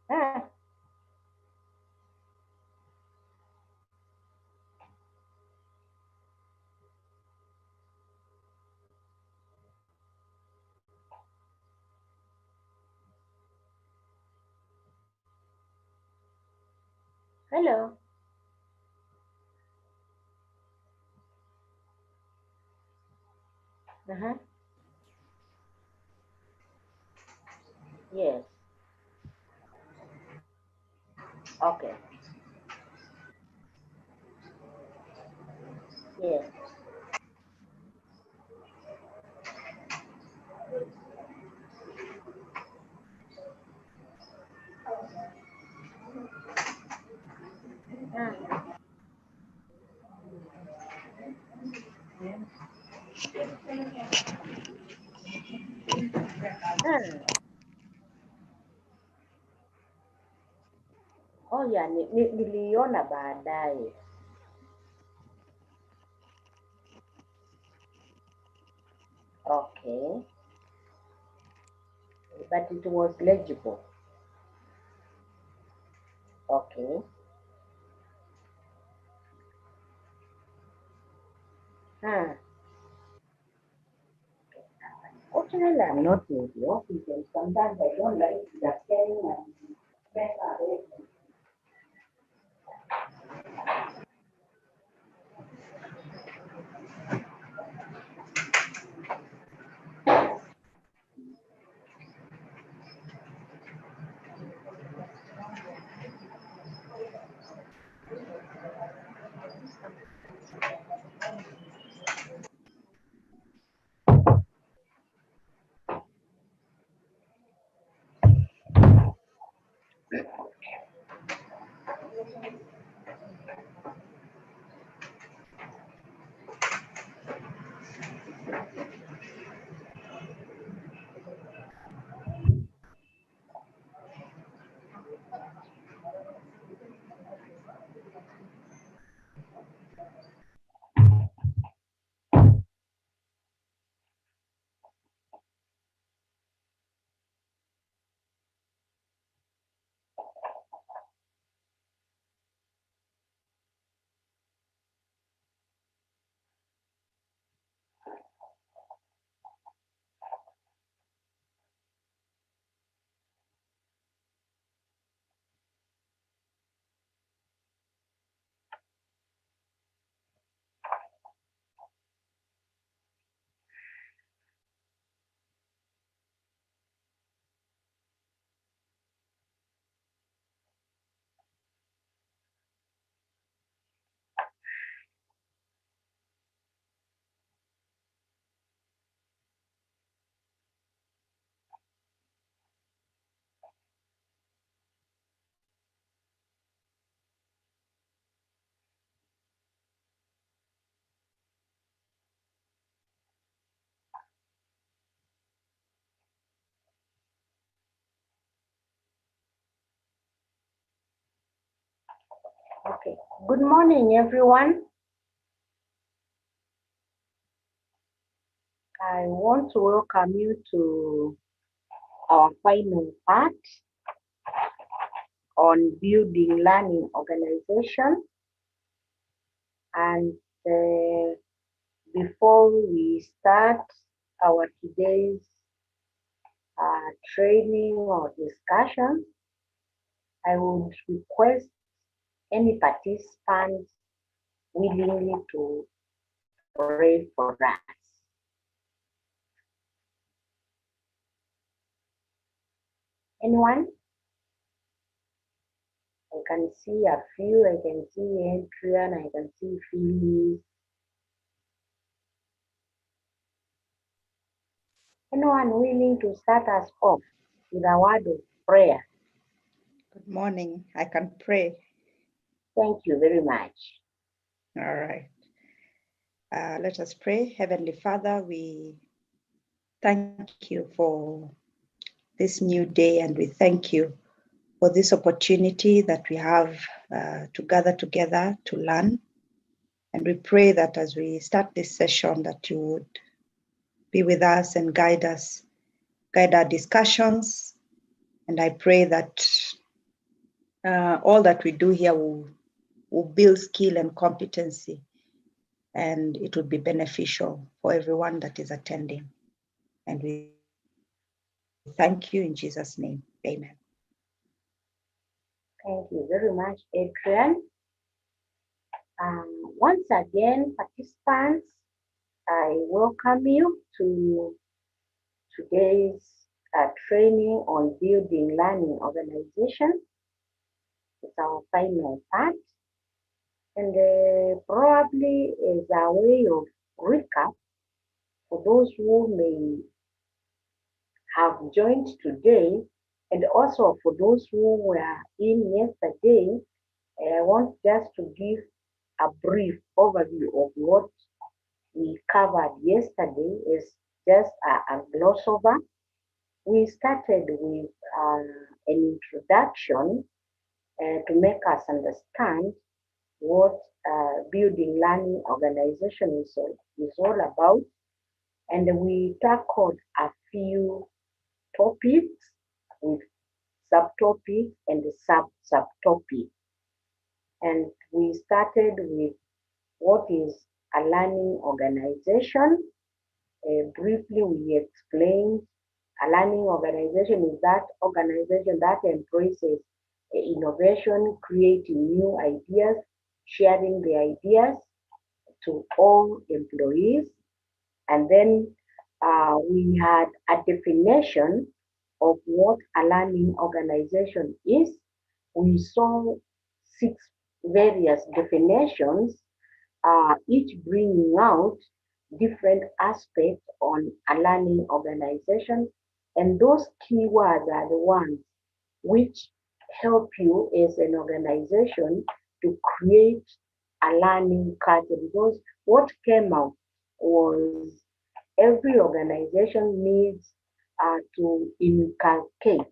Ah, hello. Uh-huh. Yes. Okay. Yes. Ah. Ah. Oh ya, niliona baadaye. Okay. But it was legible. Okay. Ah. Fortunately, I'm not in the office, and sometimes I don't like the scanning and better. Okay, good morning, everyone. I want to welcome you to our final part on building learning organization. And before we start our today's training or discussion, I would request any participants willingly to pray for us. Anyone? I can see a few. I can see Adrian. I can see Phyllis. Anyone willing to start us off with a word of prayer? Good morning. I can pray. Thank you very much. All right. Let us pray. Heavenly Father, we thank you for this new day, and we thank you for this opportunity that we have to gather together to learn. And we pray that as we start this session, that you would be with us and guide our discussions. And I pray that all that we do here will build skill and competency, and it would be beneficial for everyone that is attending. And we thank you in Jesus' name. Amen. Thank you very much, Adrian. Once again, participants, I welcome you to today's training on building learning organization. It's our final part. And probably as a way of recap for those who may have joined today, and also for those who were in yesterday, I want just to give a brief overview of what we covered yesterday is just a gloss over. We started with an introduction to make us understand what building learning organization is all about. And we tackled a few topics with subtopics and sub-subtopics. And we started with what is a learning organization. Briefly, we explained a learning organization is that organization that embraces innovation, creating new ideas, sharing the ideas to all employees. And then we had a definition of what a learning organization is. We saw 6 various definitions, each bringing out different aspects on a learning organization. And those keywords are the ones which help you as an organization to create a learning culture. Because what came out was every organization needs to inculcate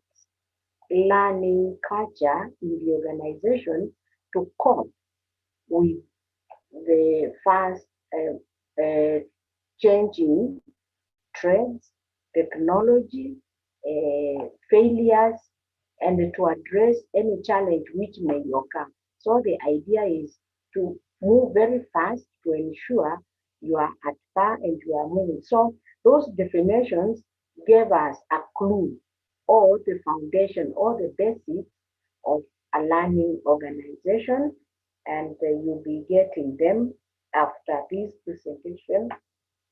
learning culture in the organization to cope with the fast changing trends, technology, failures, and to address any challenge which may occur. So the idea is to move very fast to ensure you are at par and you are moving. So those definitions gave us a clue or the foundation or the basics of a learning organization, and you'll be getting them after this presentation.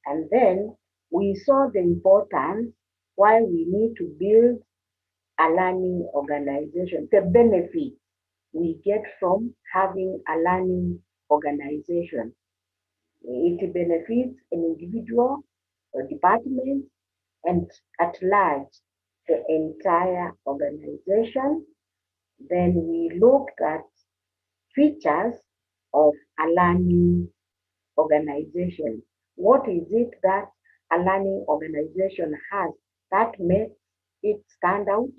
And then we saw the importance why we need to build a learning organization, the benefit we get from having a learning organization. It benefits an individual, a department, and at large, the entire organization. Then we looked at features of a learning organization. What is it that a learning organization has that makes it stand out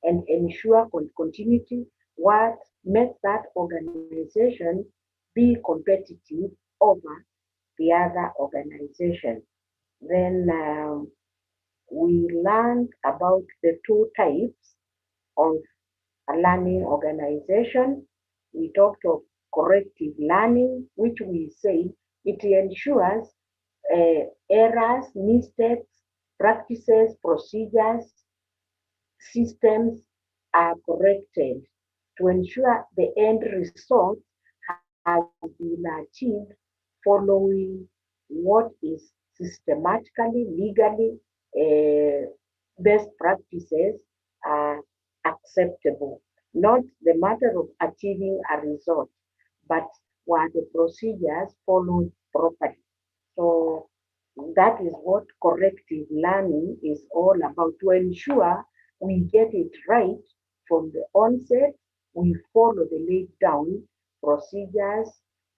and ensure continuity? what makes that organization be competitive over the other organization. Then we learned about the two types of a learning organization. We talked of corrective learning, which we say it ensures errors, mistakes, practices, procedures, systems are corrected to ensure the end result has been achieved following what is systematically, legally, best practices are acceptable. Not the matter of achieving a result, but were the procedures followed properly. So that is what corrective learning is all about, to ensure we get it right from the onset. We follow the laid down procedures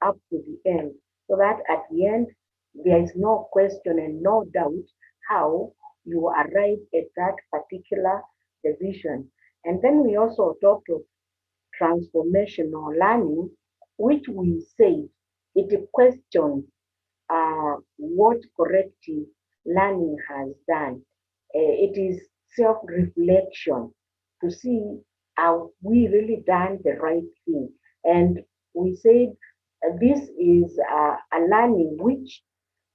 up to the end, so that at the end there is no question and no doubt how you arrive at that particular decision. And then we also talked of transformational learning, which we say it questions what corrective learning has done. It is self-reflection to see have we really done the right thing. And we said this is a learning which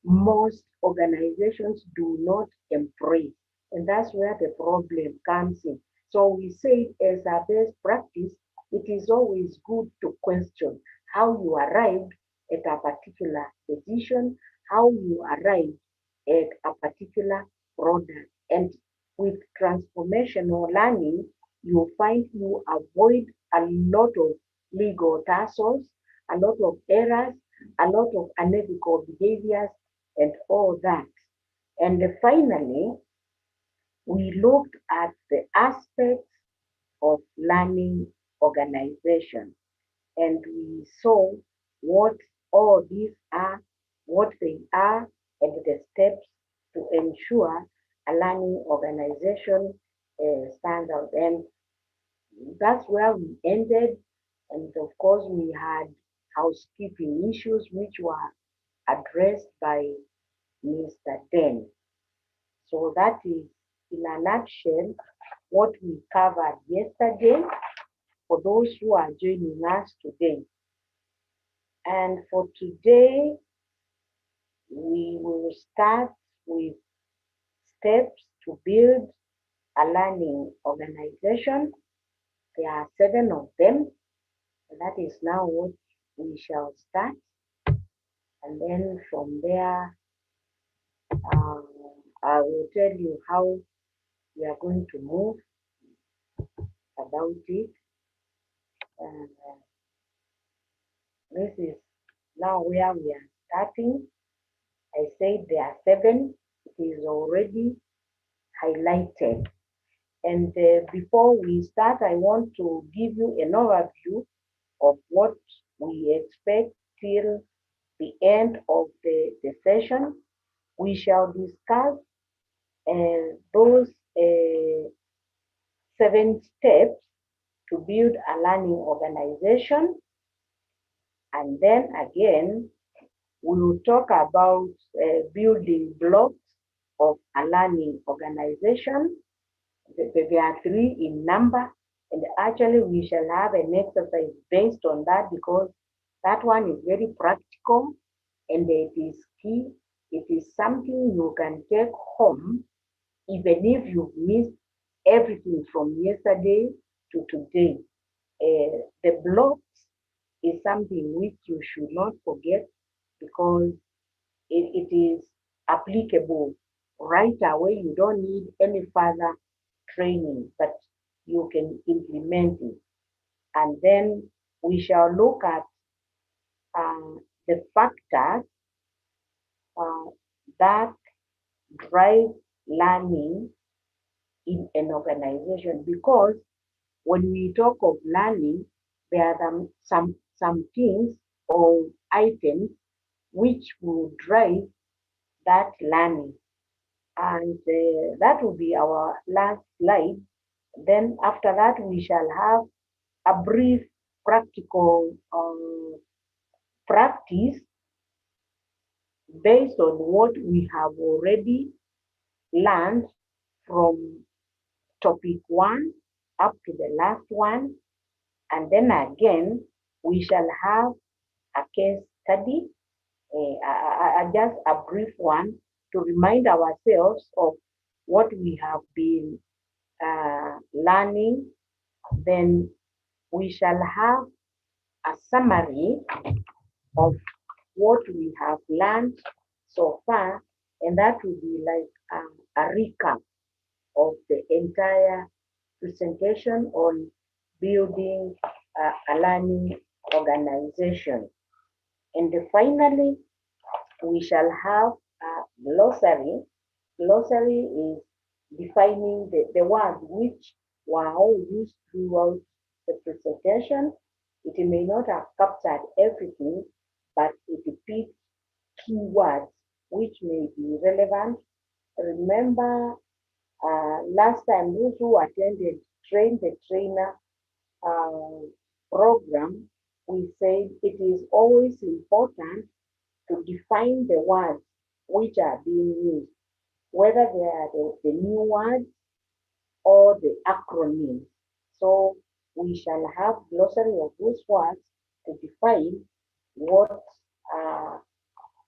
most organizations do not embrace. And that's where the problem comes in. So we say as a best practice, it is always good to question how you arrived at a particular decision, how you arrived at a particular product. And with transformational learning, you find you avoid a lot of legal tussles, a lot of errors, a lot of unethical behaviors, and all that. And finally, we looked at the aspects of learning organization, and we saw what all these are, what they are, and the steps to ensure a learning organization stands out. And that's where we ended. And of course, we had housekeeping issues which were addressed by Mr. Den. So that is, in a nutshell, what we covered yesterday for those who are joining us today. And for today, we will start with steps to build a learning organization. There are 7 of them. And that is now what we shall start. And then from there, um, I will tell you how we are going to move about it. And this is now where we are starting. I said there are 7. It is already highlighted. And before we start, I want to give you an overview of what we expect till the end of the session. We shall discuss those 7 steps to build a learning organization. And then again, we will talk about building blocks of a learning organization. There are 3 in number, and actually we shall have an exercise based on that, because that one is very practical and it is key. It is something you can take home even if you've missed everything from yesterday to today. The blocks is something which you should not forget, because it is applicable right away. You don't need any further training, but you can implement it. And then we shall look at the factors uh, that drive learning in an organization, because when we talk of learning, there are some things or items which will drive that learning. And that will be our last slide. Then after that, we shall have a brief practical practice based on what we have already learned from topic one up to the last one. And then again, we shall have a case study, just a brief one to remind ourselves of what we have been learning. Then we shall have a summary of what we have learned so far, and that will be like a recap of the entire presentation on building a learning organization. And finally, we shall have a glossary. Glossary is defining the words which were all used throughout the presentation. It may not have captured everything, but it depicts keywords which may be relevant. Remember, last time those who attended Train the Trainer uh, program, we said it is always important to define the words which are being used, whether they are the new words or the acronyms. So we shall have glossary of those words to define what uh,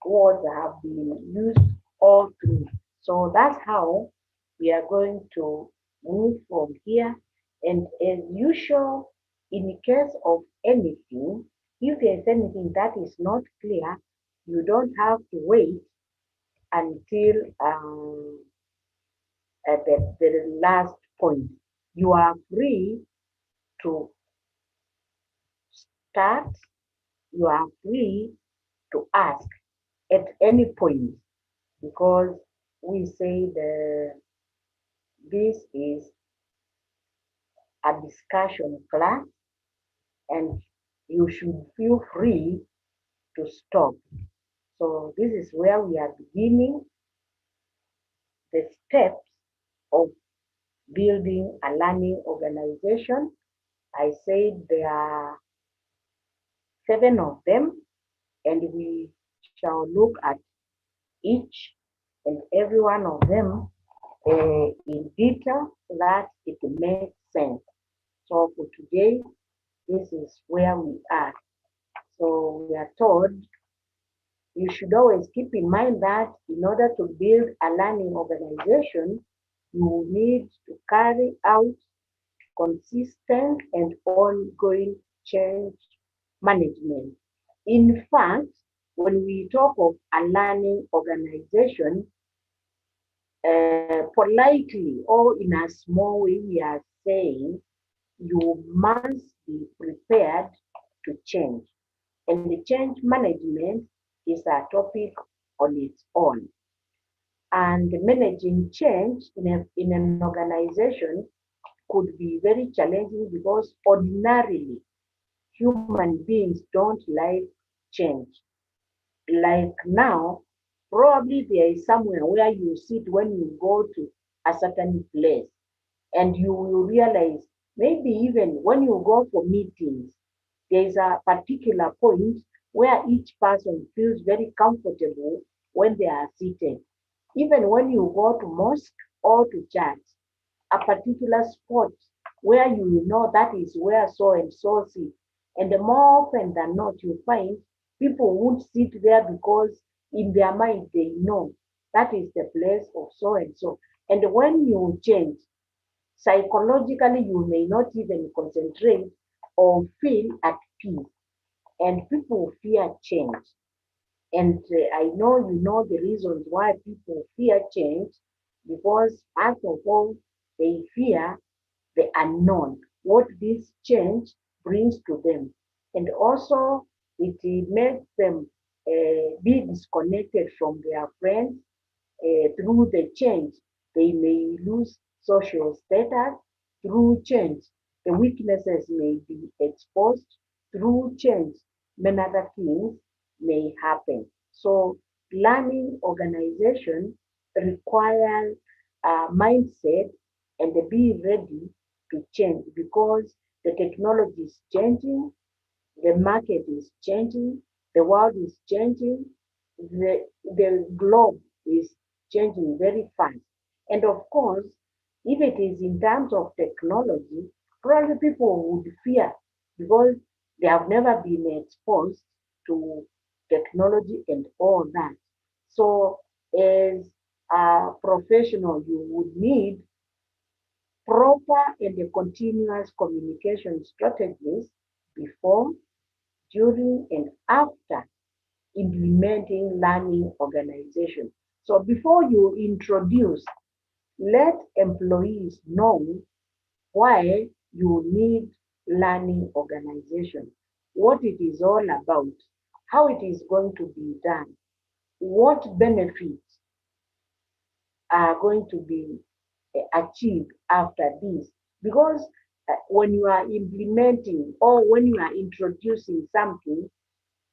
words have been used all through. So that's how we are going to move from here. And as usual, in case of anything, if there's anything that is not clear, you don't have to wait until at the last point. You are free to start, you are free to ask at any point because we say this is a discussion class and you should feel free to stop. So this is where we are beginning the steps of building a learning organization. I said there are 7 of them, and we shall look at each and every one of them in detail so that it makes sense. So for today, this is where we are. So we are told you should always keep in mind that in order to build a learning organization, you need to carry out consistent and ongoing change management. In fact, when we talk of a learning organization, politely or in a small way, we are saying you must be prepared to change. And the change management is a topic on its own. And managing change in an organization could be very challenging because ordinarily human beings don't like change. Like now, probably there is somewhere where you sit when you go to a certain place and you will realize maybe even when you go for meetings, there is a particular point where each person feels very comfortable when they are seated. Even when you go to mosque or to church, a particular spot where you know that is where so and so sit. And the more often than not, you find people won't sit there because in their mind they know that is the place of so and so. And when you change, psychologically you may not even concentrate or feel at peace. And people fear change. And I know you know the reasons why people fear change because, first of all, they fear the unknown, what this change brings to them. And also, it makes them be disconnected from their friends through the change. They may lose social status through change. The weaknesses may be exposed through change. Many other things may happen. So learning organization requires a mindset and be ready to change because The technology is changing, the market is changing, the world is changing, the globe is changing very fast. And of course, if it is in terms of technology, probably people would fear because they have never been exposed to technology and all that. So, as a professional, you would need proper and continuous communication strategies before, during, and after implementing learning organization. So before you introduce, let employees know why you need learning organization, what it is all about, how it is going to be done, what benefits are going to be achieved after this. Because when you are implementing or when you are introducing something,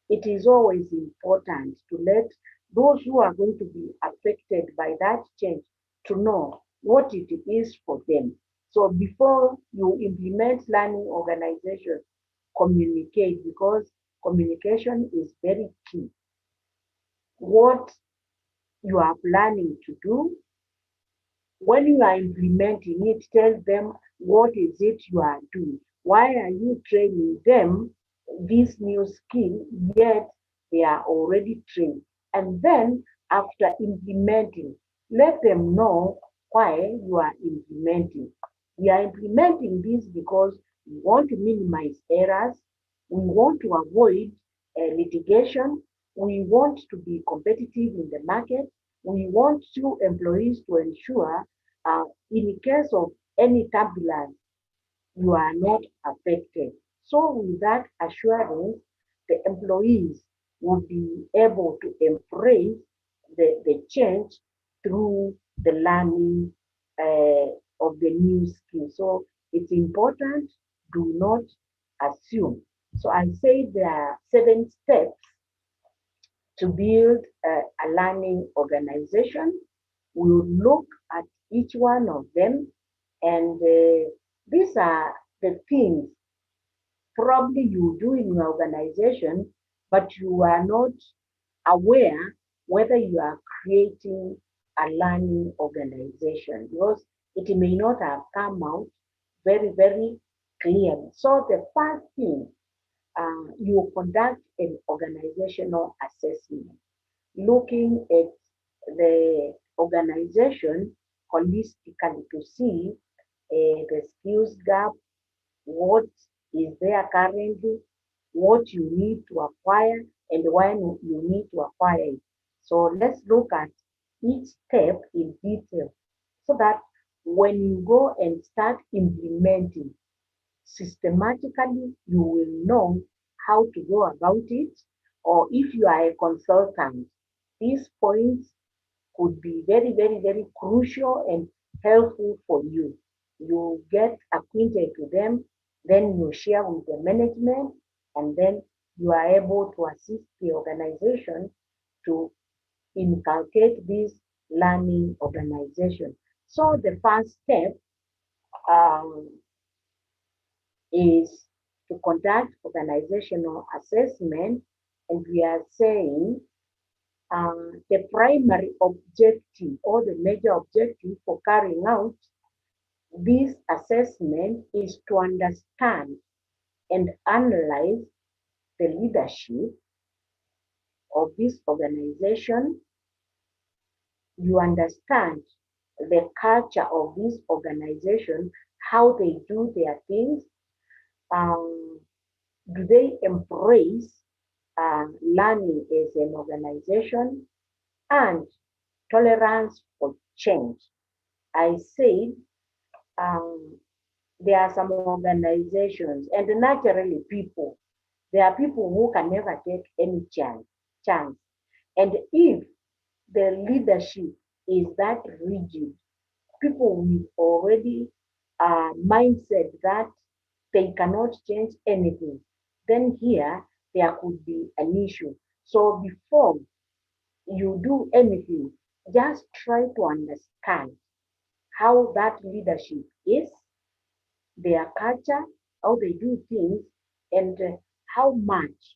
it is always important to let those who are going to be affected by that change to know what it is for them. So before you implement learning organization, communicate because communication is very key. What you are planning to do, when you are implementing it, tell them what is it you are doing. Why are you training them this new skill, yet they are already trained? And then after implementing, let them know why you are implementing. We are implementing this because we want to minimize errors, we want to avoid litigation, we want to be competitive in the market, we want two employees to ensure in case of any turbulence, you are not affected. So with that assurance, the employees will be able to embrace the change through the learning of the new skill. So it's important, do not assume. So I say there are 7 steps to build a learning organization. We'll look at each one of them, and these are the things probably you do in your organization, but you are not aware whether you are creating a learning organization because it may not have come out very, very clearly. So the first thing, you conduct an organizational assessment, looking at the organization holistically to see the skills gap, what is there currently, what you need to acquire, and when you need to acquire it. So let's look at each step in detail so that when you go and start implementing systematically, you will know how to go about it. Or if you are a consultant, these points could be very, very, very crucial and helpful for you. You get acquainted with them, then you share with the management, and then you are able to assist the organization to inculcate this learning organization. So the first step um, is to conduct organizational assessment, and we are saying the primary objective or the major objective for carrying out this assessment is to understand and analyze the leadership of this organization. You understand the culture of this organization, how they do their things. Um, do they embrace learning as an organization and tolerance for change? I said there are some organizations and naturally people. There are people who can never take any chance. And if the leadership is that rigid, people with already a mindset that they cannot change anything, then here there could be an issue. So before you do anything, just try to understand how that leadership is, their culture, how they do things, and how much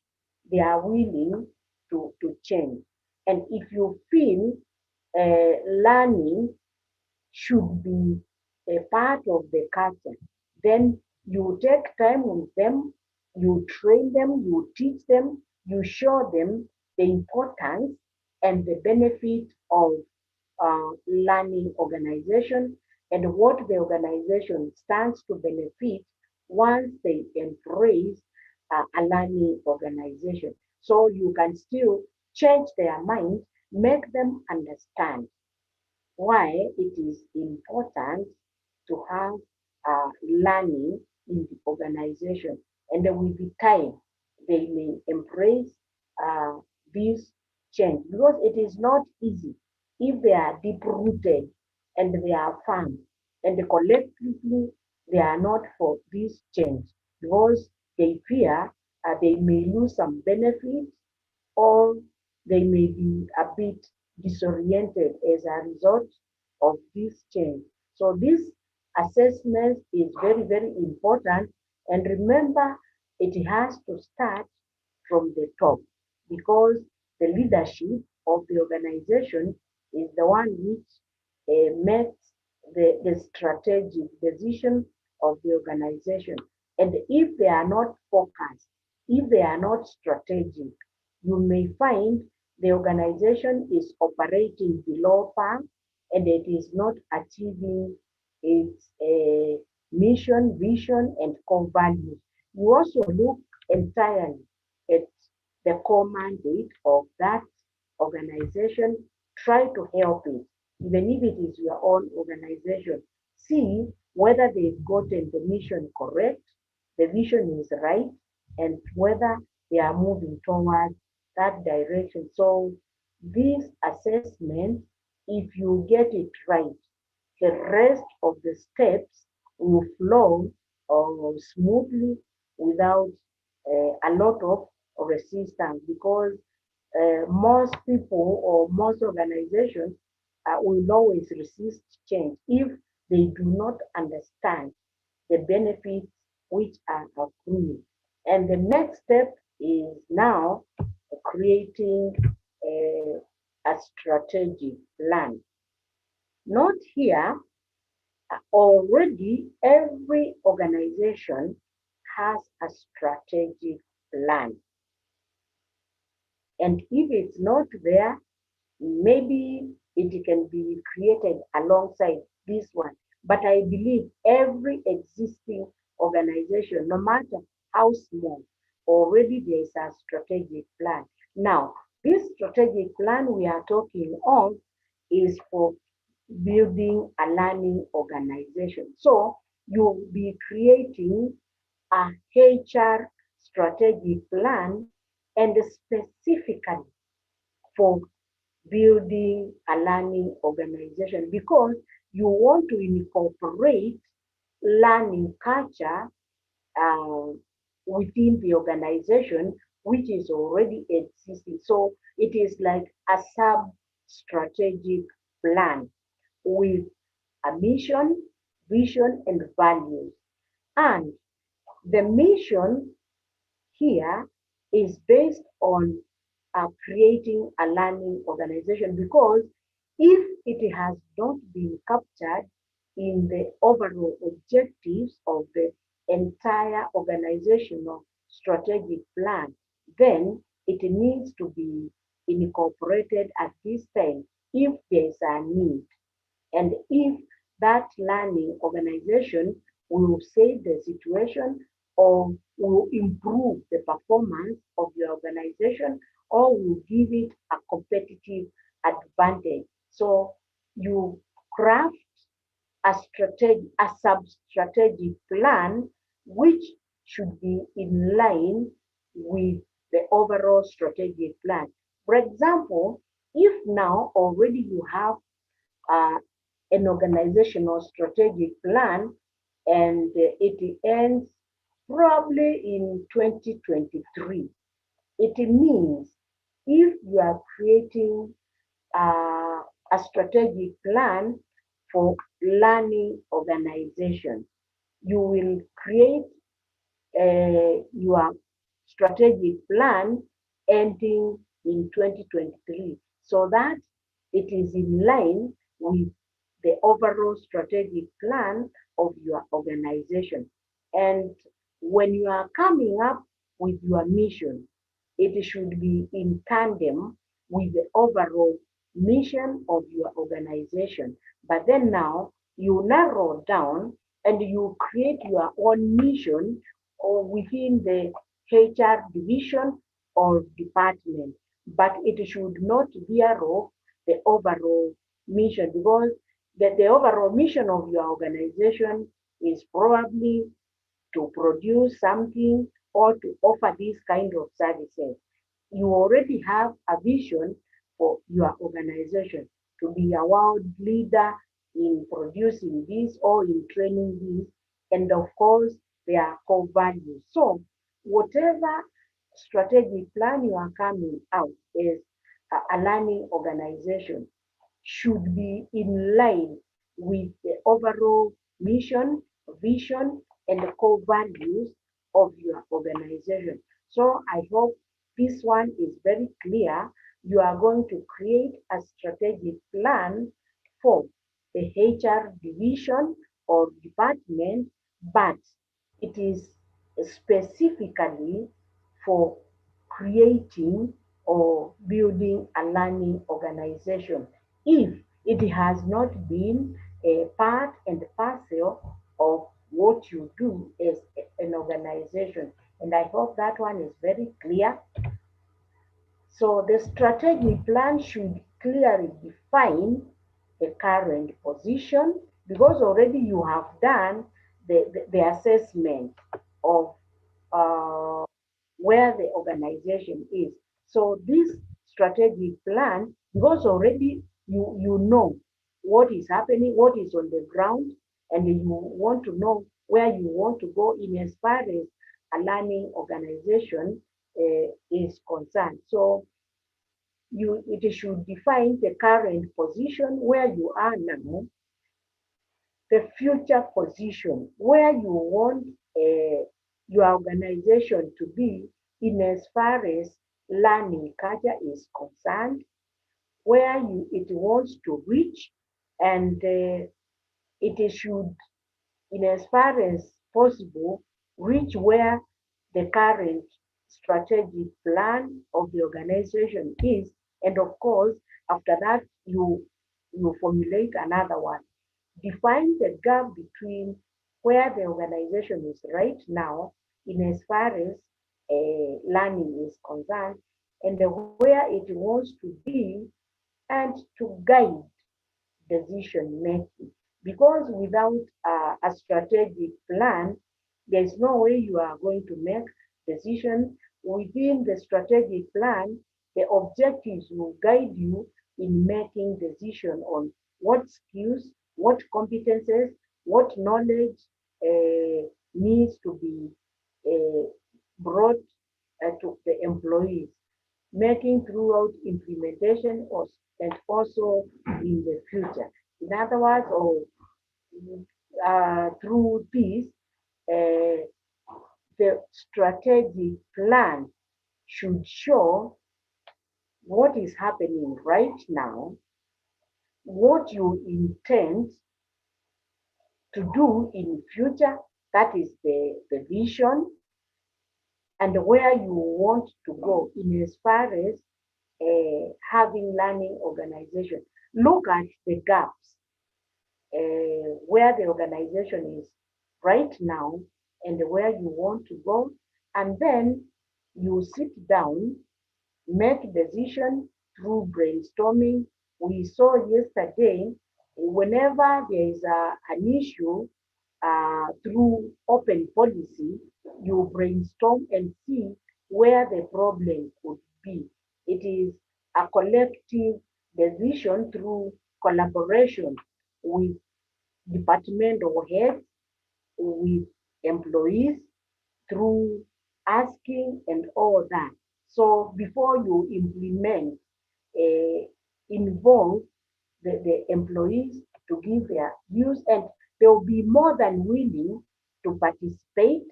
they are willing to change. And if you feel learning should be a part of the culture, then you take time with them, you train them, you teach them, you show them the importance and the benefit of learning organization and what the organization stands to benefit once they embrace a learning organization. So you can still change their mind, make them understand why it is important to have learning in the organization. And then with the time, they may embrace uh, this change because it is not easy if they are deep rooted and they are firm and collectively they are not for this change because they fear they may lose some benefits or they may be a bit disoriented as a result of this change. So this assessment is very, very important. And remember, it has to start from the top because the leadership of the organization is the one which makes the strategic decision of the organization. And if they are not focused, if they are not strategic, you may find the organization is operating below par and it is not achieving its mission, vision, and core values. You also look entirely at the core mandate of that organization. Try to help it, even if it is your own organization. See whether they've gotten the mission correct, the vision is right, and whether they are moving towards that direction. So this assessment, if you get it right, the rest of the steps will flow smoothly without a lot of resistance because most people or most organizations will always resist change if they do not understand the benefits which are accruing. And the next step is now creating a strategic plan. Note here, already every organization has a strategic plan. And if it's not there, maybe it can be created alongside this one. But I believe every existing organization, no matter how small, already there is a strategic plan. Now, this strategic plan we are talking of is for building a learning organization. So you'll be creating a HR strategic plan and specifically for building a learning organization because you want to incorporate learning culture uh, within the organization which is already existing. So it is like a sub strategic plan with a mission, vision, and values. And the mission here is based on creating a learning organization because if it has not been captured in the overall objectives of the entire organizational strategic plan, then it needs to be incorporated at this time if there is a need. And if that learning organization will save the situation or will improve the performance of the organization or will give it a competitive advantage. So you craft a sub-strategic plan which should be in line with the overall strategic plan. For example, if now already you have uh, an organizational strategic plan and it ends probably in 2023. It means if you are creating a strategic plan for learning organization, you will create your strategic plan ending in 2023 so that it is in line with the overall strategic plan of your organization. And when you are coming up with your mission, it should be in tandem with the overall mission of your organization. But then now you narrow down and you create your own mission or within the HR division or department. But it should not veer off the overall mission because the overall mission of your organization is probably to produce something or to offer these kind of services. You already have a vision for your organization to be a world leader in producing this or in training this. And of course, their core values. So whatever strategic plan you are coming out is a learning organization should be in line with the overall mission, vision, and the core values of your organization. So I hope this one is very clear. You are going to create a strategic plan for the HR division or department, but it is specifically for creating or building a learning organization if it has not been a part and parcel of what you do as an organization. And I hope that one is very clear. So the strategic plan should clearly define the current position because already you have done the assessment of uh, where the organization is. So this strategic plan, because already you know what is happening, what is on the ground, and you want to know where you want to go in as far as a learning organization is concerned. So it should define the current position where you are now, the future position where you want your organization to be in as far as learning culture is concerned, where it wants to reach, and it should, in as far as possible, reach where the current strategic plan of the organization is. And of course, after that, you formulate another one. Define the gap between where the organization is right now in as far as learning is concerned and where it wants to be and to guide decision making. Because without a strategic plan, there's no way you are going to make decisions within the strategic plan. The objectives will guide you in making decision on what skills, what competences, what knowledge needs to be brought to the employees, making throughout implementation and also in the future. In other words, through this, uh, the strategic plan should show what is happening right now, what you intend to do in future, that is the vision, and where you want to go in as far as having learning organization. Look at the gaps where the organization is right now and where you want to go, and then you sit down, make decision through brainstorming. We saw yesterday, whenever there is an issue through open policy, you brainstorm and see where the problem could be. It is a collective decision through collaboration with departmental heads, with employees, through asking and all that. So before you implement, uh, involve the employees to give their views, and they'll be more than willing to participate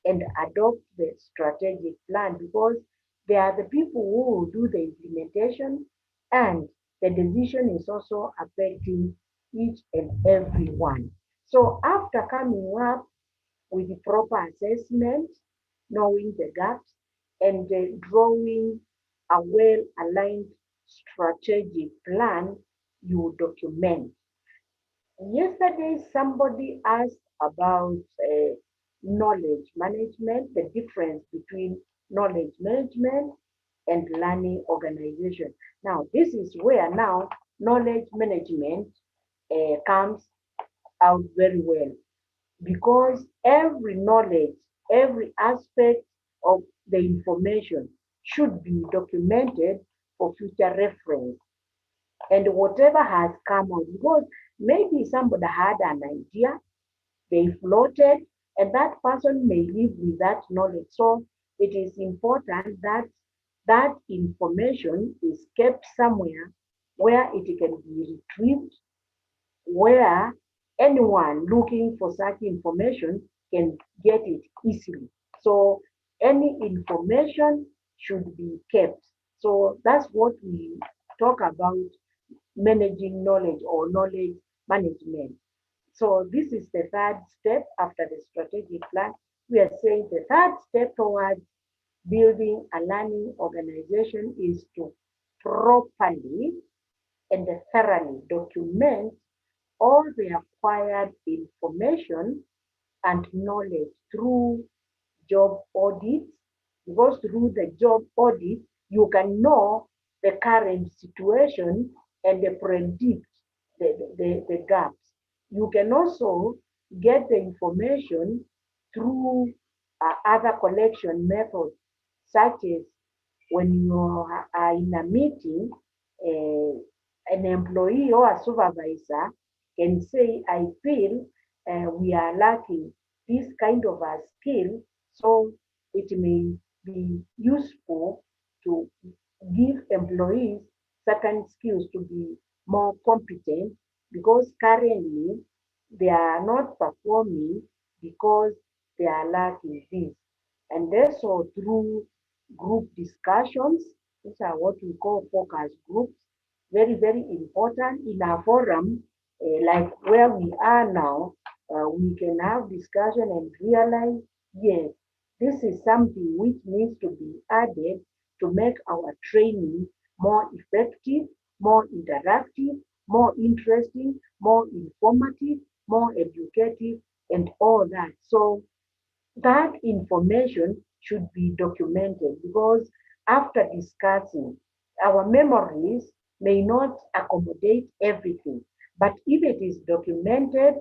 and adopt the strategic plan, because they are the people who will do the implementation, and the decision is also affecting each and every one. So after coming up with the proper assessment, knowing the gaps, and drawing a well-aligned strategic plan, you document. Yesterday, somebody asked about knowledge management, the difference between knowledge management and learning organization. Now, this is where now knowledge management comes out very well, because every knowledge, every aspect of the information should be documented for future reference, and whatever has come out, because maybe somebody had an idea, they floated, and that person may live with that knowledge. So it is important that that information is kept somewhere where it can be retrieved, where anyone looking for such information can get it easily. So any information should be kept. So that's what we talk about, managing knowledge or knowledge management. So this is the third step after the strategic plan. We are saying the third step towards building a learning organization is to properly and thoroughly document all the acquired information and knowledge through job audits, because through the job audit, you can know the current situation and predict the gaps. You can also get the information through other collection methods, such as when you are in a meeting, uh, an employee or a supervisor can say, I feel we are lacking this kind of a skill, so it may be useful to give employees certain skills to be more competent, because currently they are not performing because they are lacking this. And also through group discussions, which are what we call focus groups, very, very important in our forum, like where we are now, we can have discussion and realize, yes, this is something which needs to be added to make our training more effective, more interactive, more interesting, more informative, more educative, and all that. So that information should be documented, because after discussing, our memories may not accommodate everything. But if it is documented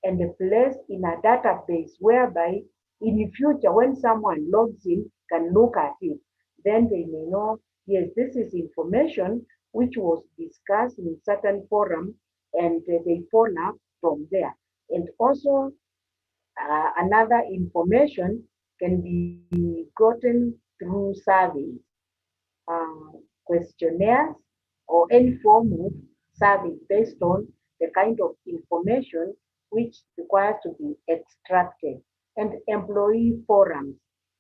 and placed in a database whereby in the future, when someone logs in, can look at it, then they may know, yes, this is information which was discussed in certain forum, and they follow up from there. And also another information can be gotten through surveys, uh, questionnaires, or any form of survey based on the kind of information which requires to be extracted. And employee forums.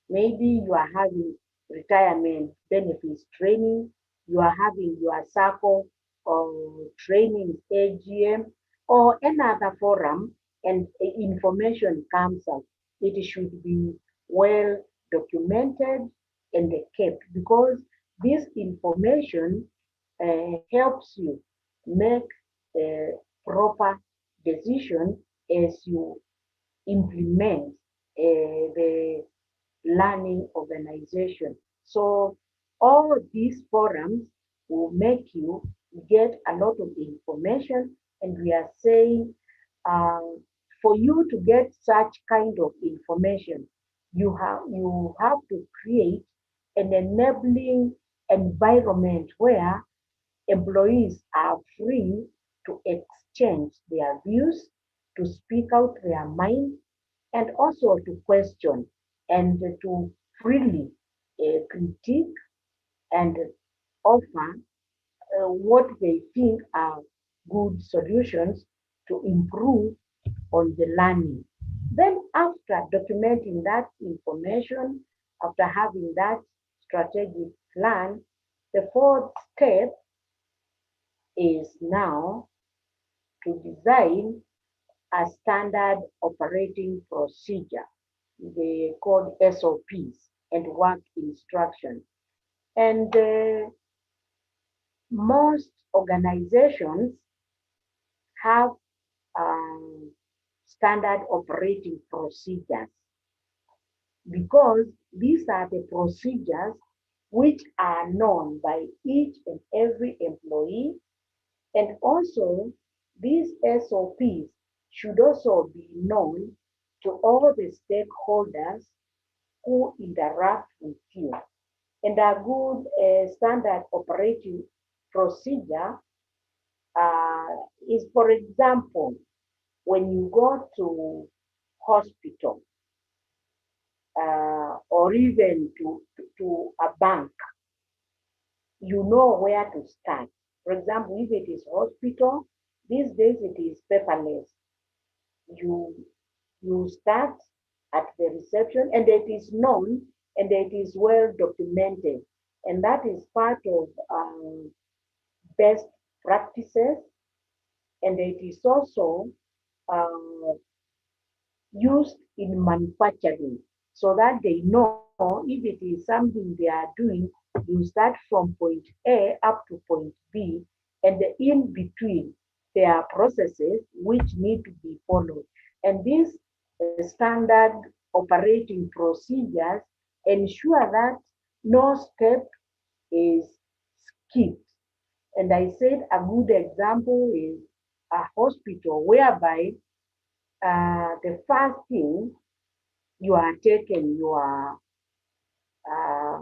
Maybe you are having retirement benefits training, you are having your circle or training AGM, or another forum, and information comes out. It should be well documented and kept, because this information helps you make a proper decision as you implement the learning organization. So all these forums will make you get a lot of information, and we are saying for you to get such kind of information, you have to create an enabling environment where employees are free to exchange their views, to speak out their mind, and also to question and to freely critique and offer what they think are good solutions to improve on the learning. Then after documenting that information, after having that strategic plan, the fourth step is now to design a standard operating procedure, they called SOPs and work instructions. And most organizations have standard operating procedures because these are the procedures which are known by each and every employee. And also, these SOPs should also be known to all the stakeholders who interact with you. And a good standard operating procedure is, for example, when you go to hospital or even to a bank, you know where to start. For example, if it is hospital, these days it is paperless. You you start at the reception and it is known and it is well documented. And that is part of best practices and it is also uh, used in manufacturing so that they know if it is something they are doing, you start from point A up to point B, and in between there are processes which need to be followed. And these standard operating procedures ensure that no step is skipped. And I said a good example is a hospital whereby the first thing you are taking your uh,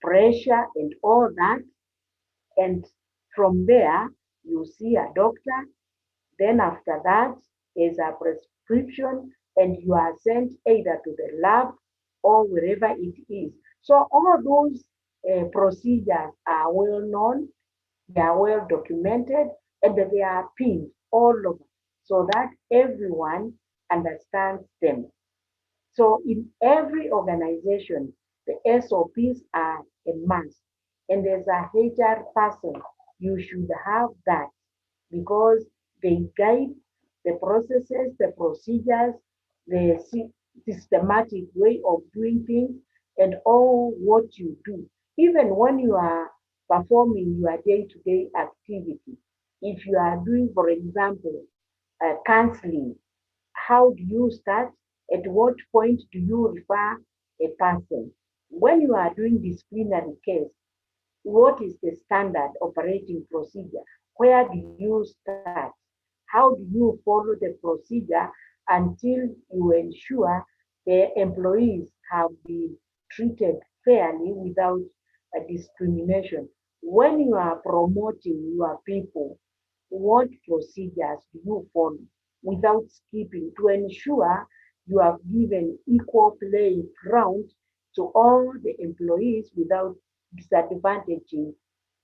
pressure and all that, and from there you see a doctor. Then after that is a prescription, and you are sent either to the lab or wherever it is. So all those procedures are well known, they are well documented, and they are pinned all over so that everyone understands them. So in every organization, the SOPs are a must. And as a HR person, you should have that because they guide the processes, the procedures, the systematic way of doing things, and all what you do. Even when you are performing your day-to-day activity, if you are doing, for example, counseling, how do you start? At what point do you refer a person? When you are doing disciplinary case, what is the standard operating procedure? Where do you start? How do you follow the procedure until you ensure the employees have been treated fairly without a discrimination? When you are promoting your people, what procedures do you follow without skipping to ensure you have given equal playing ground to all the employees without disadvantaging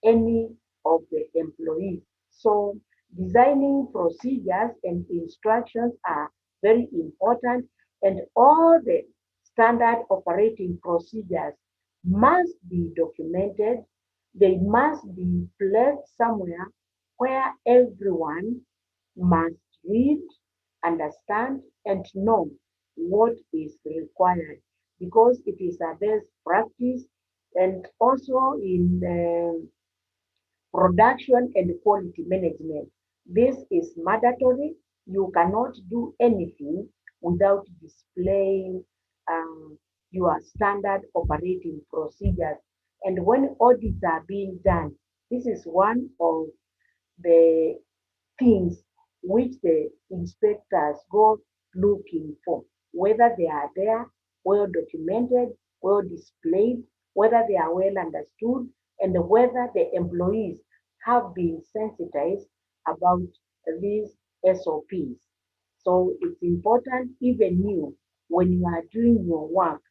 any of the employees? So designing procedures and instructions are very important, and all the standard operating procedures must be documented. They must be placed somewhere where everyone must read, understand, and know what is required because it is a best practice. And also in production and quality management, this is mandatory. You cannot do anything without displaying your standard operating procedures. And when audits are being done, this is one of the things which the inspectors go looking for, whether they are there, well documented, well displayed, whether they are well understood, and whether the employees have been sensitized about these SOPs. So it's important, even you, when you are doing your work,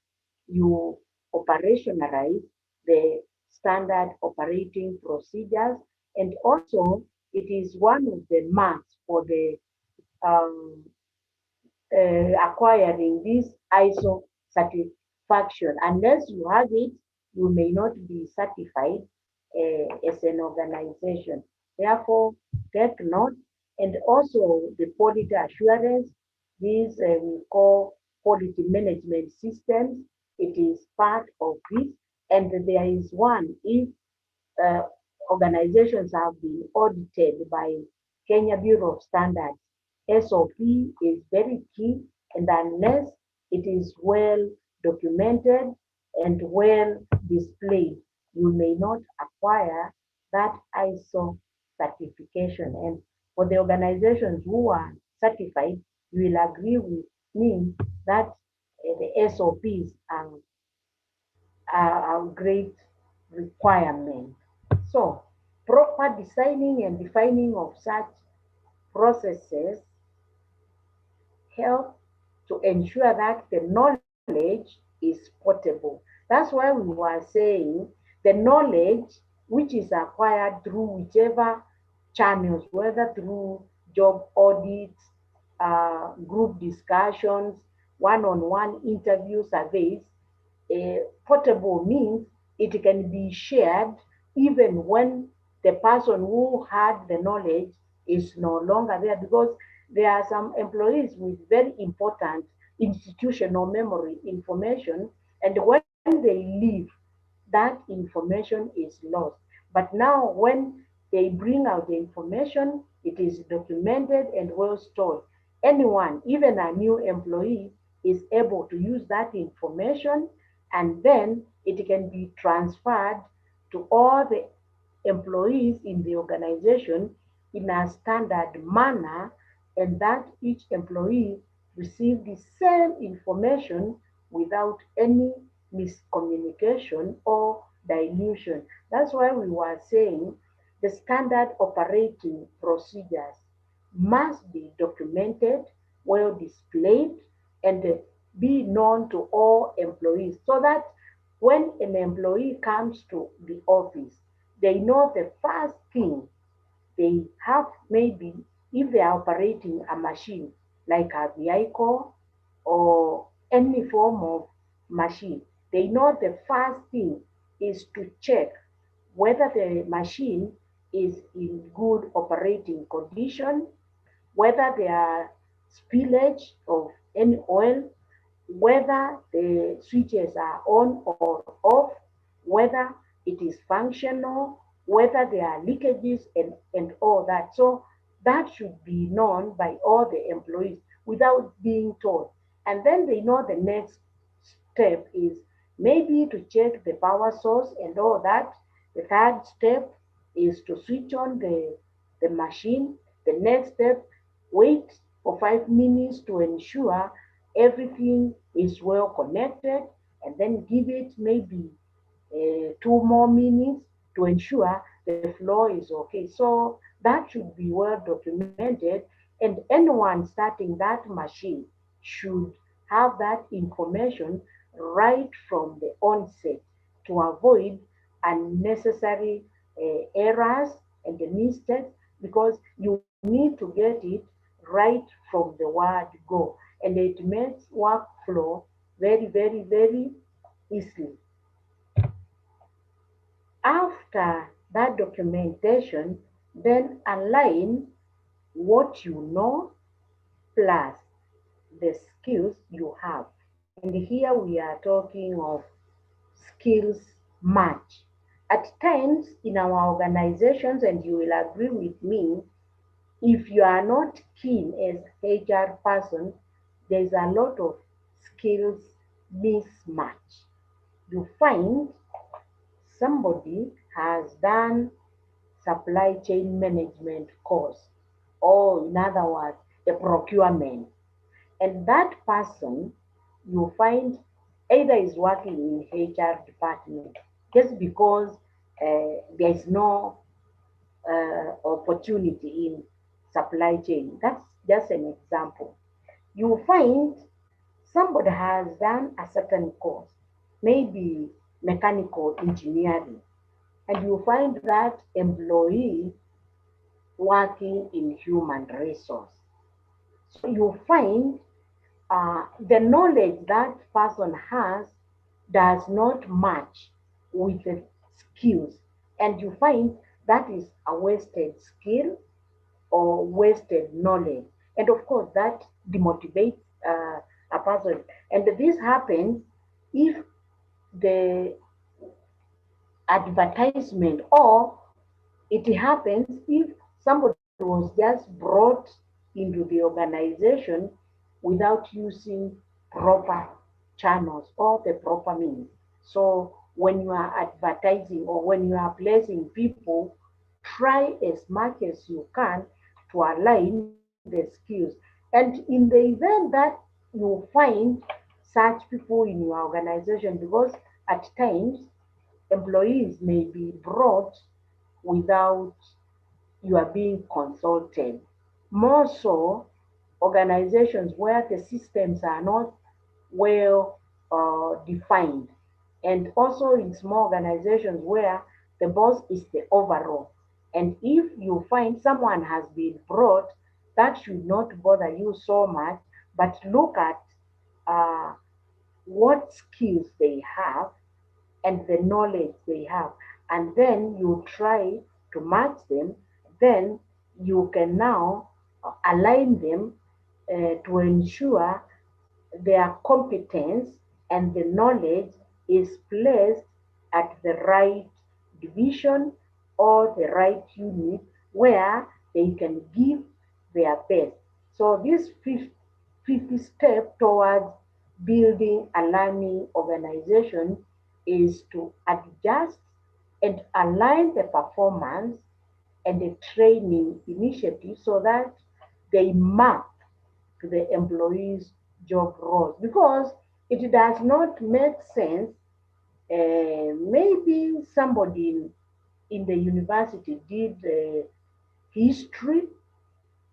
you operationalize the standard operating procedures. And also, it is one of the marks for the um, acquiring this ISO satisfaction. Unless you have it, you may not be certified as an organization. Therefore, take note. And also the quality assurance, these we call quality management systems. It is part of this. And there is one, if uh, organizations have been audited by Kenya Bureau of Standards. SOP is very key, and unless it is well documented and well displayed, you may not acquire that ISO certification. And for the organizations who are certified, you will agree with me that the SOPs are a great requirement. So, proper designing and defining of such processes help to ensure that the knowledge is portable. That's why we were saying the knowledge which is acquired through whichever channels, whether through job audits, group discussions, one-on-one interview surveys, portable means it can be shared even when the person who had the knowledge is no longer there, because there are some employees with very important institutional memory information, and when they leave, that information is lost. But now when they bring out the information, it is documented and well stored. Anyone, even a new employee, is able to use that information, and then it can be transferred to all the employees in the organization in a standard manner, and that each employee receive the same information without any miscommunication or dilution. That's why we were saying the standard operating procedures must be documented, well displayed, and be known to all employees so that when an employee comes to the office, they know the first thing they have, maybe if they are operating a machine like a vehicle or any form of machine, they know the first thing is to check whether the machine is in good operating condition, whether there are spillage of any oil, whether the switches are on or off, whether it is functional, whether there are leakages and all that. So that should be known by all the employees without being told. And then they know the next step is maybe to check the power source and all that. The third step is to switch on the machine. The next step, wait for 5 minutes to ensure everything is well connected, and then give it maybe 2 more minutes to ensure the flow is okay. So that should be well documented, and anyone starting that machine should have that information right from the onset to avoid unnecessary errors and mistakes, because you need to get it right from the word go, and it makes workflow very, very, very easily. After that documentation, then align what you know plus the skills you have. And here we are talking of skills match. At times in our organizations, and you will agree with me, if you are not keen as HR person, there's a lot of skills mismatch. You find somebody has done supply chain management course, or in other words, a procurement. And that person, you find either is working in HR department just because there is no opportunity in supply chain. That's just an example. You find somebody has done a certain course, maybe mechanical engineering, and you find that employee working in human resource. So you find the knowledge that person has does not match with the skills, and you find that is a wasted skill or wasted knowledge. And of course, that demotivates a person. And this happens if the advertisement, or it happens if somebody was just brought into the organization without using proper channels or the proper means. So when you are advertising or when you are placing people, try as much as you can to align the skills. And in the event that you find such people in your organization, because at times employees may be brought without you are being consulted. More so, organizations where the systems are not well defined, and also in small organizations where the boss is the overall. And if you find someone has been brought, that should not bother you so much, but look at uh, what skills they have and the knowledge they have, and then you try to match them. Then you can now align them to ensure their competence and the knowledge is placed at the right division or the right unit where they can give their best. So this fifth step towards building a learning organization is to adjust and align the performance and the training initiative so that they map to the employee's job roles, because it does not make sense. Maybe somebody in the university did history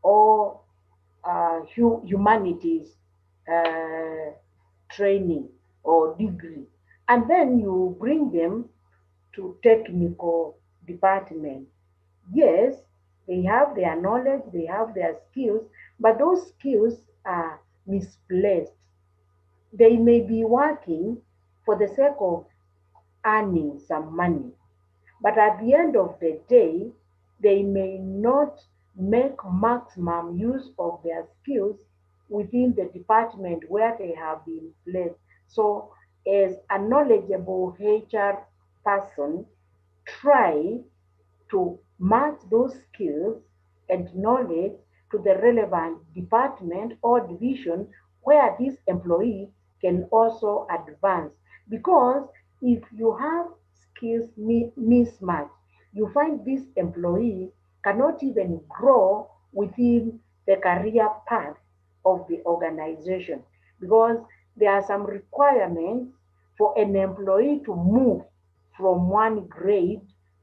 or humanities uh, training or degree, and then you bring them to technical department. Yes, they have their knowledge, they have their skills, but those skills are misplaced. They may be working for the sake of earning some money, but at the end of the day, they may not make maximum use of their skills within the department where they have been placed. So, as a knowledgeable HR person, try to match those skills and knowledge to the relevant department or division where this employee can also advance. Because if you have skills mismatch, you find this employee cannot even grow within the career path of the organization, because there are some requirements for an employee to move from one grade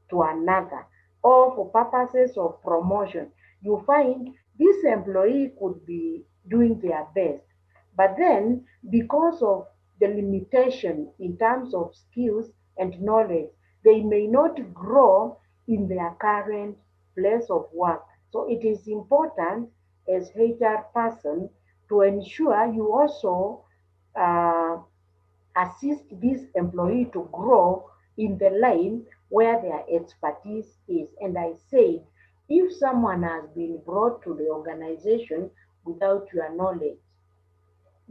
to another, or for purposes of promotion. You find this employee could be doing their best, but then because of the limitation in terms of skills and knowledge, they may not grow in their current place of work. So it is important as HR person to ensure you also uh, assist this employee to grow in the line where their expertise is. And I said, if someone has been brought to the organization without your knowledge,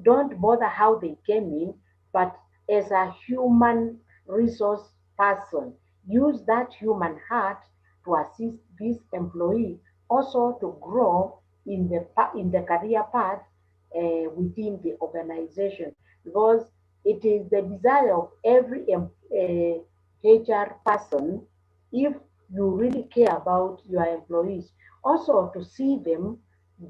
don't bother how they came in, but as a human resource person, use that human heart to assist this employee also to grow in the career path within the organization, because it is the desire of every HR person, if you really care about your employees, also to see them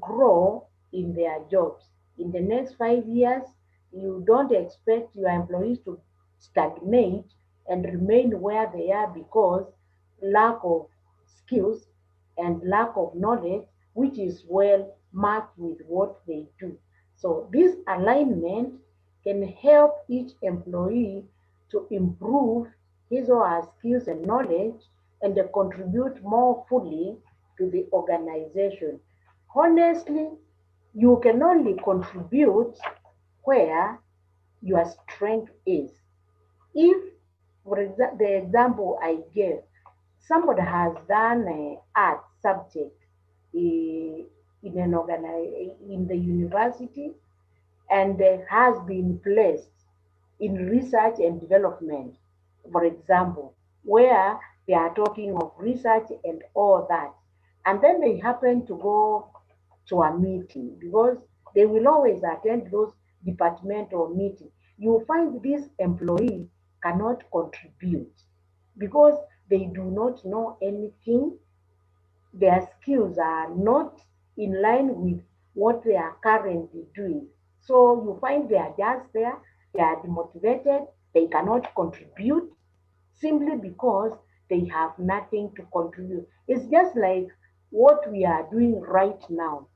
grow in their jobs. In the next 5 years, you don't expect your employees to stagnate and remain where they are because lack of skills and lack of knowledge, which is well matched with what they do. So this alignment can help each employee to improve his or her skills and knowledge and contribute more fully to the organization. Honestly, you can only contribute where your strength is. If, for the example I gave, somebody has done an art subject in in the university and has been placed in research and development, for example, where they are talking of research and all that. And then they happen to go to a meeting because they will always attend those departmental meetings. You find this employee cannot contribute because they do not know anything. Their skills are not in line with what they are currently doing. So you find they are just there, they are demotivated, they cannot contribute simply because they have nothing to contribute. It's just like what we are doing right now.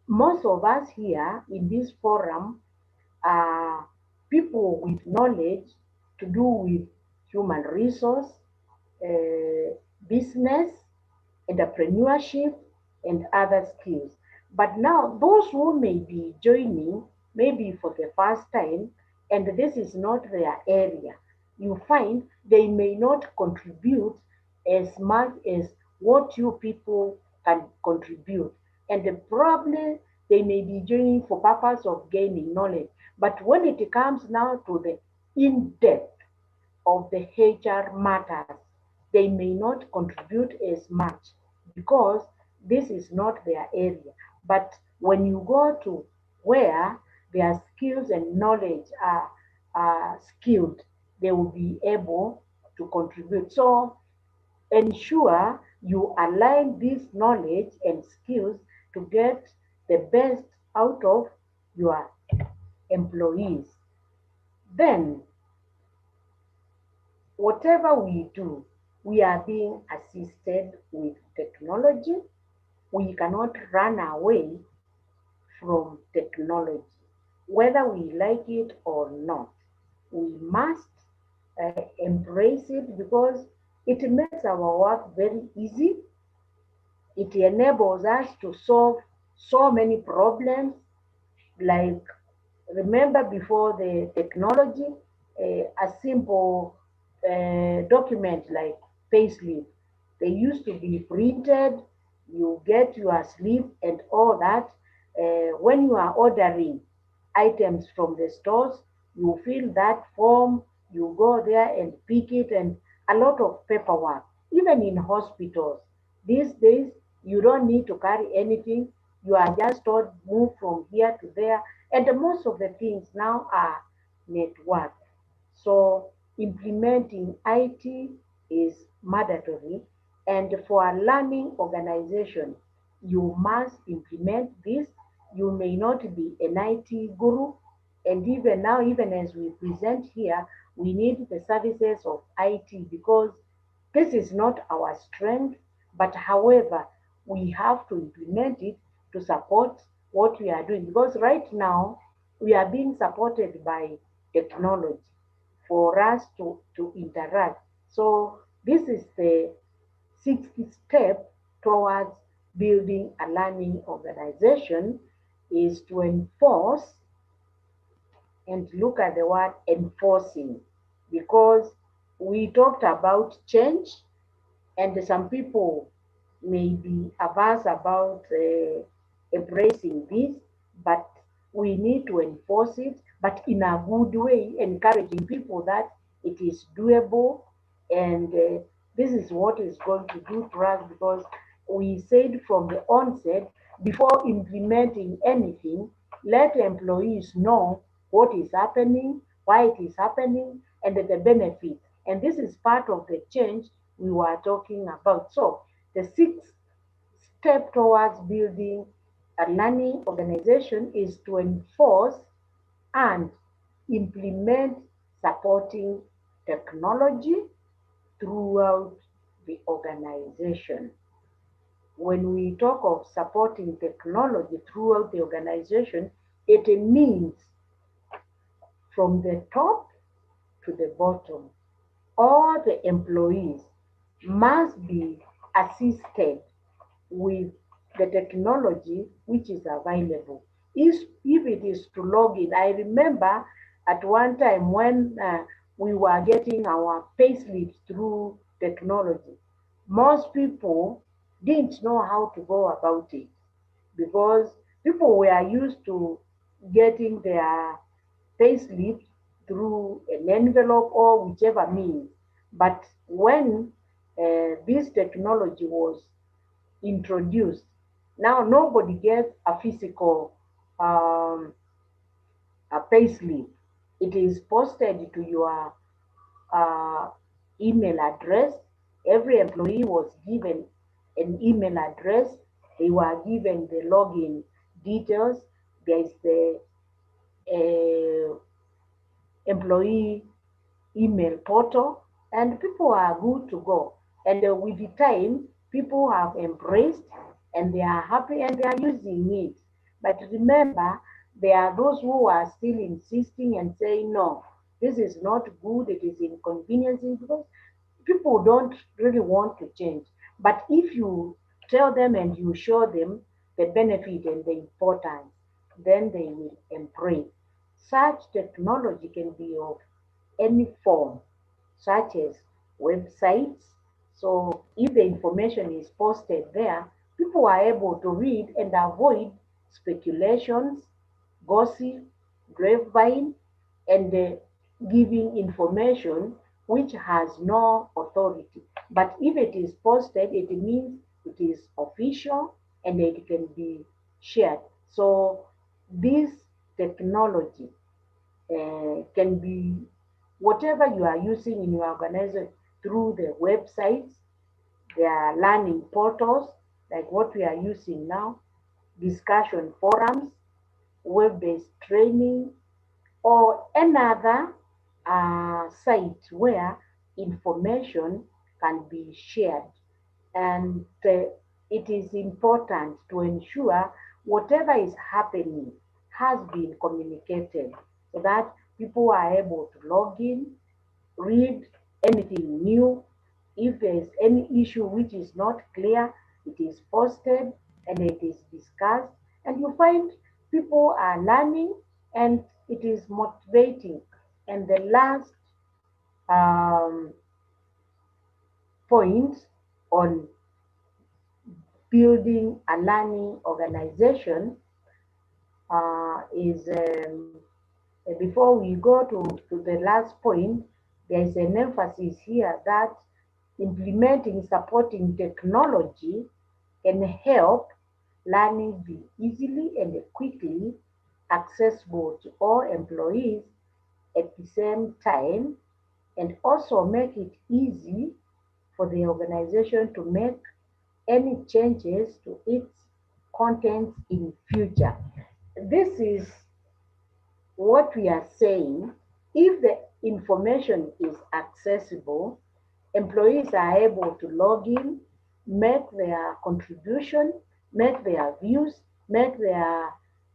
Most of us here in this forum are people with knowledge to do with human resource, uh, business, entrepreneurship, and other skills. But now, those who may be joining, maybe for the first time, and this is not their area, you find they may not contribute as much as what you people can contribute. And probably they may be joining for purpose of gaining knowledge. But when it comes now to the in-depth of the HR matters, they may not contribute as much because this is not their area. But when you go to where their skills and knowledge are skilled, they will be able to contribute. So ensure you align this knowledge and skills to get the best out of your employees. Then whatever we do, we are being assisted with technology. We cannot run away from technology, whether we like it or not. We must embrace it because it makes our work very easy. It enables us to solve so many problems like remember before the technology, a simple document like payslip, they used to be printed, you get your slip and all that. When you are ordering items from the stores, you fill that form, you go there and pick it, and a lot of paperwork. Even in hospitals, these days, you don't need to carry anything. You are just told move from here to there, and most of the things now are network. So implementing IT is mandatory, and for a learning organization, you must implement this. You may not be an IT guru, and even now, even as we present here, we need the services of IT because this is not our strength, but however, we have to implement it to support what we are doing. Because right now, we are being supported by technology for us to interact. So this is the sixth step towards building a learning organization is to enforce and look at the word enforcing because we talked about change and some people may be averse about embracing this, but we need to enforce it, but in a good way, encouraging people that it is doable and this is what is going to do for us because we said from the onset, before implementing anything, let employees know what is happening, why it is happening, and the benefit. And this is part of the change we were talking about. So the sixth step towards building a learning organization is to enforce and implement supporting technology throughout the organization. When we talk of supporting technology throughout the organization, it means from the top to the bottom, all the employees must be assisted with the technology which is available. if it is to log in. I remember at one time when we were getting our payslips through technology, most people didn't know how to go about it because people were used to getting their payslips through an envelope or whichever means. But when this technology was introduced, now nobody gets a physical um, a payslip. It is posted to your uh, email address. Every employee was given an email address. They were given the login details. There is the uh, employee email portal, and people are good to go. And with the time, people have embraced and they are happy and they are using it. But remember, there are those who are still insisting and saying, no, this is not good, it is inconveniencing because people don't really want to change. But if you tell them and you show them the benefit and the importance, then they will embrace. Such technology can be of any form, such as websites. So if the information is posted there, people are able to read and avoid speculations, gossip, grapevine, and giving information which has no authority. But if it is posted, it means it is official and it can be shared. So this technology can be whatever you are using in your organization through the websites, their learning portals, like what we are using now, discussion forums, web-based training, or another site where information can be shared. And it is important to ensure whatever is happening has been communicated so that people are able to log in, read anything new. If there is any issue which is not clear, it is posted and it is discussed. And you find people are learning and it is motivating. And the last um, point on building a learning organization is before we go to the last point, there is an emphasis here that implementing supporting technology can help learning be easily and quickly accessible to all employees at the same time, and also make it easy for the organization to make any changes to its contents in future. This is what we are saying. If the information is accessible, employees are able to log in, make their contribution, make their views, make their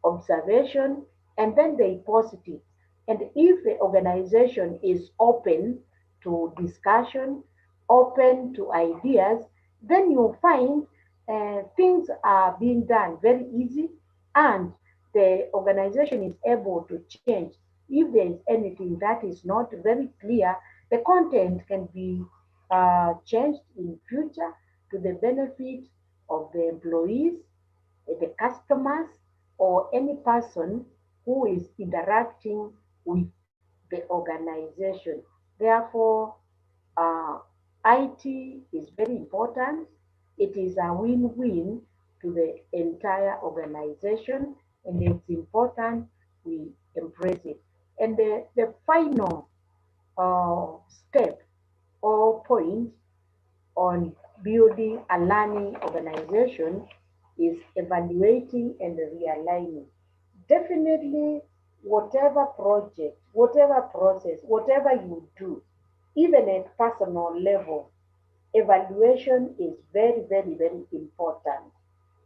observation, and then they post it. And if the organization is open to discussion, open to ideas, then you'll find things are being done very easy and the organization is able to change. If there is anything that is not very clear, the content can be changed in future to the benefit of the employees, the customers, or any person who is interacting with the organization. Therefore, uh, IT is very important. It is a win-win to the entire organization, and it's important we embrace it. And the final step or point on building a learning organization is evaluating and realigning. Definitely, whatever project, whatever process, whatever you do, even at personal level, evaluation is very, very, very important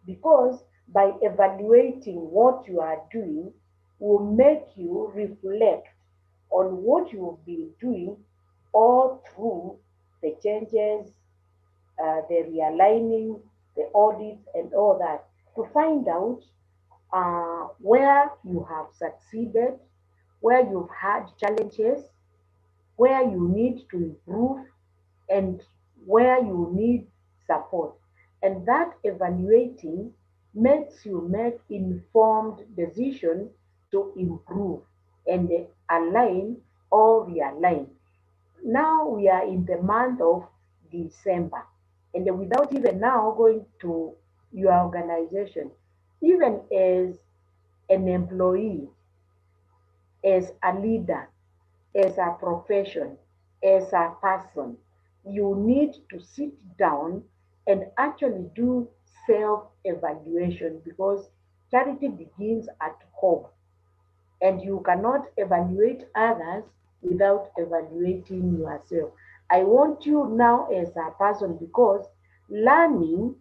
because by evaluating what you are doing will make you reflect on what you've been doing all through the changes, the realigning, the audits, and all that to find out where you have succeeded, where you've had challenges, where you need to improve, and where you need support. And that evaluating makes you make informed decisions to improve and align or realign. Now we are in the month of December, and without even now going to your organization, even as an employee, as a leader, as a profession, as a person, you need to sit down and actually do self evaluation, because charity begins at home, and you cannot evaluate others without evaluating yourself. I want you now as a person, because learning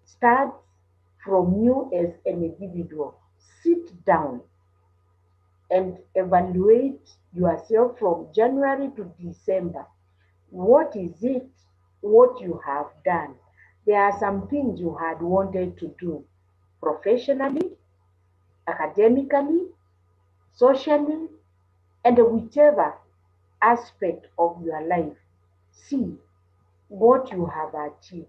starts from you as an individual. Sit down and evaluate yourself from January to December. What is it what you have done? There are some things you had wanted to do professionally, academically, socially, and whichever aspect of your life. See what you have achieved.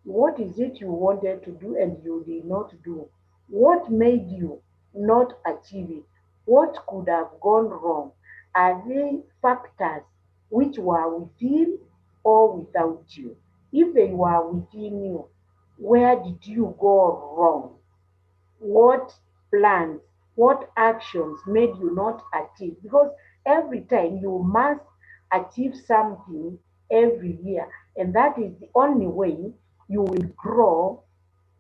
What is it you wanted to do and you did not do? What made you not achieve it? What could have gone wrong? Are they factors which were within or without you? If they were within you, where did you go wrong? What plans, what actions made you not achieve? Because every time you must achieve something every year, and that is the only way you will grow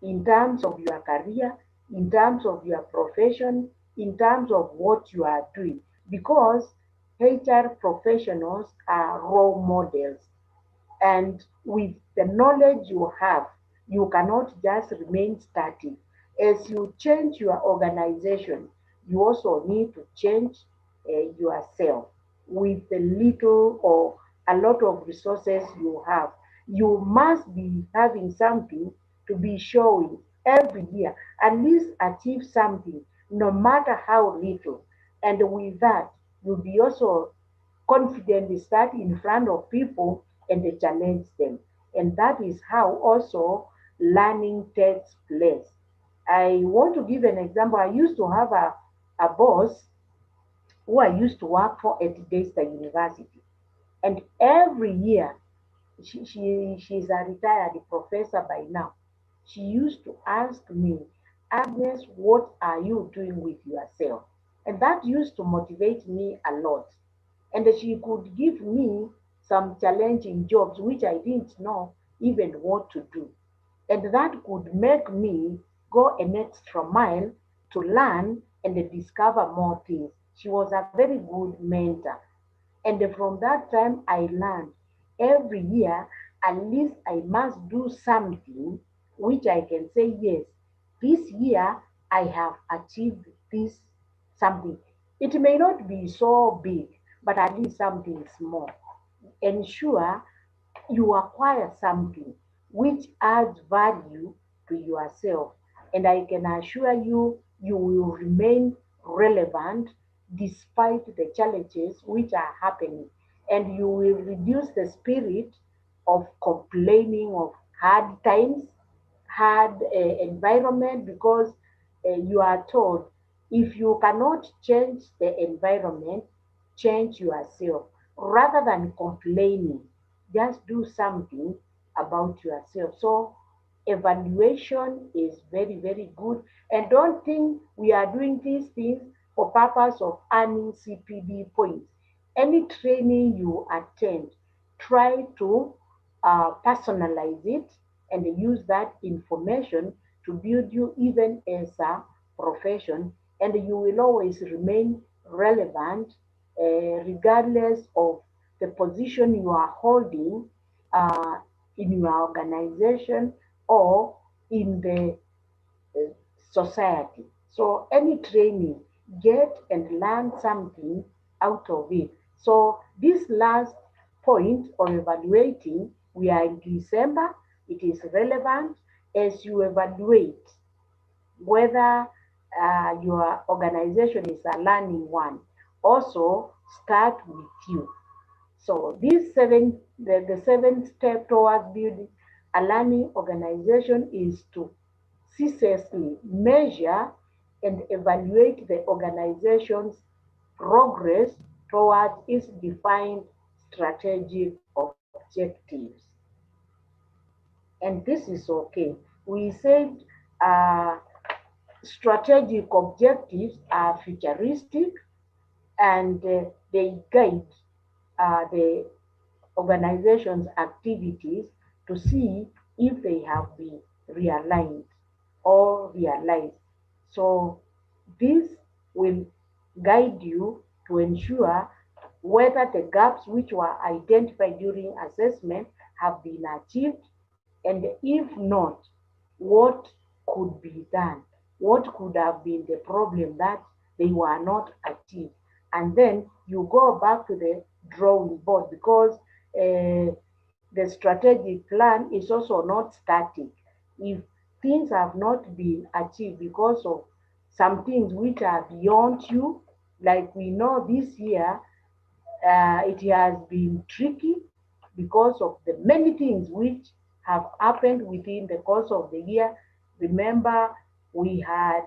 in terms of your career, in terms of your profession, in terms of what you are doing. Because HR professionals are role models, and with the knowledge you have, you cannot just remain static. As you change your organization, you also need to change yourself with the little or a lot of resources you have. You must be having something to be showing every year, at least achieve something, no matter how little. And with that, you'll be also confidently start in front of people and they challenge them. And that is how also learning takes place. I want to give an example. I used to have a boss who I used to work for at Daystar University. And every year, she's a retired professor by now. She used to ask me, Agnes, what are you doing with yourself? And that used to motivate me a lot. And she could give me some challenging jobs which I didn't know even what to do. And that could make me go an extra mile to learn and discover more things. She was a very good mentor. And from that time, I learned every year, at least I must do something which I can say, yes, this year I have achieved this something. It may not be so big, but at least something small. Ensure you acquire something which adds value to yourself. And I can assure you, you will remain relevant despite the challenges which are happening. And you will reduce the spirit of complaining of hard times, hard environment, because you are told if you cannot change the environment, change yourself. Rather than complaining, just do something about yourself. So evaluation is very, very good. And don't think we are doing these things for purpose of earning CPD points. Any training you attend, try to personalize it and use that information to build you even as a profession, and you will always remain relevant regardless of the position you are holding uh, in your organization or in the society. So any training, get and learn something out of it. So this last point of evaluating, we are in December, it is relevant as you evaluate whether your organization is a learning one, also start with you. So the seventh step towards building a learning organization is to ceaselessly measure and evaluate the organization's progress towards its defined strategic objectives. And this is okay. We said uh, strategic objectives are futuristic and they guide the organization's activities to see if they have been realigned or realized. So this will guide you to ensure whether the gaps which were identified during assessment have been achieved, and if not, what could be done, what could have been the problem that they were not achieved. And then you go back to the drawing board because the strategic plan is also not static. If things have not been achieved because of some things which are beyond you, like we know this year, it has been tricky because of the many things which have happened within the course of the year. Remember, we had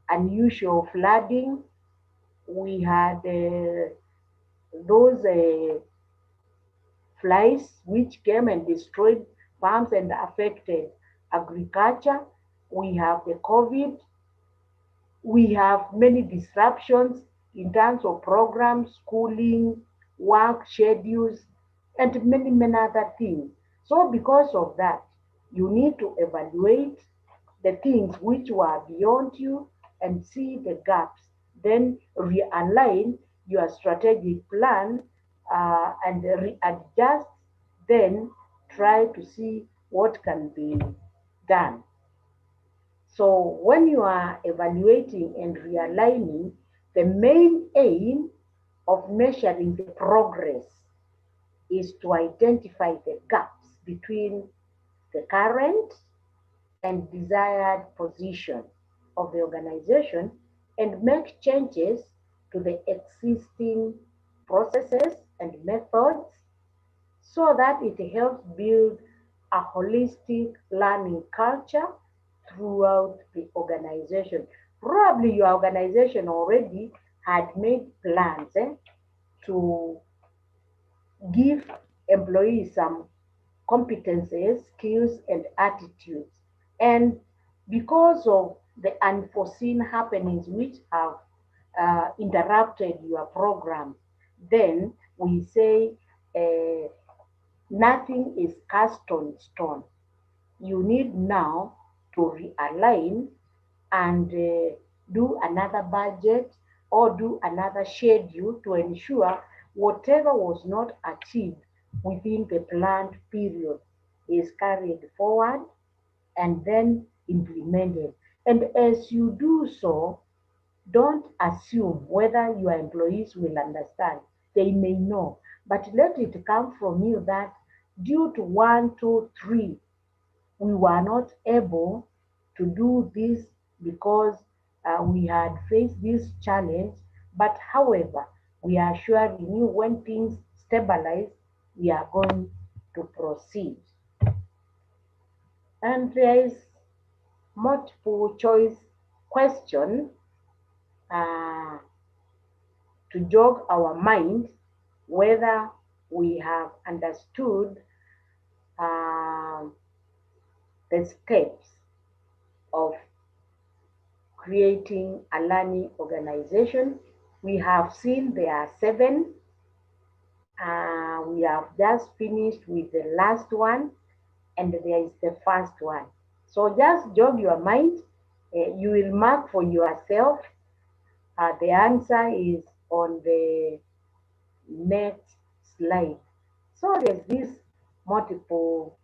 unusual flooding, we had those flies which came and destroyed farms and affected agriculture. We have the COVID. We have many disruptions in terms of programs, schooling, work schedules, and many, many other things. So because of that, you need to evaluate the things which were beyond you and see the gaps. Then realign your strategic plan and readjust. Then try to see what can be done. So when you are evaluating and realigning, the main aim of measuring the progress is to identify the gaps between the current and desired position of the organization and make changes to the existing processes and methods so that it helps build a holistic learning culture throughout the organization. Probably your organization already had made plans to give employees some competencies, skills, and attitudes. And because of the unforeseen happenings which have interrupted your program, then we say nothing is cast on stone. You need now to realign and do another budget or do another schedule to ensure whatever was not achieved within the planned period is carried forward and then implemented. And as you do so, don't assume whether your employees will understand. They may know, but let it come from you that due to one, two, three, we were not able to do this because we had faced this challenge. But however, we are assuring you when things stabilize, we are going to proceed. And there is multiple choice question uh, to jog our mind whether we have understood uh, the steps of creating a learning organization. We have seen there are seven. We have just finished with the last one, and there is the first one. So just jog your mind. You will mark for yourself. The answer is on the next slide. So there's this multiple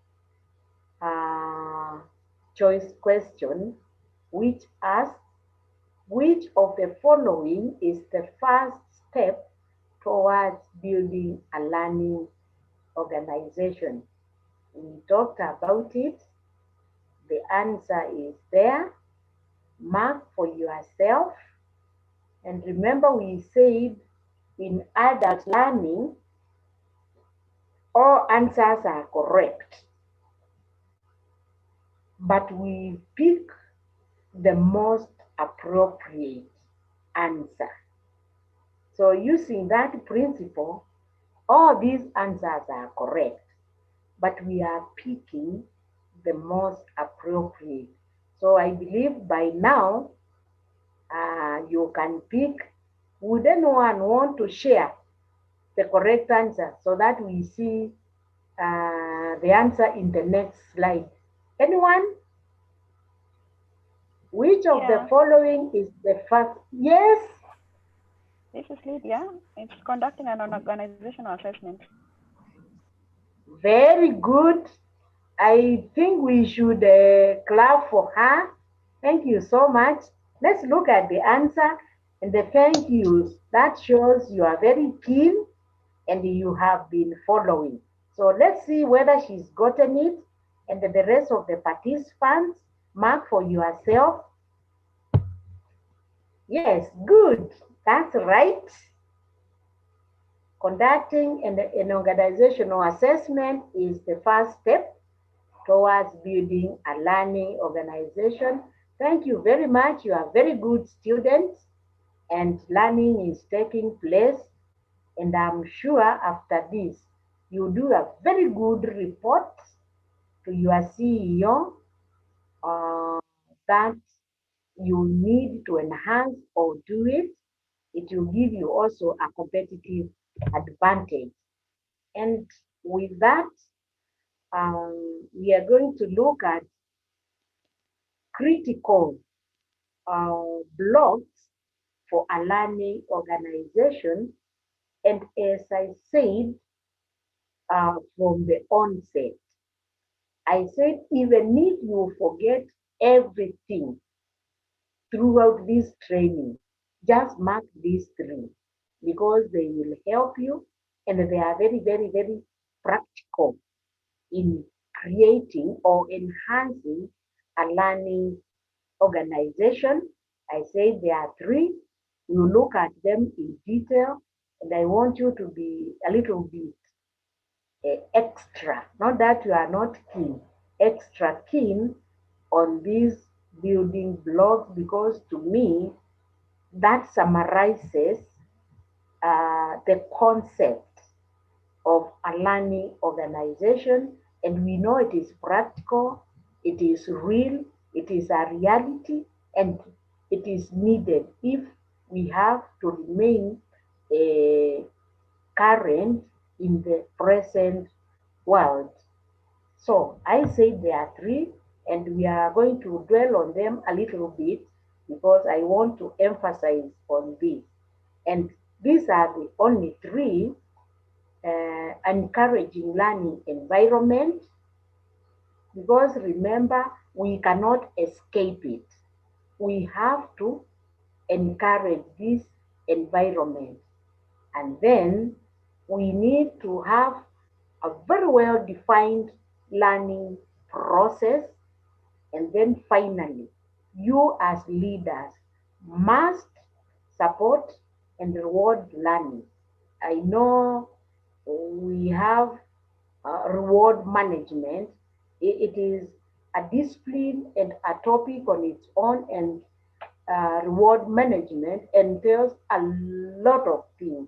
uh, choice question which asks, which of the following is the first step towards building a learning organization? We talked about it. The answer is there. Mark for yourself. And remember, we said in adult learning, all answers are correct, but we pick the most appropriate answer. So using that principle, all these answers are correct, but we are picking the most appropriate. So I believe by now you can pick. Would anyone want to share the correct answer so that we see the answer in the next slide? Anyone? Which of the Yeah, following is the first? Yes, this is Lydia. It's conducting an organizational assessment. very good. I think we should clap for her. Thank you so much. Let's look at the answer and the thank yous. That shows you are very keen and you have been following. So let's see whether she's gotten it and the rest of the participants. Mark for yourself. Yes, good. That's right. Conducting an organizational assessment is the first step towards building a learning organization. Thank you very much. You are very good students and learning is taking place. And I'm sure after this, you do a very good report to your CEO that you need to enhance or do it. It will give you also a competitive advantage. And with that, we are going to look at critical blocks for a learning organization. And as I said from the onset, I said even if you forget everything throughout this training, just mark these three because they will help you and they are very, very, very practical in creating or enhancing a learning organization. I say there are three. You look at them in detail, and I want you to be a little bit extra, not that you are not keen, extra keen on these building blocks because to me that summarizes the concept of a learning organization, and we know it is practical, it is real, it is a reality, and it is needed if we have to remain current in the present world. So I say there are three, and we are going to dwell on them a little bit because I want to emphasize on this. And these are the only three: encouraging learning environment, because remember, we cannot escape it. We have to encourage this environment. And then we need to have a very well defined learning process. And then finally, you as leaders must support and reward learning. I know we have reward management. It is a discipline and a topic on its own, and reward management entails a lot of things,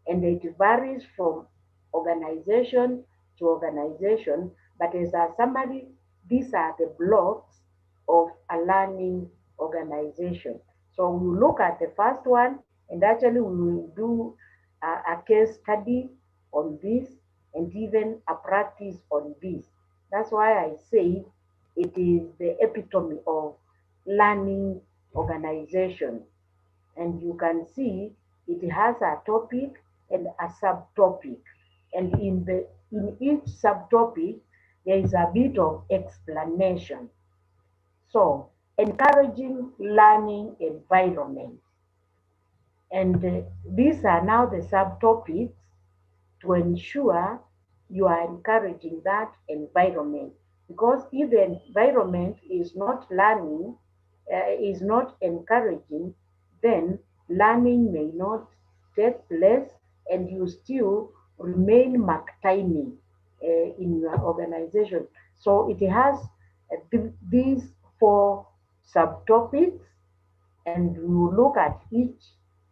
and it varies from organization to organization. But as a summary, these are the blocks of a learning organization. So we look at the first one, and actually we will do a case study on this and even a practice on this. That's why I say it is the epitome of learning organization. And you can see it has a topic and a subtopic. And in each subtopic, there is a bit of explanation. So, encouraging learning environment. And these are now the subtopics to ensure you are encouraging that environment. Because if the environment is not learning, is not encouraging, then learning may not take place and you still remain McTiny in your organization. So it has these four subtopics, and we will look at each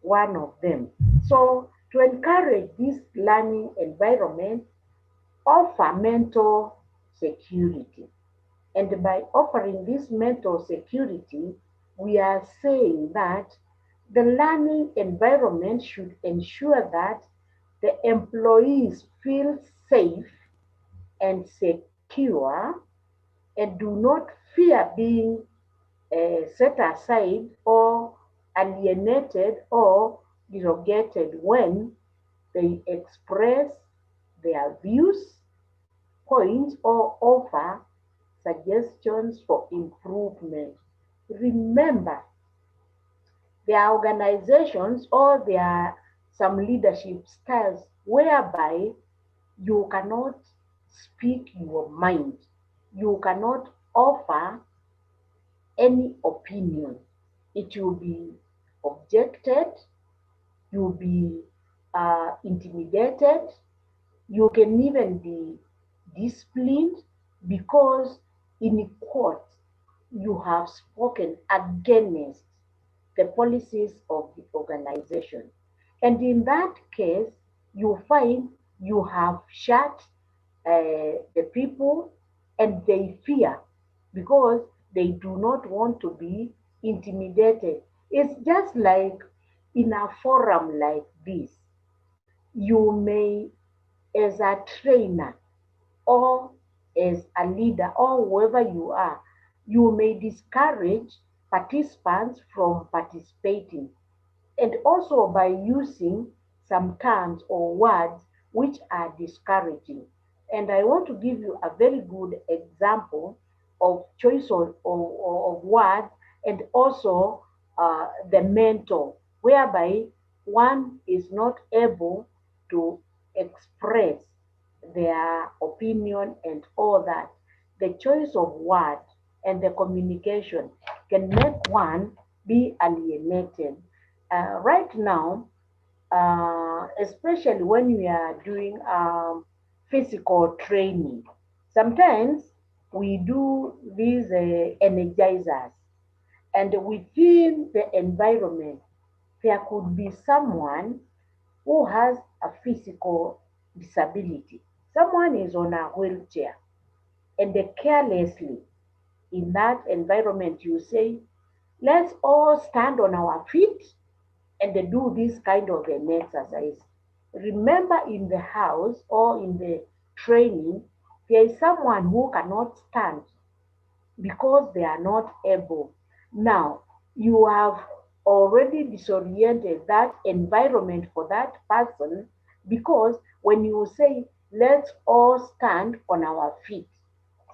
one of them. So to encourage this learning environment, offer mental security. And by offering this mental security, we are saying that the learning environment should ensure that the employees feel safe and secure and do not fear being set aside or alienated or derogated when they express their views, points, or offer suggestions for improvement. Remember, there are organizations or there are some leadership styles whereby you cannot speak your mind. You cannot offer any opinion. It will be objected, you'll be intimidated, you can even be disciplined because in court you have spoken against the policies of the organization. And in that case, you find you have shut the people and they fear because they do not want to be intimidated. It's just like in a forum like this, you may, as a trainer or as a leader or whoever you are, you may discourage participants from participating, and also by using some terms or words which are discouraging. And I want to give you a very good example of choice of words and also the mentor, whereby one is not able to express their opinion and all that. The choice of word and the communication can make one be alienated. Right now, especially when we are doing physical training, sometimes we do these energizers, and within the environment, there could be someone who has a physical disability. Someone is on a wheelchair, and carelessly in that environment, you say, let's all stand on our feet and they do this kind of an exercise. Remember, in the house or in the training, there is someone who cannot stand because they are not able. Now, you have already disoriented that environment for that person because when you say, let's all stand on our feet,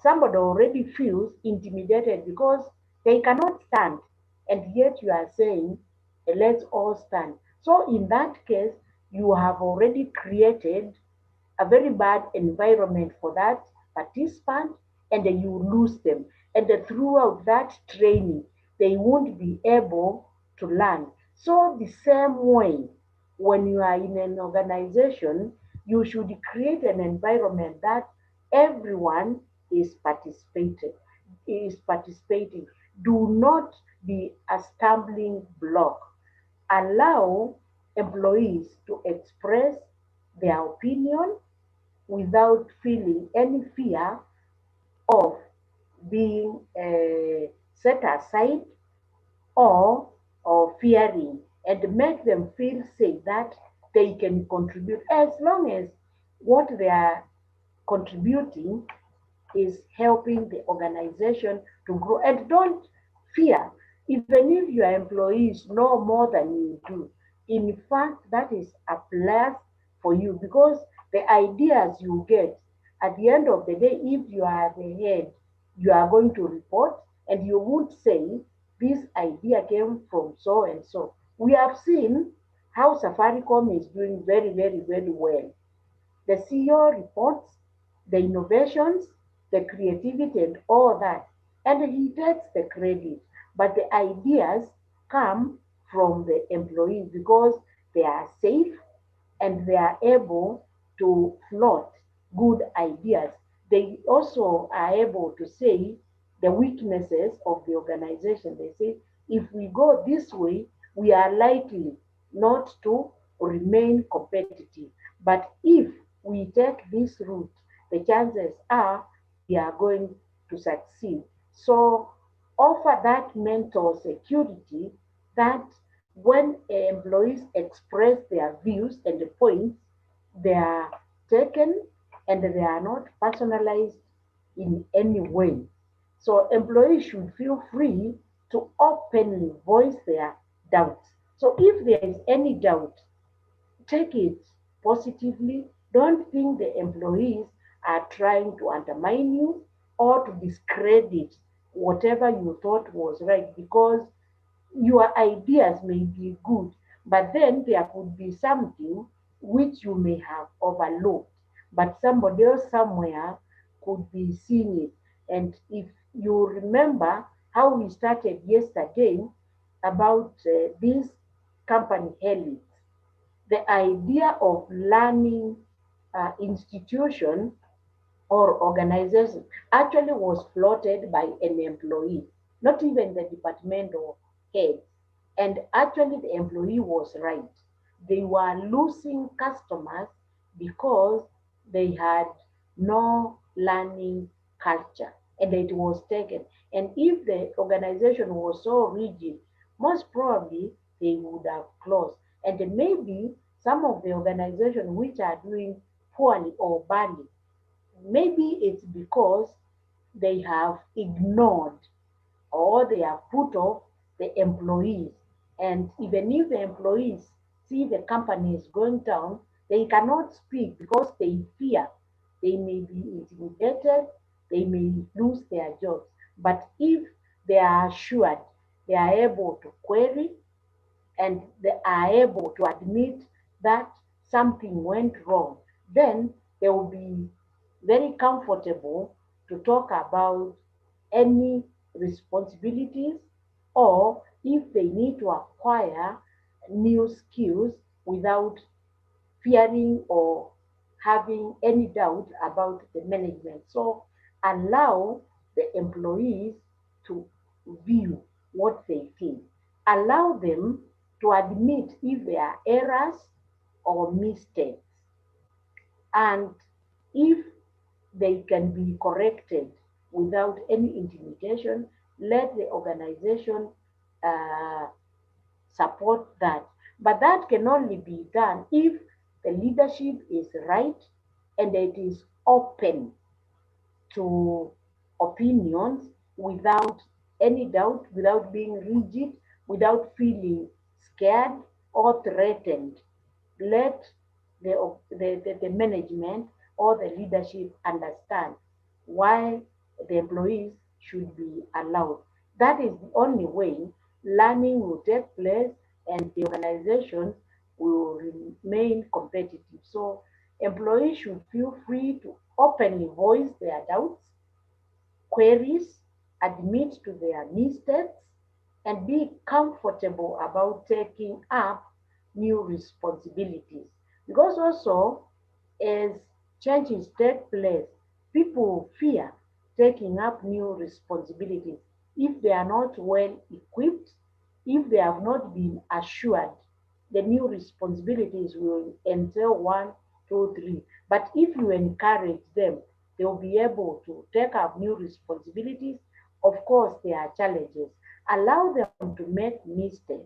somebody already feels intimidated because they cannot stand, and yet you are saying, let's all stand. So, in that case, you have already created a very bad environment for that participant, and then you lose them. And then throughout that training, they won't be able to learn. So, the same way, when you are in an organization, you should create an environment that everyone is participating. Do not be a stumbling block. Allow employees to express their opinion without feeling any fear of being set aside or fearing, and make them feel safe that they can contribute as long as what they are contributing is helping the organization to grow. And don't fear, even if your employees know more than you do. In fact, that is a plus for you because the ideas you get at the end of the day, if you are the head, you are going to report and you would say, this idea came from so and so. We have seen how Safaricom is doing very, very, very well. The CEO reports the innovations, the creativity, and all that, and he takes the credit. but the ideas come from the employees because they are safe and they are able to float good ideas. They also are able to say the weaknesses of the organization. They say, if we go this way, we are likely not to remain competitive. But if we take this route, the chances are we are going to succeed. So offer that mental security that when employees express their views and the points, they are taken and they are not personalized in any way. So employees should feel free to openly voice their doubts. So if there is any doubt, take it positively. Don't think the employees are trying to undermine you or to discredit whatever you thought was right, because your ideas may be good, but then there could be something which you may have overlooked, but somebody else somewhere could be seeing it. And if you remember how we started yesterday about this company helix, the idea of learning institution or organization actually was floated by an employee, not even the departmental head. And actually, the employee was right. They were losing customers because they had no learning culture and it was taken. And if the organization was so rigid, most probably they would have closed. And maybe some of the organizations which are doing poorly or badly, maybe it's because they have ignored or they have put off the employees. And even if the employees see the company is going down, they cannot speak because they fear they may be intimidated, they may lose their jobs. But if they are assured, they are able to query and they are able to admit that something went wrong, then they will be very comfortable to talk about any responsibilities or if they need to acquire new skills without fearing or having any doubt about the management. So allow the employees to view what they feel. Allow them to admit if there are errors or mistakes. And if they can be corrected without any intimidation, let the organization uh, support that. But that can only be done if the leadership is right and it is open to opinions without any doubt, without being rigid, without feeling scared or threatened. Let the management or the leadership understand why the employees should be allowed. That is the only way learning will take place and the organization will remain competitive. So employees should feel free to openly voice their doubts, queries, admit to their mistakes, and be comfortable about taking up new responsibilities. Because also, as changes take place, people fear taking up new responsibilities if they are not well equipped, if they have not been assured the new responsibilities will entail one, two, three. But if you encourage them, they will be able to take up new responsibilities. Of course, there are challenges. Allow them to make mistakes.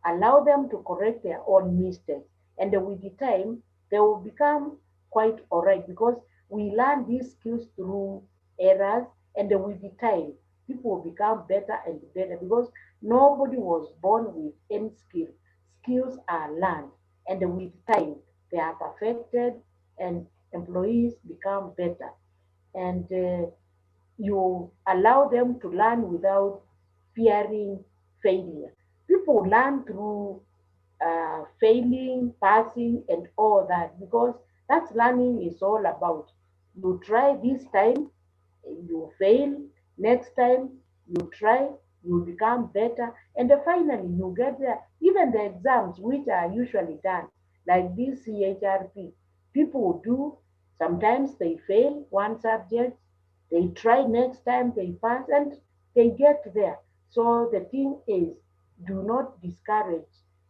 Allow them to correct their own mistakes. And with the time, they will become quite all right because we learn these skills through errors. And with the time, people will become better and better because nobody was born with any skill. Skills are learned. And with time, they are perfected and employees become better. And you allow them to learn without fearing failure. People learn through failing, passing, and all that because that's learning is all about. You try this time, you fail, next time you try, you become better, and then finally you get there. Even the exams, which are usually done, like this CHRP, people do, sometimes they fail one subject, they try next time, they pass, and they get there. So the thing is, do not discourage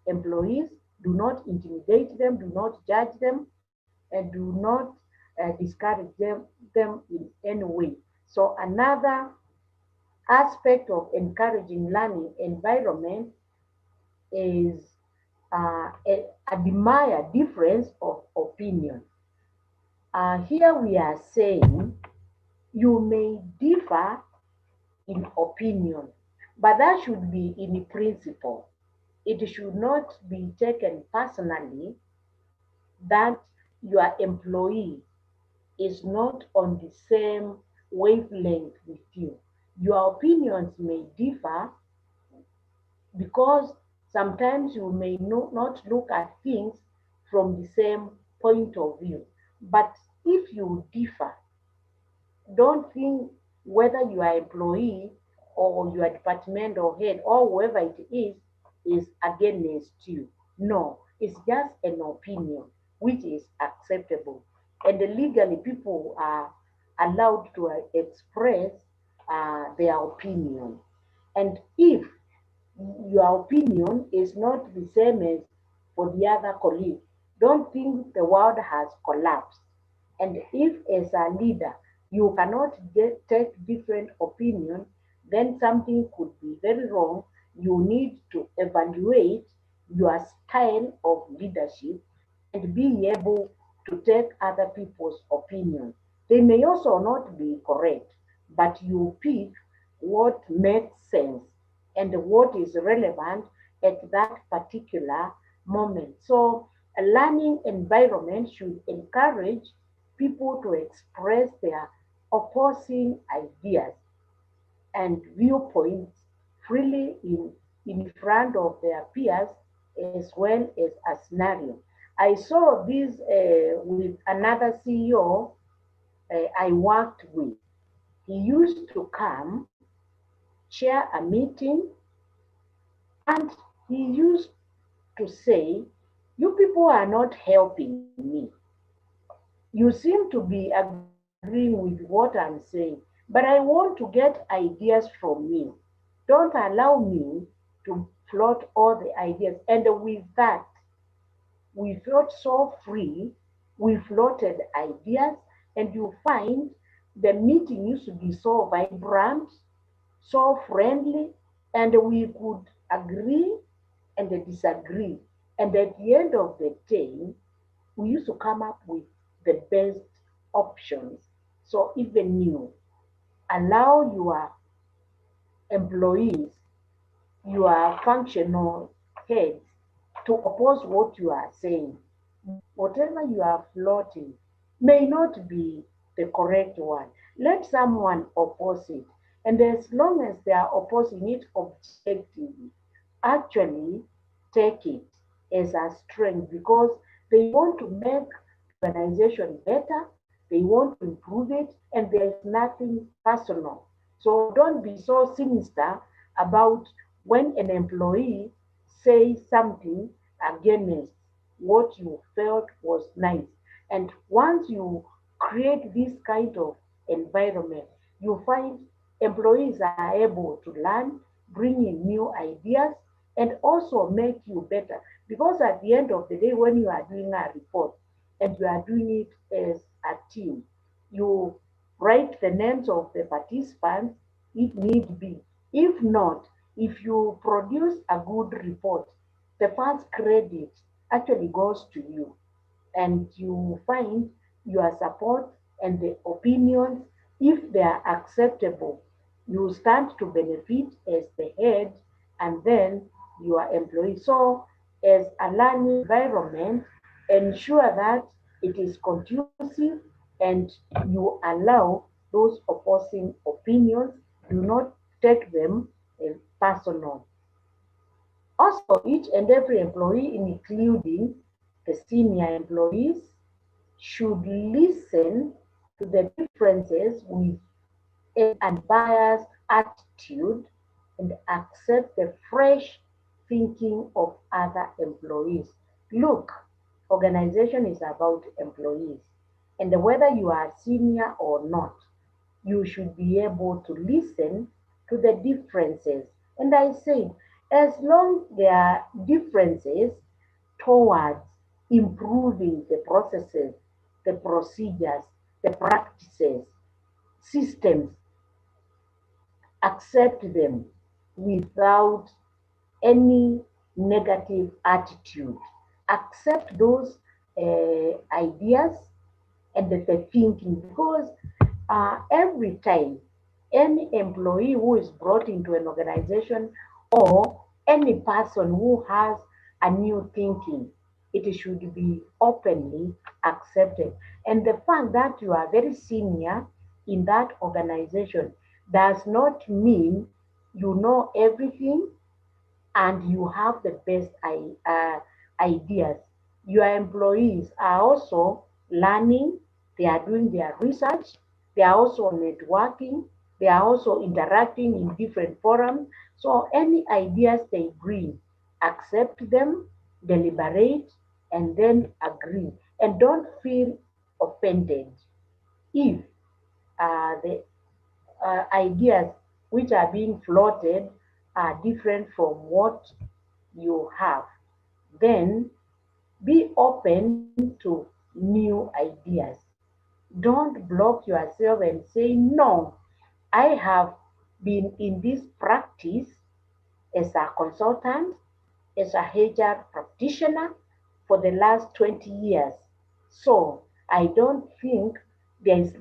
employees, do not intimidate them, do not judge them, and do not discourage them in any way. So another aspect of encouraging learning environment is admire difference of opinion. Here we are saying you may differ in opinion, but that should be in principle. It should not be taken personally that your employee is not on the same wavelength with you. Your opinions may differ because sometimes you may not look at things from the same point of view. But if you differ, don't think whether your employee or your department or head or whoever it is against you. No, it's just an opinion which is acceptable. And legally, people are allowed to express their opinion. And if your opinion is not the same as for the other colleague, don't think the world has collapsed. And if as a leader you cannot take different opinion, then something could be very wrong. You need to evaluate your style of leadership and be able to take other people's opinion. They may also not be correct, but you pick what makes sense and what is relevant at that particular moment. So a learning environment should encourage people to express their opposing ideas and viewpoints freely in front of their peers as well as a scenario. I saw this with another CEO I worked with. He used to come, chair a meeting, and he used to say, "You people are not helping me. You seem to be agreeing with what I'm saying, but I want to get ideas from you. Don't allow me to float all the ideas." And with that, we felt so free. We floated ideas, and you find the meeting used to be so vibrant, so friendly, and we could agree and disagree. And at the end of the day, we used to come up with the best options. So even you allow your employees, your functional heads to oppose what you are saying. Whatever you are floating may not be the correct one. Let someone oppose it. And as long as they are opposing it objectively, actually take it as a strength because they want to make the organization better, they want to improve it, and there is nothing personal. So don't be so sinister about when an employee says something against what you felt was nice. And once you create this kind of environment, you find employees are able to learn, bring in new ideas, and also make you better. Because at the end of the day, when you are doing a report and you are doing it as a team, you write the names of the participants if need be. If not, if you produce a good report, the first credit actually goes to you, and you find your support and the opinions, if they are acceptable, you stand to benefit as the head and then your employee. So as a learning environment, ensure that it is conducive and you allow those opposing opinions. Do not take them as personal. Also, each and every employee, including the senior employees, should listen to the differences with an unbiased attitude and accept the fresh thinking of other employees. Look, organization is about employees, and whether you are senior or not, you should be able to listen to the differences. And I say, as long there are differences towards improving the processes, the procedures, the practices, systems, accept them without any negative attitude. Accept those ideas and the thinking, because every time any employee who is brought into an organization or any person who has a new thinking, it should be openly accepted. And the fact that you are very senior in that organization does not mean you know everything and you have the best ideas. Your employees are also learning, they are doing their research, they are also networking, they are also interacting in different forums. So any ideas they bring, accept them, deliberate, and then agree. And don't feel offended if the ideas which are being floated are different from what you have. Then be open to new ideas. Don't block yourself and say, no, I have been in this practice as a consultant, as a HR practitioner for the last 20 years. So I don't think there's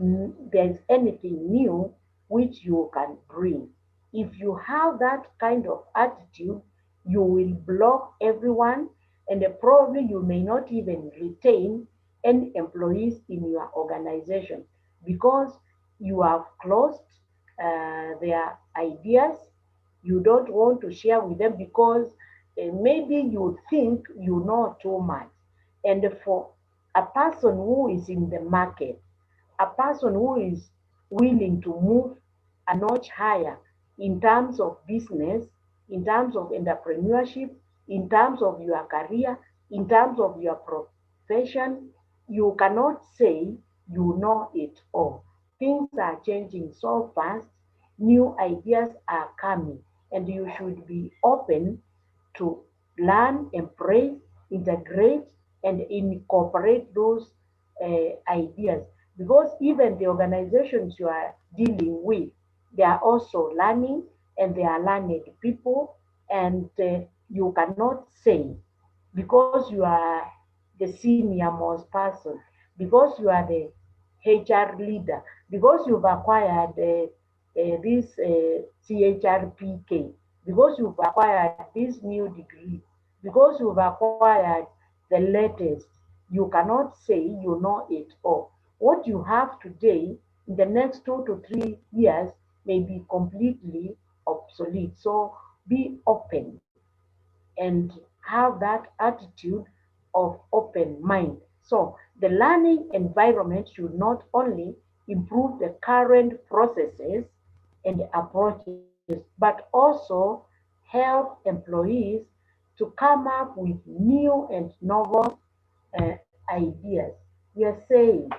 anything new which you can bring. If you have that kind of attitude, you will block everyone, and probably you may not even retain any employees in your organization because you have closed their ideas. You don't want to share with them because maybe you think you know too much. And for a person who is in the market, a person who is willing to move a notch higher in terms of business, in terms of entrepreneurship, in terms of your career, in terms of your profession, you cannot say you know it all. Things are changing so fast, new ideas are coming, and you should be open to learn, embrace, integrate, and incorporate those ideas. Because even the organizations you are dealing with, they are also learning and they are learned people, and you cannot say because you are the senior most person, because you are the HR leader, because you've acquired this CHRPK, because you've acquired this new degree, because you've acquired the latest, you cannot say you know it all. What you have today, in the next 2 to 3 years, may be completely obsolete. So be open and have that attitude of open mind. So the learning environment should not only improve the current processes and approaches, but also help employees to come up with new and novel ideas. We are saying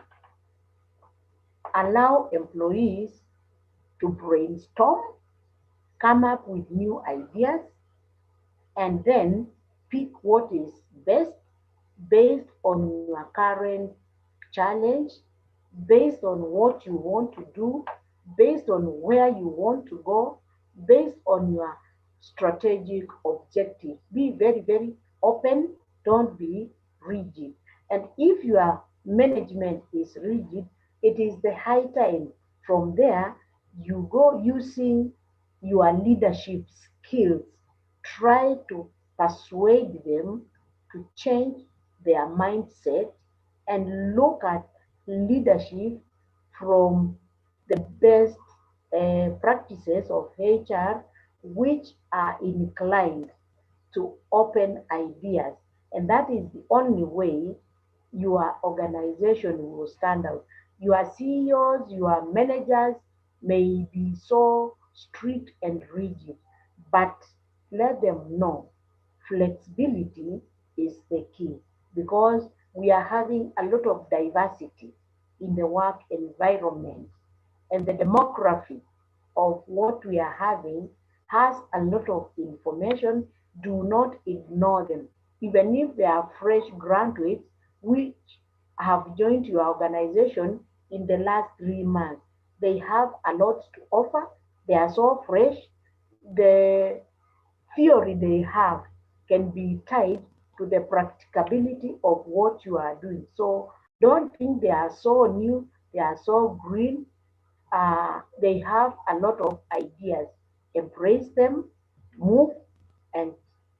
allow employees to brainstorm, come up with new ideas, and then pick what is best based on your current challenge, based on what you want to do, based on where you want to go, based on your strategic objective. Be very, very open, don't be rigid. And if your management is rigid, it is the high time. From there, you go using your leadership skills. Try to persuade them to change their mindset and look at leadership from the best practices of HR, which are inclined to open ideas. And that is the only way your organization will stand out. Your CEOs, your managers may be so strict and rigid, but let them know flexibility is the key, because we are having a lot of diversity in the work environment, and the demography of what we are having has a lot of information. Do not ignore them. Even if they are fresh graduates which have joined your organization in the last 3 months, they have a lot to offer. They are so fresh. The theory they have can be tied to the practicability of what you are doing. So don't think they are so new, they are so green. They have a lot of ideas. Embrace them, move, and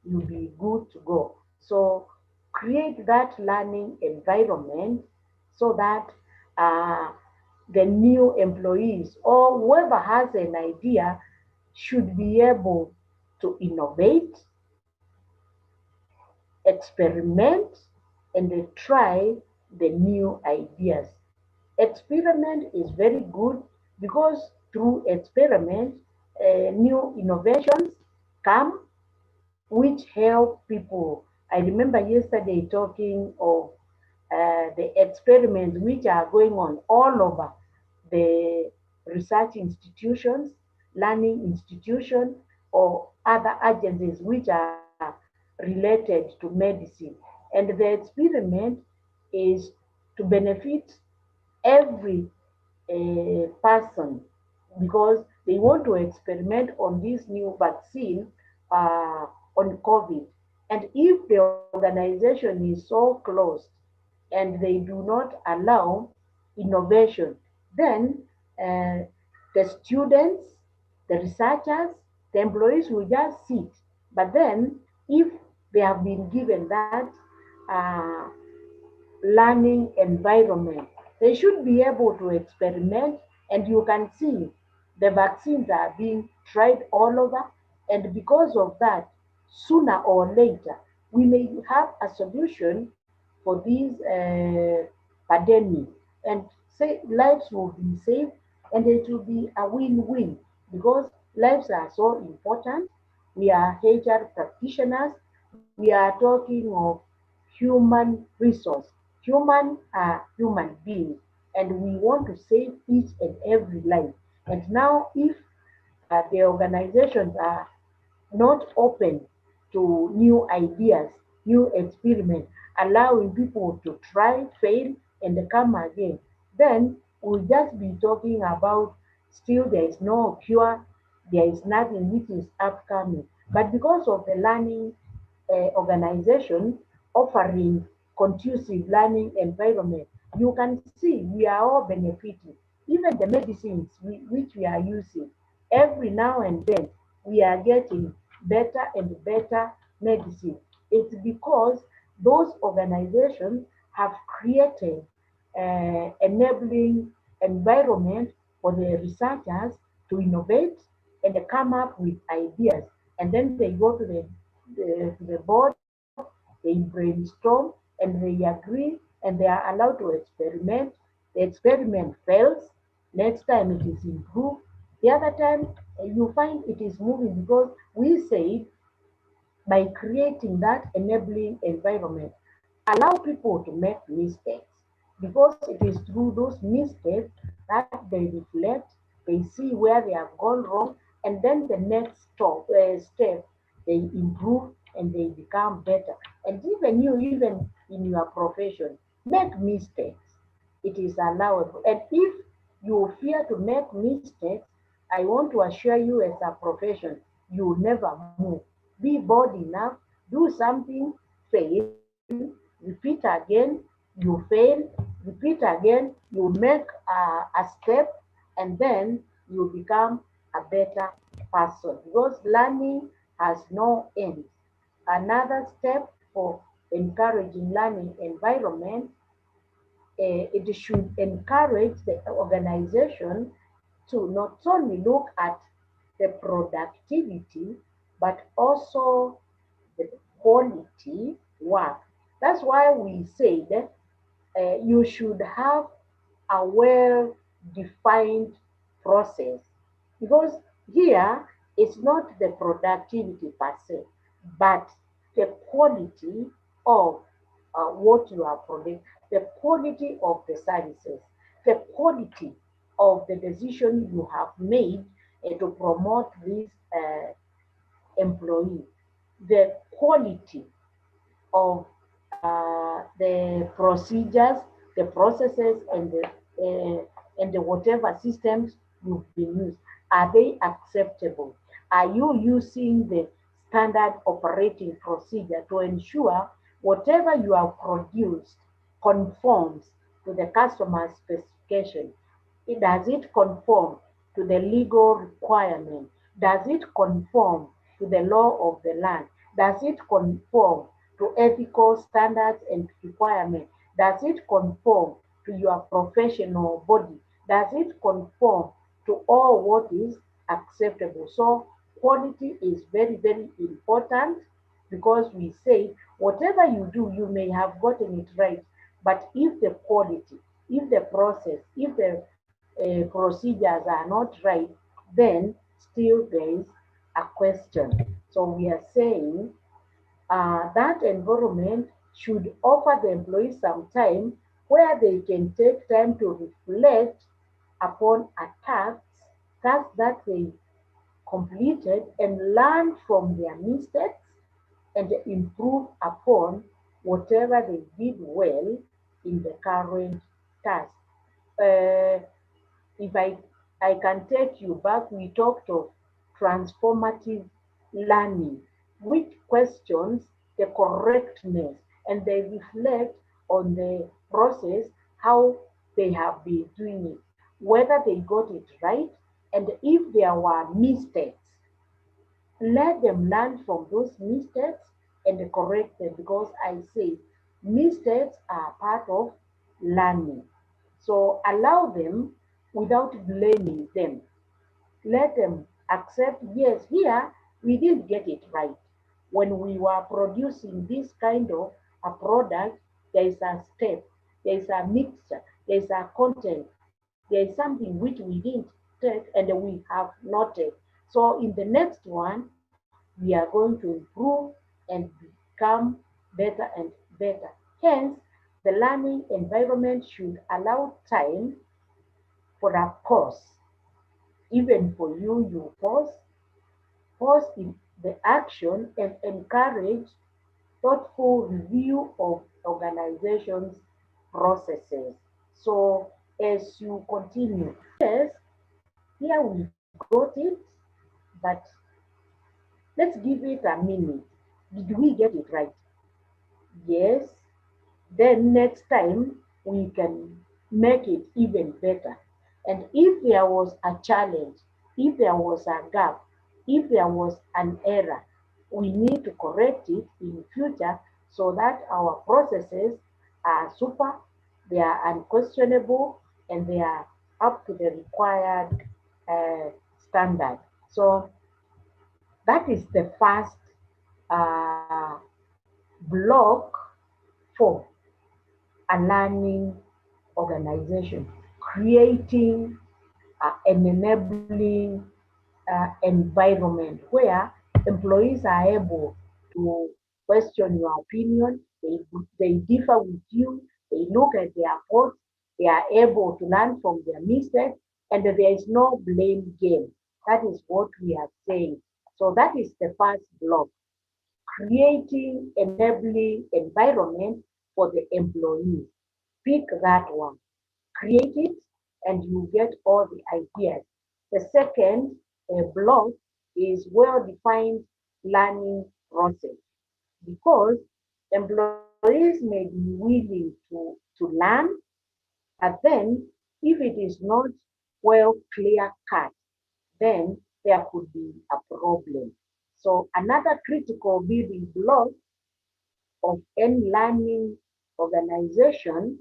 you'll be good to go. So create that learning environment so that uh, the new employees or whoever has an idea should be able to innovate, experiment, and they try the new ideas. Experiment is very good because through experiment, new innovations come which help people. I remember yesterday talking of the experiments which are going on all over the research institutions, learning institutions, or other agencies which are related to medicine. And the experiment is to benefit every person, because they want to experiment on this new vaccine on COVID. And if the organization is so closed and they do not allow innovation, then uh, the students, the researchers, the employees will just sit. But then, if they have been given that uh, learning environment, they should be able to experiment, and you can see the vaccines are being tried all over. And because of that, sooner or later, we may have a solution for this pandemic, and say lives will be saved, and it will be a win-win, because lives are so important. We are HR practitioners. We are talking of human resource. Human are human beings, and we want to save each and every life. And now, if the organizations are not open to new ideas, new experiments, allowing people to try, fail, and come again, then we'll just be talking about still there is no cure, there is nothing which is upcoming. But because of the learning organization offering conducive learning environment, you can see we are all benefiting. Even the medicines which we are using, every now and then we are getting better and better medicine. It's because those organizations have created enabling environment for the researchers to innovate and come up with ideas. And then they go to the board, they brainstorm, and they agree, and they are allowed to experiment. The experiment fails, next time it is improved. The other time, you find it is moving, because we say by creating that enabling environment, allow people to make mistakes, because it is through those mistakes that they reflect, they see where they have gone wrong, and then the next step, they improve and they become better. And even you, even in your profession, make mistakes. It is allowable. And if you fear to make mistakes, I want to assure you, as a profession, you will never move. Be bold enough, do something, fail, repeat again, you fail, repeat again, you make a step, and then you become a better person, because learning has no end. Another step for encouraging learning environment, it should encourage the organization to not only look at the productivity, but also the quality work. That's why we said you should have a well-defined process, because here It's not the productivity per se, but the quality of what you are producing, the quality of the services, the quality of the decision you have made to promote this employee, the quality of the procedures, the processes, and the whatever systems you've been used. Are they acceptable? Are you using the standard operating procedure to ensure whatever you have produced conforms to the customer's specification? Does it conform to the legal requirement? Does it conform to the law of the land? Does it conform to ethical standards and requirements? Does it conform to your professional body? Does it conform to all what is acceptable? So quality is very, very important because we say whatever you do, you may have gotten it right, but if the quality, if the process, if the procedures are not right, then still there is a question. So we are saying that environment should offer the employees some time where they can take time to reflect upon a tasks that they completed and learn from their mistakes and improve upon whatever they did well in the current task. Uh, if I can take you back, we talked of transformative learning, which questions the correctness and they reflect on the process, how they have been doing it, whether they got it right, and if there were mistakes, let them learn from those mistakes and correct them because I say mistakes are part of learning. So allow them without blaming them. Let them accept, yes, here we didn't get it right. When we were producing this kind of a product, there is a step, there is a mixture, there is a content, there is something which we didn't take and we have noted. So in the next one, we are going to improve and become better and better. Hence, the learning environment should allow time for a pause. Even for you, you pause in the action and encourage thoughtful review of organizations' processes. So as you continue, yes, here we got it, but let's give it a minute. Did we get it right? Yes. Then next time we can make it even better. And if there was a challenge, if there was a gap, if there was an error, we need to correct it in future so that our processes are super, they are unquestionable, and they are up to the required standard. So that is the first uh, block for a learning organization, creating an enabling environment where employees are able to question your opinion, they differ with you, they look at their faults, they are able to learn from their mistakes, and there is no blame game. That is what we are saying. So that is the first block, creating enabling environment for the employees. Pick that one, create it, and you get all the ideas. The second block is well-defined learning process because employees may be willing to learn, but then if it is not well clear cut, then there could be a problem. So another critical building block of any learning organization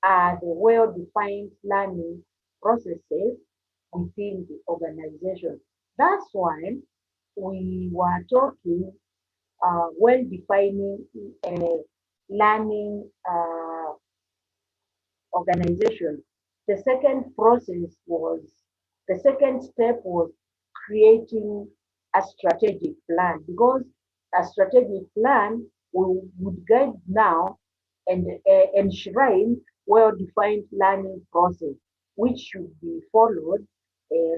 are the well-defined learning processes within the organization. That's why we were talking when defining learning organization. The second process was, the second step was creating a strategic plan, because a strategic plan would guide now and enshrine well-defined learning process, which should be followed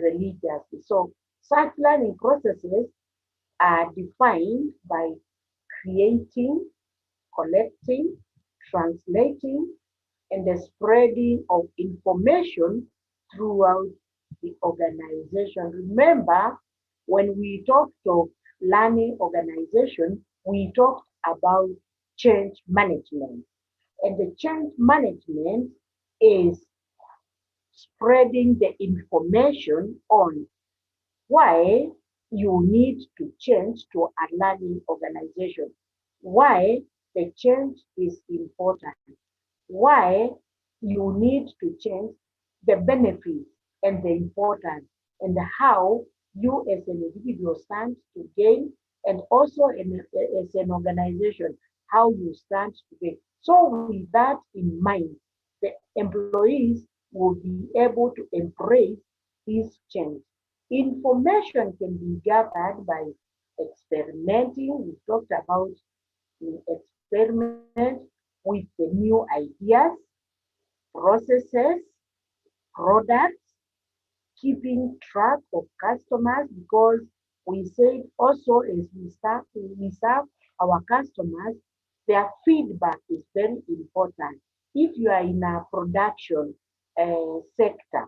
religiously. So such learning processes are defined by creating, collecting, translating, and the spreading of information throughout the organization. Remember, when we talked of learning organization, we talked about change management. And the change management is spreading the information on why you need to change to a learning organization, why the change is important, why you need to change, the benefits and the importance, and how you as an individual stand to gain, and also as an organization, how you stand to gain. So with that in mind, the employees will be able to embrace this change. Information can be gathered by experimenting. We talked about experiment with the new ideas, processes, products, keeping track of customers, because we said also as we serve our customers, their feedback is very important. If you are in a production sector,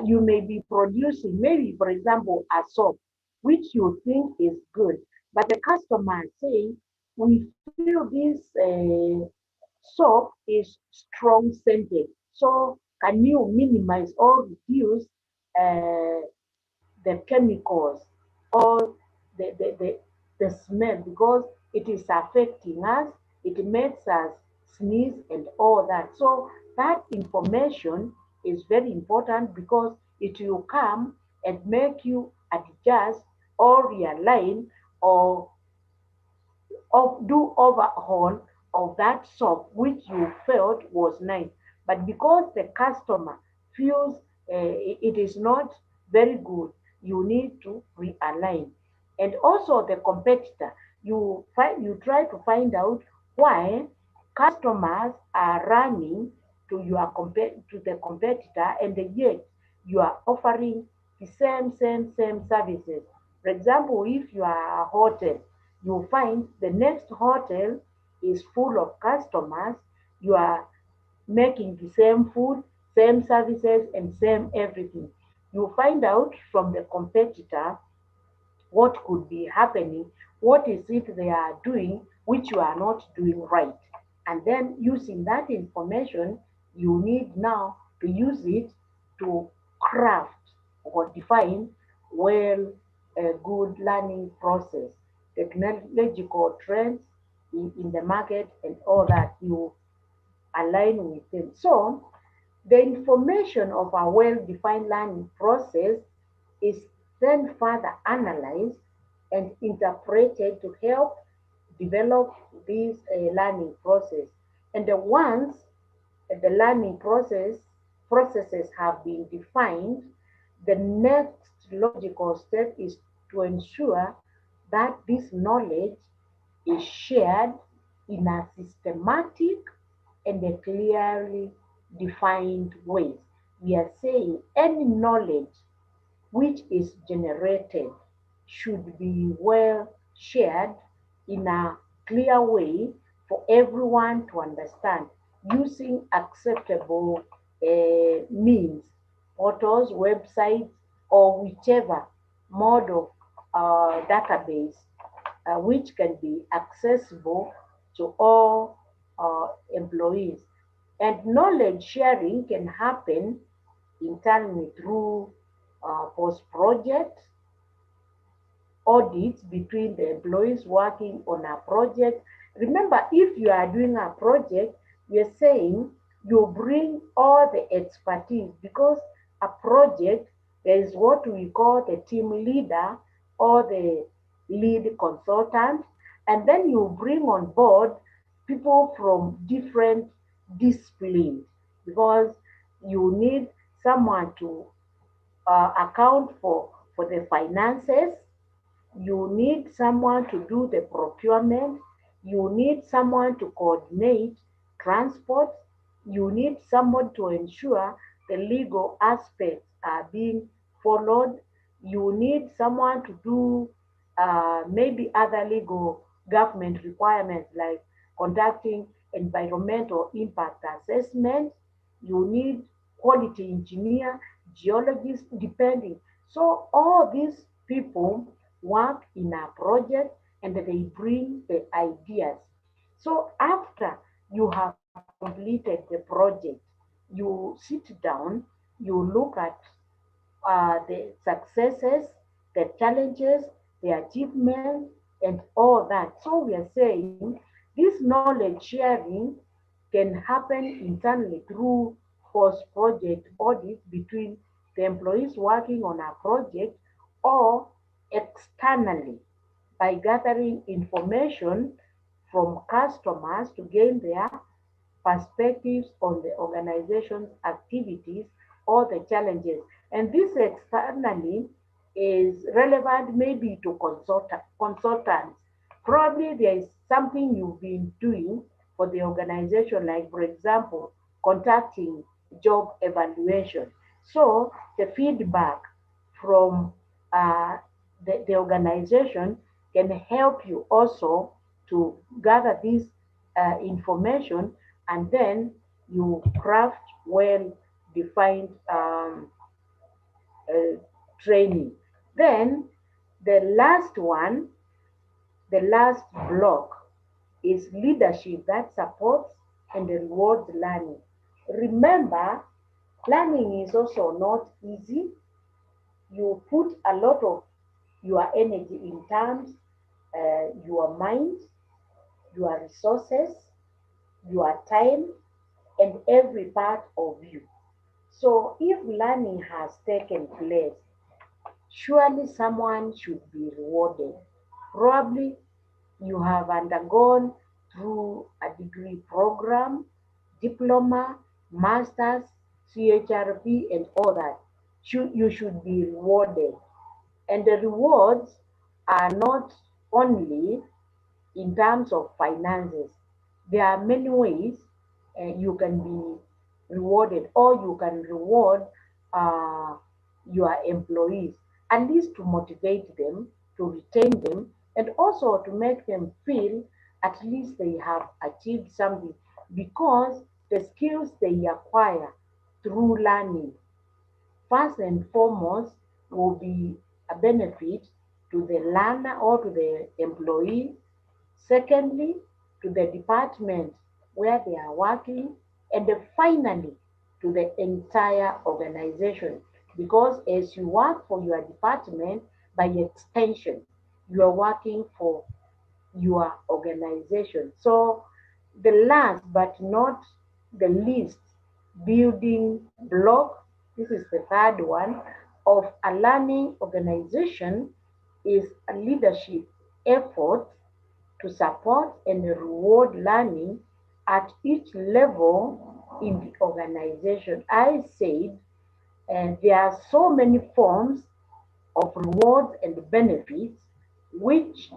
you may be producing, maybe for example, a soap, which you think is good, but the customer say, we feel this soap is strong scented. So can you minimize or reduce uh, the chemicals or the smell, because it is affecting us, it makes us sneeze and all that. So that information is very important, because it will come and make you adjust or realign or do overhaul of that soap which you felt was nice. But because the customer feels it is not very good, you need to realign. And also the competitor, you try to find out why customers are running to to the competitor, and yet you are offering the same services. For example, if you are a hotel, you find the next hotel is full of customers. You are making the same food, same services, and same everything. You find out from the competitor what could be happening, what is it they are doing which you are not doing right. And then using that information, you need now to use it to craft or define well a good learning process, technological trends in the market and all that, you align with them. So the information of a well-defined learning process is then further analyzed and interpreted to help develop this learning process. And the once the learning processes have been defined, the next logical step is to ensure that this knowledge is shared in a systematic and a clearly defined ways. We are saying any knowledge which is generated should be well shared in a clear way for everyone to understand, using acceptable means, portals, websites, or whichever mode of database which can be accessible to all employees. And knowledge sharing can happen internally through post-project audits between the employees working on a project. Remember, if you are doing a project, you're saying you bring all the expertise, because a project, there is what we call the team leader or the lead consultant, and then you bring on board people from different disciplines, because you need someone to account for the finances, you need someone to do the procurement, you need someone to coordinate transport, you need someone to ensure the legal aspects are being followed, you need someone to do maybe other legal government requirements like conducting environmental impact assessment, you need quality engineer, geologist, depending. So all these people work in a project and they bring the ideas. So after you have completed the project, you sit down, you look at the successes, the challenges, the achievements, and all that. So we are saying this knowledge sharing can happen internally through post-project audits between the employees working on a project or externally by gathering information from customers to gain their perspectives on the organization's activities or the challenges. And this externally is relevant maybe to consultants. Probably there is something you've been doing for the organization, like, for example, contacting job evaluation. So the feedback from the organization can help you also to gather this information, and then you craft well defined uh, training. Then the last one, the last block is leadership that supports and rewards learning. Remember, learning is also not easy. You put a lot of your energy in terms, your mind, your resources, your time, and every part of you. So if learning has taken place, surely someone should be rewarded. Probably you have undergone through a degree program, diploma, master's, CHRP, and all that. You should be rewarded. And the rewards are not only in terms of finances. There are many ways you can be rewarded, or you can reward uh, your employees, at least to motivate them, to retain them, and also to make them feel at least they have achieved something, because the skills they acquire through learning, first and foremost, will be a benefit to the learner or to the employee. Secondly, to the department where they are working. And then finally, to the entire organization. Because as you work for your department, by extension, you are working for your organization. So the last but not the least building block, this is the third one, of a learning organization is a leadership effort to support and reward learning at each level in the organization. I said, and there are so many forms of rewards and benefits which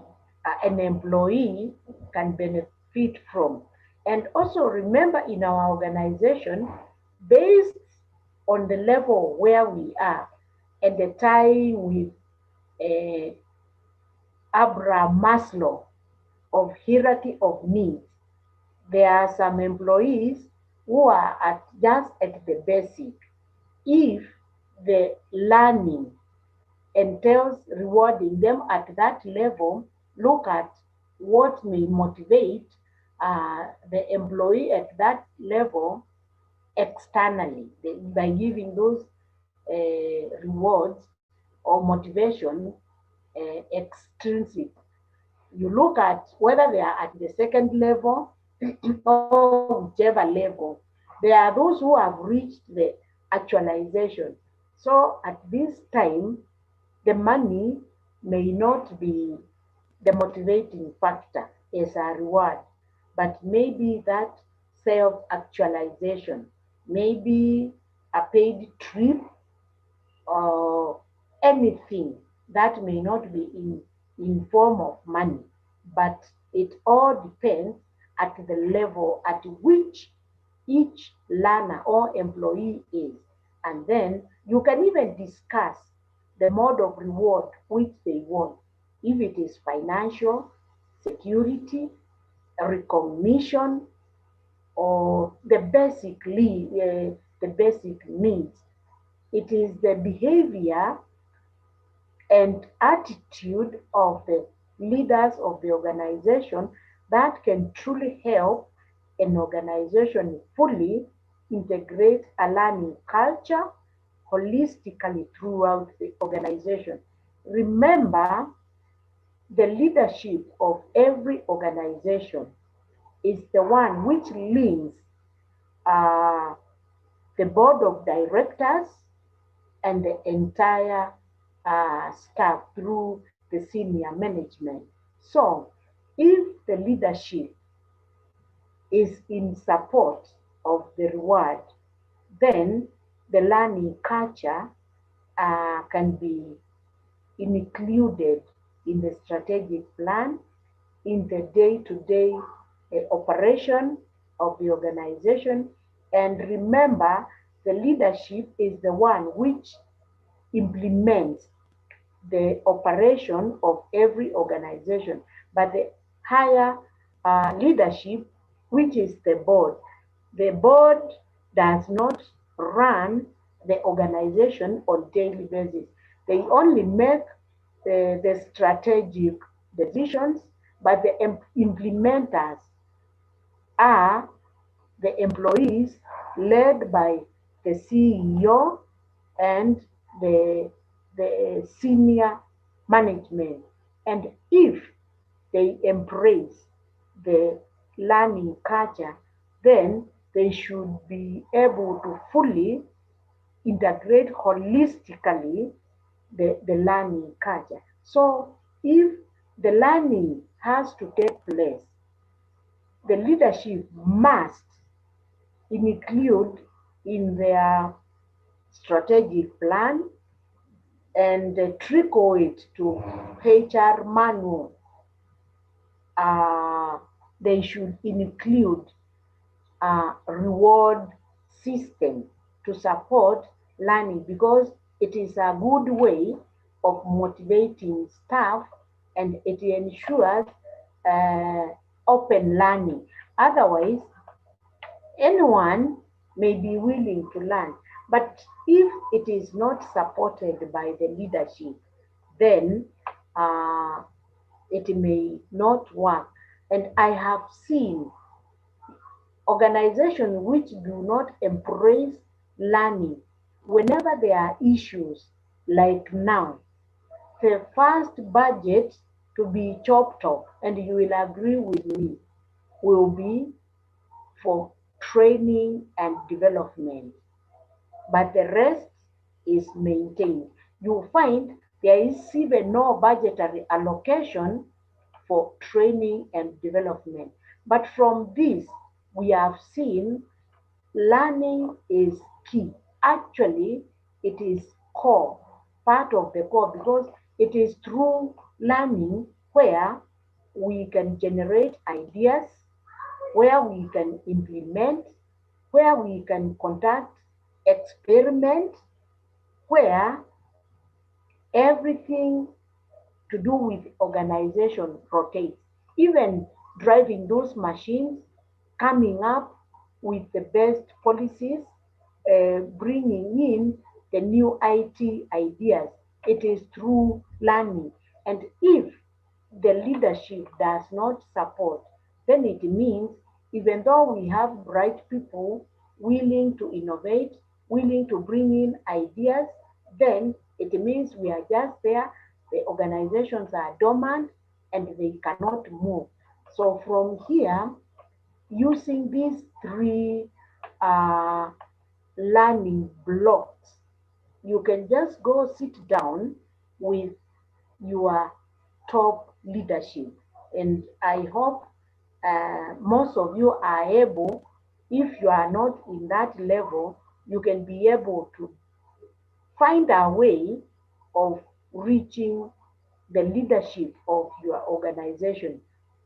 an employee can benefit from. And also remember, in our organization, based on the level where we are and the tie with uh, Abraham Maslow of hierarchy of needs, there are some employees who are just at the basic. If the learning entails rewarding them at that level, look at what may motivate the employee at that level externally by giving those rewards or motivation extrinsic. You look at whether they are at the second level or whichever level. There are those who have reached the actualization. So at this time, the money may not be the motivating factor as a reward, but maybe that self actualization, maybe a paid trip, or anything that may not be in form of money, but it all depends at the level at which each learner or employee is. And then you can even discuss the mode of reward which they want. If it is financial, security, recognition, or the basic needs. It is the behavior and attitude of the leaders of the organization that can truly help an organization fully integrate a learning culture holistically throughout the organization. Remember, the leadership of every organization is the one which leads uh, the board of directors and the entire staff through the senior management. So, if the leadership is in support of the reward, then the learning culture can be included in the strategic plan, in the day-to-day operation of the organization. And remember, the leadership is the one which implements the operation of every organization, but the higher leadership, which is the board does not run the organization on daily basis. They only make the strategic decisions, but the implementers are the employees led by the CEO and the senior management. And if they embrace the learning culture, then they should be able to fully integrate holistically the learning culture. So if the learning has to take place, the leadership must include in their strategic plan and trickle it to HR manual. They should include a reward system to support learning, because it is a good way of motivating staff and it ensures open learning. Otherwise, anyone may be willing to learn, but if it is not supported by the leadership, then it may not work. And I have seen organizations which do not embrace learning. Whenever there are issues like now, the first budget to be chopped off, and you will agree with me, will be for training and development, but the rest is maintained. You find there is even no budgetary allocation for training and development. But from this, we have seen learning is key. Actually, it is core, part of the core, because it is through learning where we can generate ideas, where we can implement, where we can conduct experiment, where everything to do with organization rotates. Even driving those machines, coming up with the best policies, bringing in the new IT ideas. It is through learning. And if the leadership does not support, then it means even though we have bright people willing to innovate, willing to bring in ideas, then it means we are just there, the organizations are dormant and they cannot move. So from here, using these three uh, learning blocks, you can just go sit down with your top leadership. And I hope most of you are able, if you are not in that level, you can be able to find a way of reaching the leadership of your organization,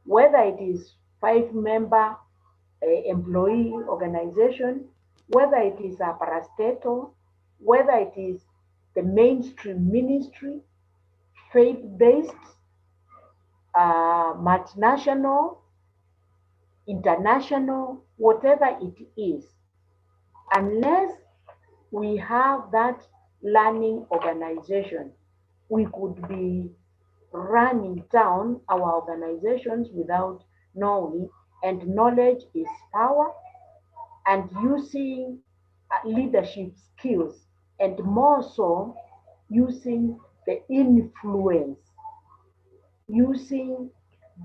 whether it is 5-member employee organization, whether it is a parastatal, whether it is the mainstream ministry, faith-based, multinational, international, whatever it is, unless we have that learning organization, we could be running down our organizations without knowing, and knowledge is power, and using leadership skills, and more so using the influence, using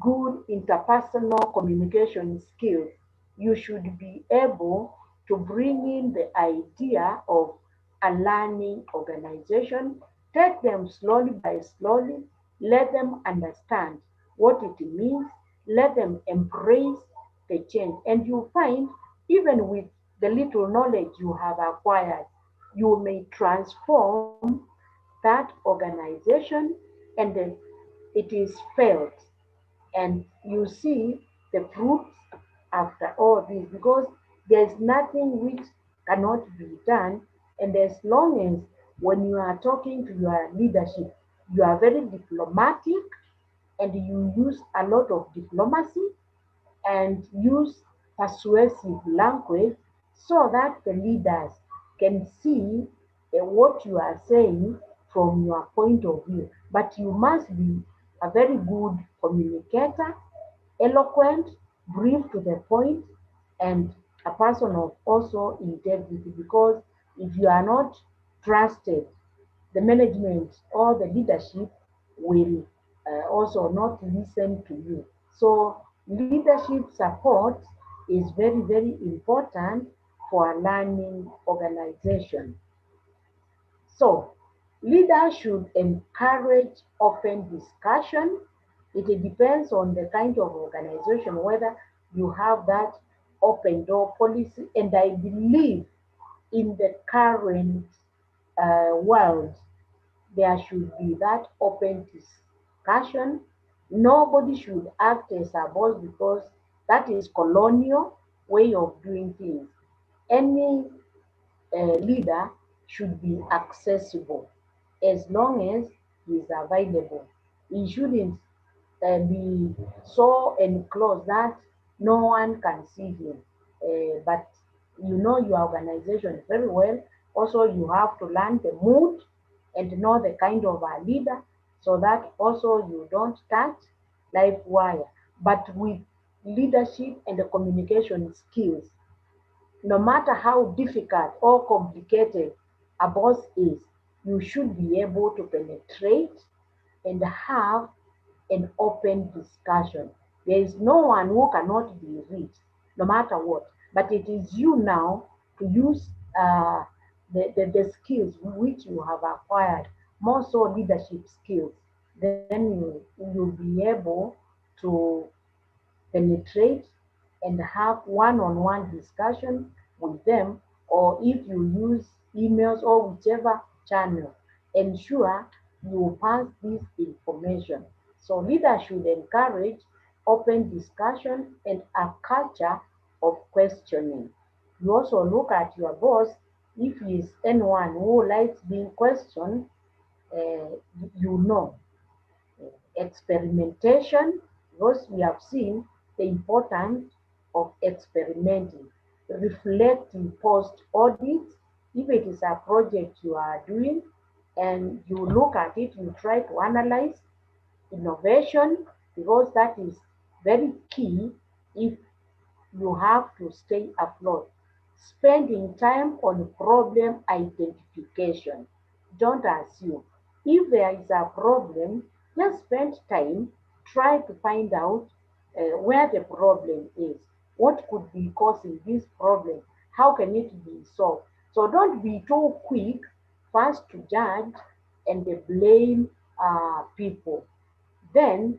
good interpersonal communication skills, you should be able to bring in the idea of a learning organization. Take them slowly by slowly, let them understand what it means, let them embrace the change. And you find, even with the little knowledge you have acquired, you may transform that organization, and it is felt, and you see the fruits after all this, because there's nothing which cannot be done. And as long as, when you are talking to your leadership, you are very diplomatic, and you use a lot of diplomacy and use persuasive language, so that the leaders can see what you are saying from your point of view. But you must be a very good communicator, eloquent, brief to the point, and a person of also integrity. Because if you are not trusted, the management or the leadership will also not listen to you. So leadership support is very, very important for a learning organization. So leaders should encourage open discussion. It depends on the kind of organization, whether you have that open door policy. And I believe in the current world, there should be that open discussion. Nobody should act as a boss, because that is colonial way of doing things. Any leader should be accessible as long as he is available. He shouldn't be so enclosed that no one can see him. But you know your organization very well. Also, you have to learn the mood and know the kind of a leader, so that also you don't touch live wire. But with leadership and the communication skills, no matter how difficult or complicated a boss is, you should be able to penetrate and have an open discussion. There is no one who cannot be reached, no matter what. But it is you now to use the skills which you have acquired, more so leadership skills. Then you'll be able to penetrate and have one-on-one discussion with them, or if you use emails or whichever channel, ensure you pass this information. So leaders should encourage open discussion and a culture of questioning. You also look at your boss. If he is anyone who likes being questioned, you know, experimentation, because we have seen the importance of experimenting, reflecting post audit. If it is a project you are doing and you look at it, you try to analyze innovation, because that is very key if you have to stay afloat. Spending time on problem identification. Don't assume. If there is a problem, just spend time, try to find out where the problem is. What could be causing this problem? How can it be solved? So don't be too quick first to judge and blame people. Then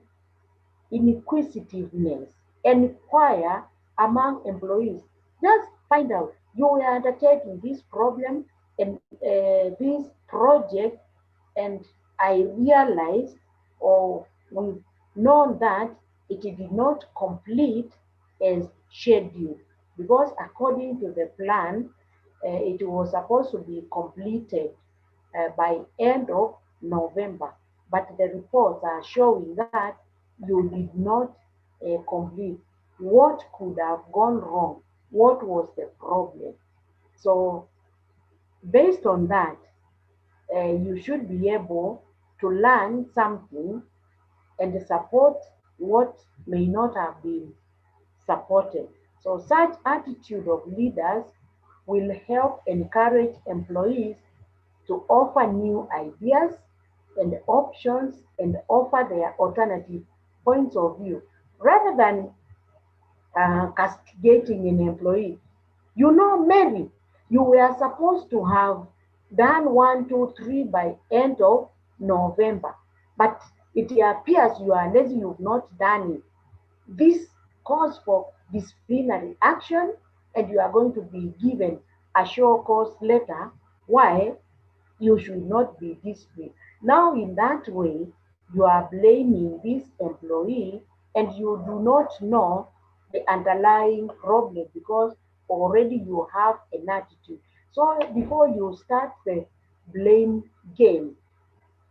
inquisitiveness, inquire among employees. Just find out, you are undertaking this problem and this project, And I realized, or we've known that it did not complete as scheduled, because according to the plan, it was supposed to be completed by end of November. But the reports are showing that you did not complete. What could have gone wrong? What was the problem? So based on that, you should be able to learn something and support what may not have been supported. So such attitude of leaders will help encourage employees to offer new ideas and options and offer their alternative points of view rather than castigating an employee. You know, Mary, you were supposed to have done one, two, three by end of November, but it appears you are lazy, you've not done it. This calls for disciplinary action, and you are going to be given a show cause letter why you should not be disciplined. Now, in that way, you are blaming this employee and you do not know the underlying problem because already you have an attitude. So, before you start the blame game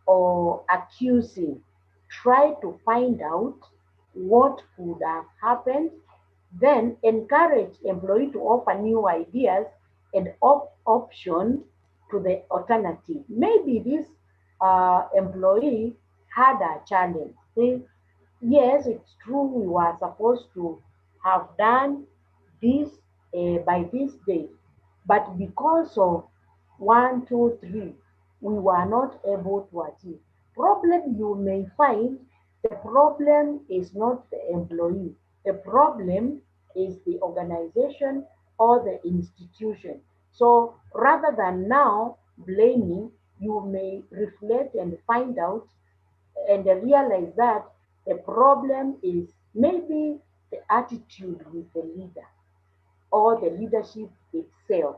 or accusing, try to find out what could have happened, then encourage employee to offer new ideas and option to the alternative. Maybe this employee had a challenge. Yes, it's true, we were supposed to have done this by this date, but because of one, two, three, we were not able to achieve. Problem you may find, the problem is not the employee. The problem is the organization or the institution. So rather than now blaming, you may reflect and find out and realize that the problem is maybe the attitude with the leader or the leadership itself.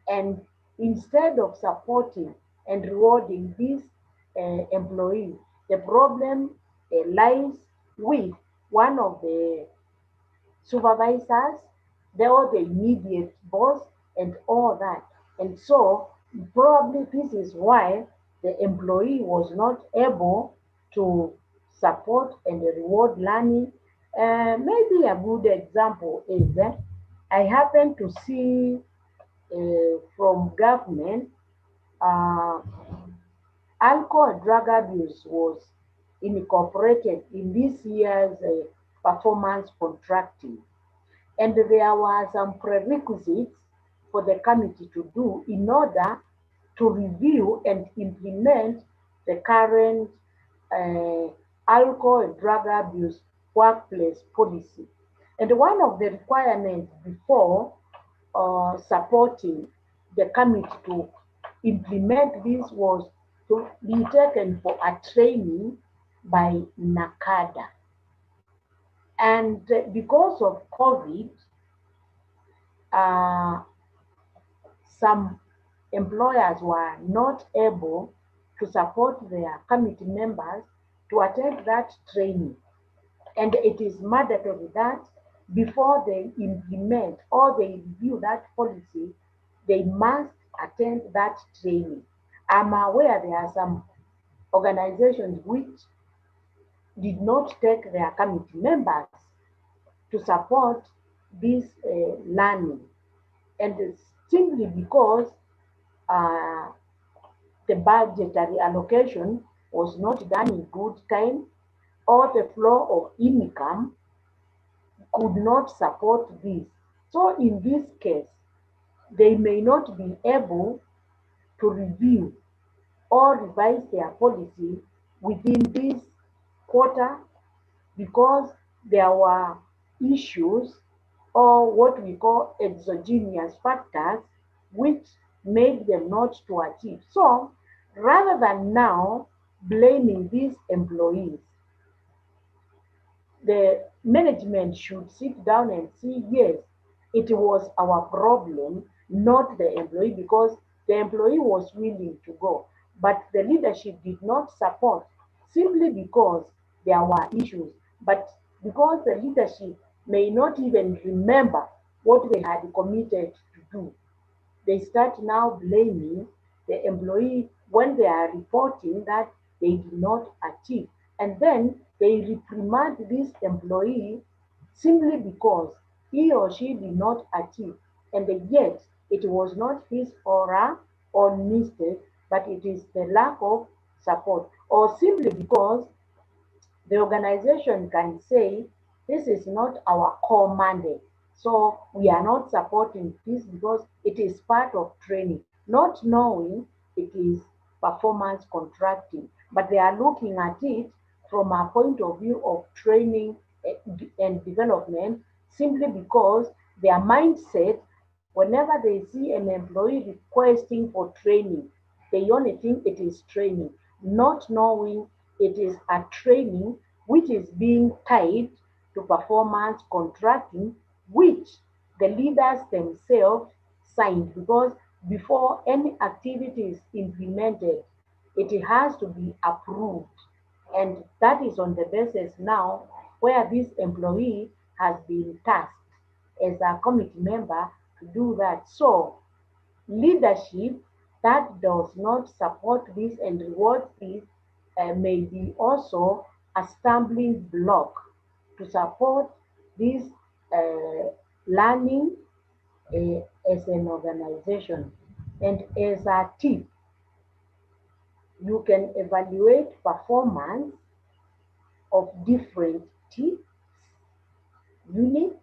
And instead of supporting and rewarding these employees, the problem lies with one of the supervisors, or the immediate boss, and all that. And so, probably this is why the employee was not able to support and reward learning. Maybe a good example is that I happen to see from government uh, alcohol drug abuse was incorporated in this year's performance contracting. And there were some prerequisites for the committee to do in order to review and implement the current uh, alcohol and drug abuse workplace policy. And one of the requirements before supporting the committee to implement this was to be taken for a training by NACADA. And because of COVID, uh, some employers were not able to support their committee members to attend that training. And it is mandatory that before they implement or they review that policy, they must attend that training. I'm aware there are some organizations which did not take their committee members to support this learning. And it's simply because uh, the budgetary allocation was not done in good time, or the flow of income could not support this. So in this case, they may not be able to review or revise their policy within this quarter because there were issues or what we call exogenous factors which made them not to achieve. So rather than now blaming these employees, the management should sit down and see, yes, it was our problem, not the employee, because the employee was willing to go. but the leadership did not support simply because there were issues, but because the leadership may not even remember what they had committed to do. They start now blaming the employee when they are reporting that they did not achieve. And then they reprimand this employee simply because he or she did not achieve. And yet, it was not his or her own mistake, but it is the lack of support, or simply because the organization can say, this is not our core mandate. So we are not supporting this because it is part of training, not knowing it is performance contracting. But they are looking at it from a point of view of training and development simply because their mindset, whenever they see an employee requesting for training, they only think it is training, not knowing it is a training which is being tied to performance contracting, which the leaders themselves signed, because before any activity is implemented, it has to be approved. And that is on the basis now where this employee has been tasked as a committee member to do that. So leadership that does not support this and reward this may be also a stumbling block to support this uh, learning as an organization. And as a tip, you can evaluate performance of different teams, units,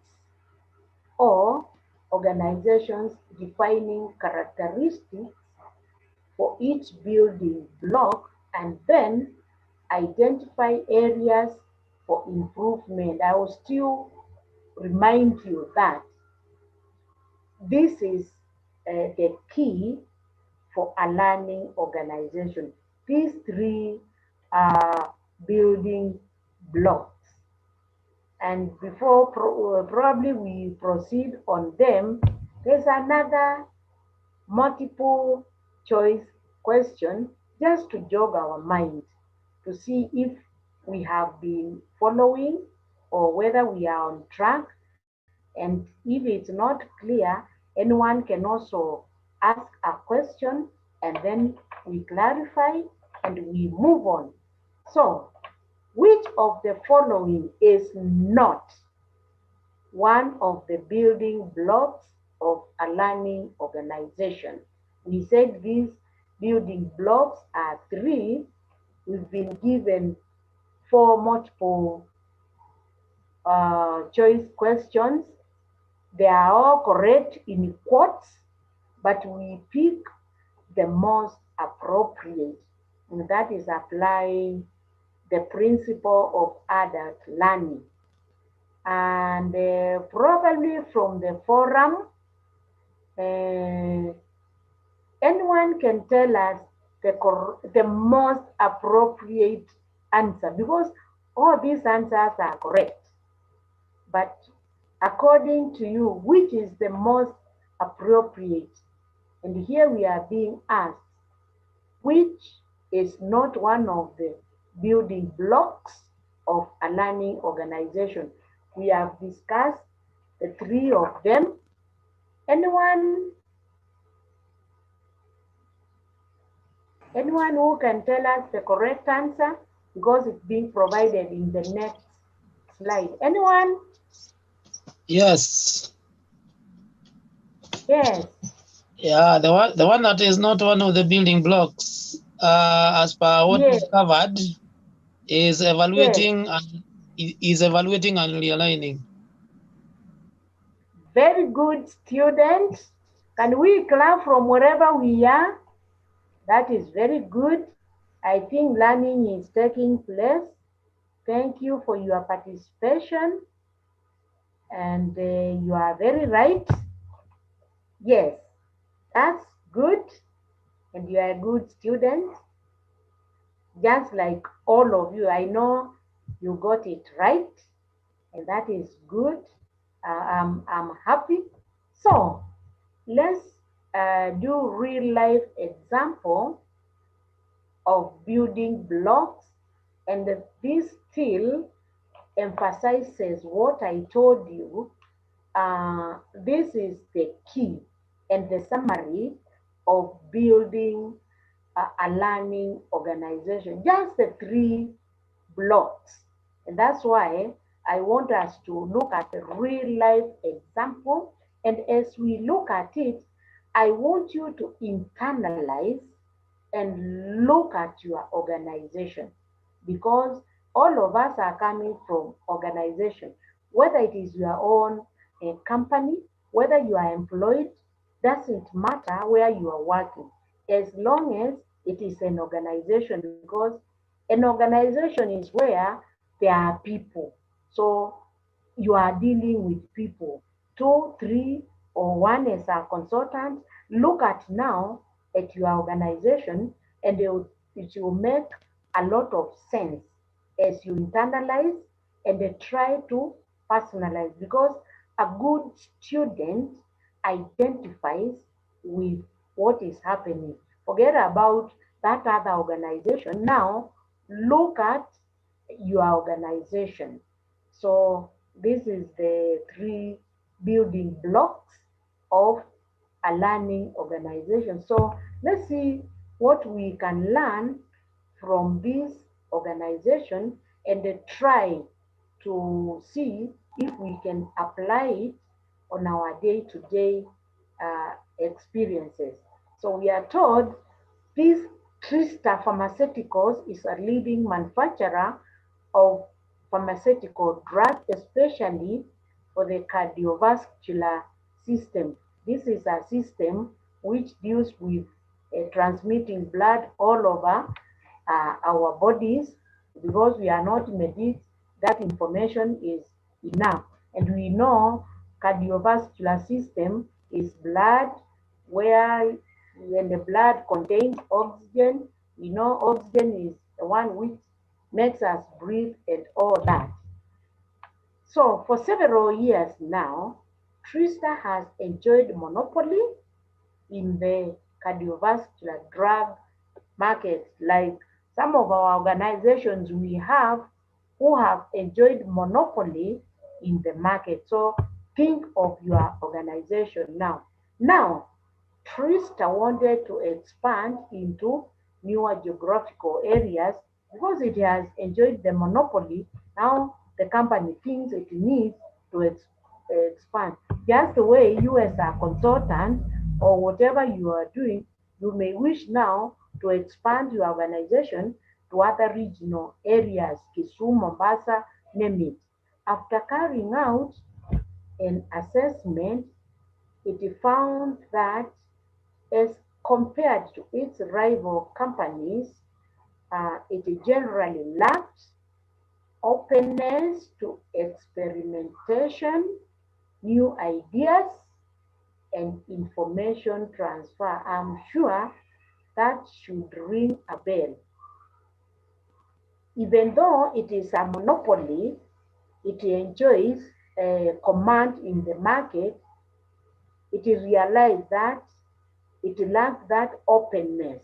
or organizations defining characteristics for each building block, and then identify areas for improvement. I will still remind you that this is the key for a learning organization. These three are building blocks. And before probably we proceed on them, there's another multiple choice question just to jog our mind to see if we have been following or whether we are on track. And if it's not clear, anyone can also ask a question and then we clarify and we move on. So, which of the following is not one of the building blocks of a learning organization? We said these building blocks are three. We've been given four multiple choice questions. They are all correct in quotes, but we pick the most appropriate, and that is applying the principle of adult learning. And probably from the forum, uh, anyone can tell us the most appropriate answer, because all these answers are correct. But according to you, which is the most appropriate? And here we are being asked, which is not one of the building blocks of a learning organization? We have discussed the three of them. Anyone, anyone who can tell us the correct answer? Because it's being provided in the next slide. Anyone? Yes. Yes. Yeah, the one that is not one of the building blocks, as per what Yes. is covered, is Yes. evaluating and realigning. Very good, students. Can we clap from wherever we are? That is very good. I think learning is taking place. Thank you for your participation. And you are very right. Yes, that's good. And you are a good student. Just like all of you, I know you got it right. And that is good. I'm happy. So let's do real life example of building blocks, and this still emphasizes what I told you. This is the key and the summary of building a learning organization, just the three blocks. And that's why I want us to look at a real life example. And as we look at it, I want you to internalize and look at your organization, because all of us are coming from organization, whether it is your own company, whether you are employed, doesn't matter where you are working, as long as it is an organization, because an organization is where there are people. So you are dealing with people, two, three, or one as a consultant. Look at now at your organization, and it will make a lot of sense as you internalize and they try to personalize, because a good student identifies with what is happening. Forget about that other organization. Now look at your organization. So this is the three building blocks of a learning organization. So let's see what we can learn from this organization, and try to see if we can apply it on our day-to-day experiences. So we are told this Trista Pharmaceuticals is a leading manufacturer of pharmaceutical drugs, especially for the cardiovascular system. This is a system which deals with transmitting blood all over our bodies. Because we are not medics, that information is enough. And we know cardiovascular system is blood, where when the blood contains oxygen, we know oxygen is the one which makes us breathe and all that. So for several years now, Trista has enjoyed monopoly in the cardiovascular drug market, like some of our organizations we have who have enjoyed monopoly in the market. So think of your organization now. Now, Trista wanted to expand into newer geographical areas because it has enjoyed the monopoly. Now the company thinks it needs to expand. Just the way you as a consultant or whatever you are doing, you may wish now to expand your organization to other regional areas, Kisumu, Mombasa, name it. After carrying out an assessment, it found that as compared to its rival companies, it generally lacked openness to experimentation, new ideas, and information transfer. I'm sure that should ring a bell. Even though it is a monopoly, it enjoys a command in the market, it is realized that it lacks that openness.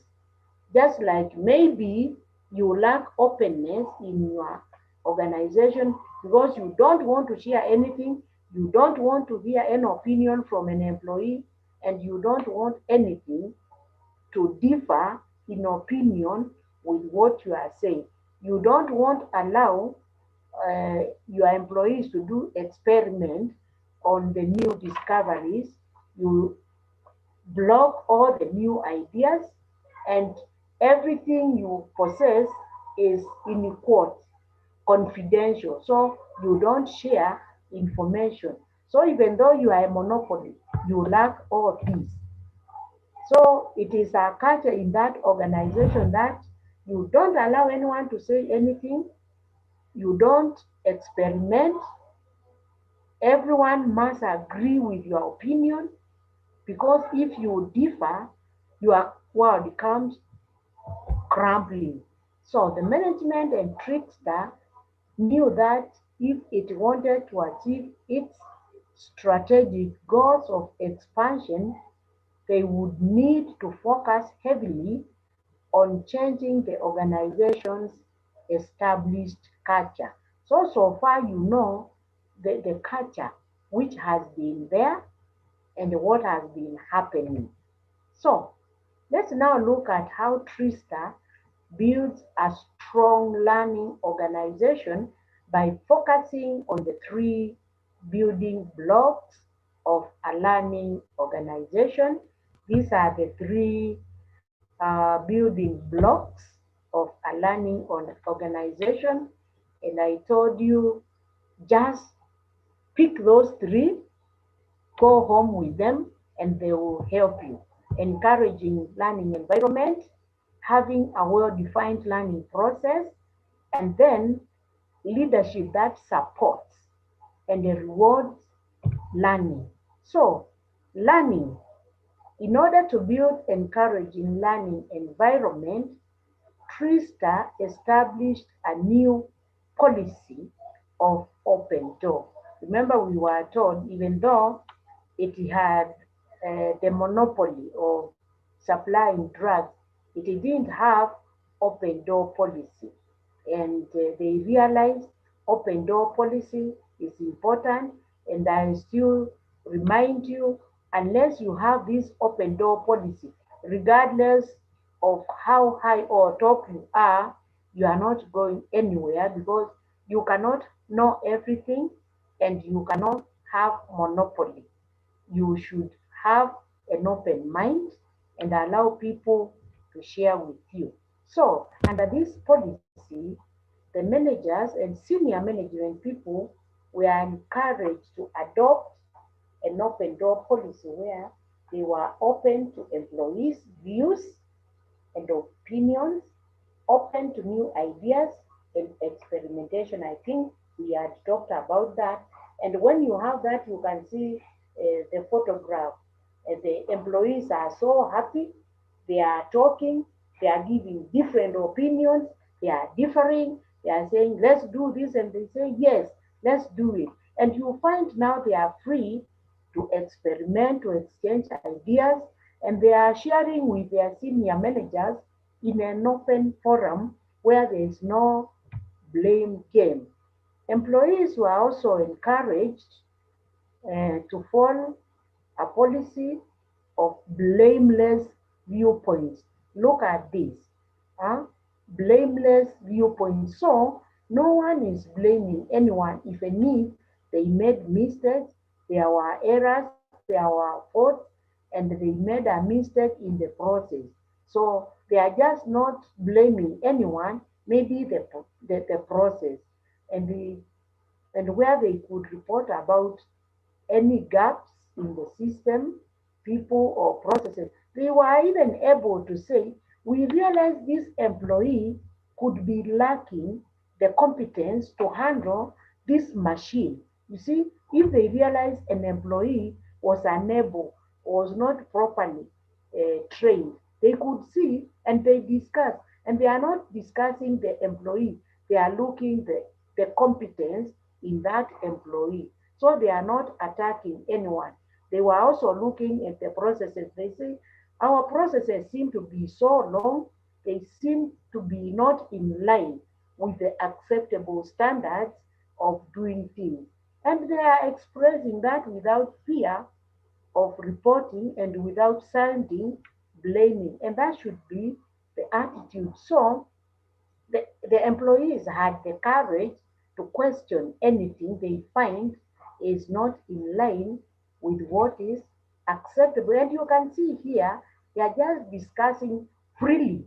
Just like maybe you lack openness in your organization because you don't want to share anything, you don't want to hear any opinion from an employee, and you don't want anything to differ in opinion with what you are saying. You don't want to allow your employees to do experiment on the new discoveries. You block all the new ideas, and everything you possess is in quote confidential. So you don't share information. So even though you are a monopoly, you lack all these. So it is a culture in that organization that you don't allow anyone to say anything. You don't experiment. Everyone must agree with your opinion, because if you differ, your world becomes crumbling. So the management and Trickster knew that if it wanted to achieve its strategic goals of expansion, they would need to focus heavily on changing the organization's established culture. So far you know the culture which has been there and what has been happening. So let's now look at how Trista builds a strong learning organization by focusing on the three building blocks of a learning organization. These are the three building blocks of a learning organization. And I told you just pick those three, go home with them, and they will help you. Encouraging learning environment, having a well-defined learning process, and then leadership that supports and rewards learning. So, learning, in order to build encouraging learning environment, Trista established a new policy of open door. Remember, we were told even though it had the monopoly of supplying drugs, it didn't have open door policy. And they realized open door policy is important. And I still remind you, unless you have this open door policy, regardless of how high or top you are not going anywhere because you cannot know everything and you cannot have monopoly. You should have an open mind and allow people to share with you. So, under this policy, the managers and senior management people were encouraged to adopt an open door policy where they were open to employees' views and opinions, open to new ideas and experimentation. I think we had talked about that. And when you have that, you can see the photograph. The employees are so happy. They are talking. They are giving different opinions. They are differing. They are saying, let's do this. And they say, yes, let's do it. And you find now they are free to experiment, to exchange ideas, and they are sharing with their senior managers in an open forum where there is no blame game. Employees were also encouraged to follow a policy of blameless viewpoints. Look at this. Huh? Blameless viewpoints. So no one is blaming anyone if any they made mistakes, there were errors, there were faults, and they made a mistake in the process. So they are just not blaming anyone, maybe the process. And and where they could report about any gaps in the system, people, or processes. They were even able to say, we realized this employee could be lacking the competence to handle this machine. You see, if they realized an employee was unable, was not properly trained, they could see and they discuss. And they are not discussing the employee, they are looking the competence in that employee. So they are not attacking anyone. They were also looking at the processes. They say, our processes seem to be so long, they seem to be not in line with the acceptable standards of doing things. And they are expressing that without fear of reporting and without sounding blaming. And that should be the attitude. So the employees had the courage to question anything they find is not in line with what is acceptable. And you can see here, they are just discussing freely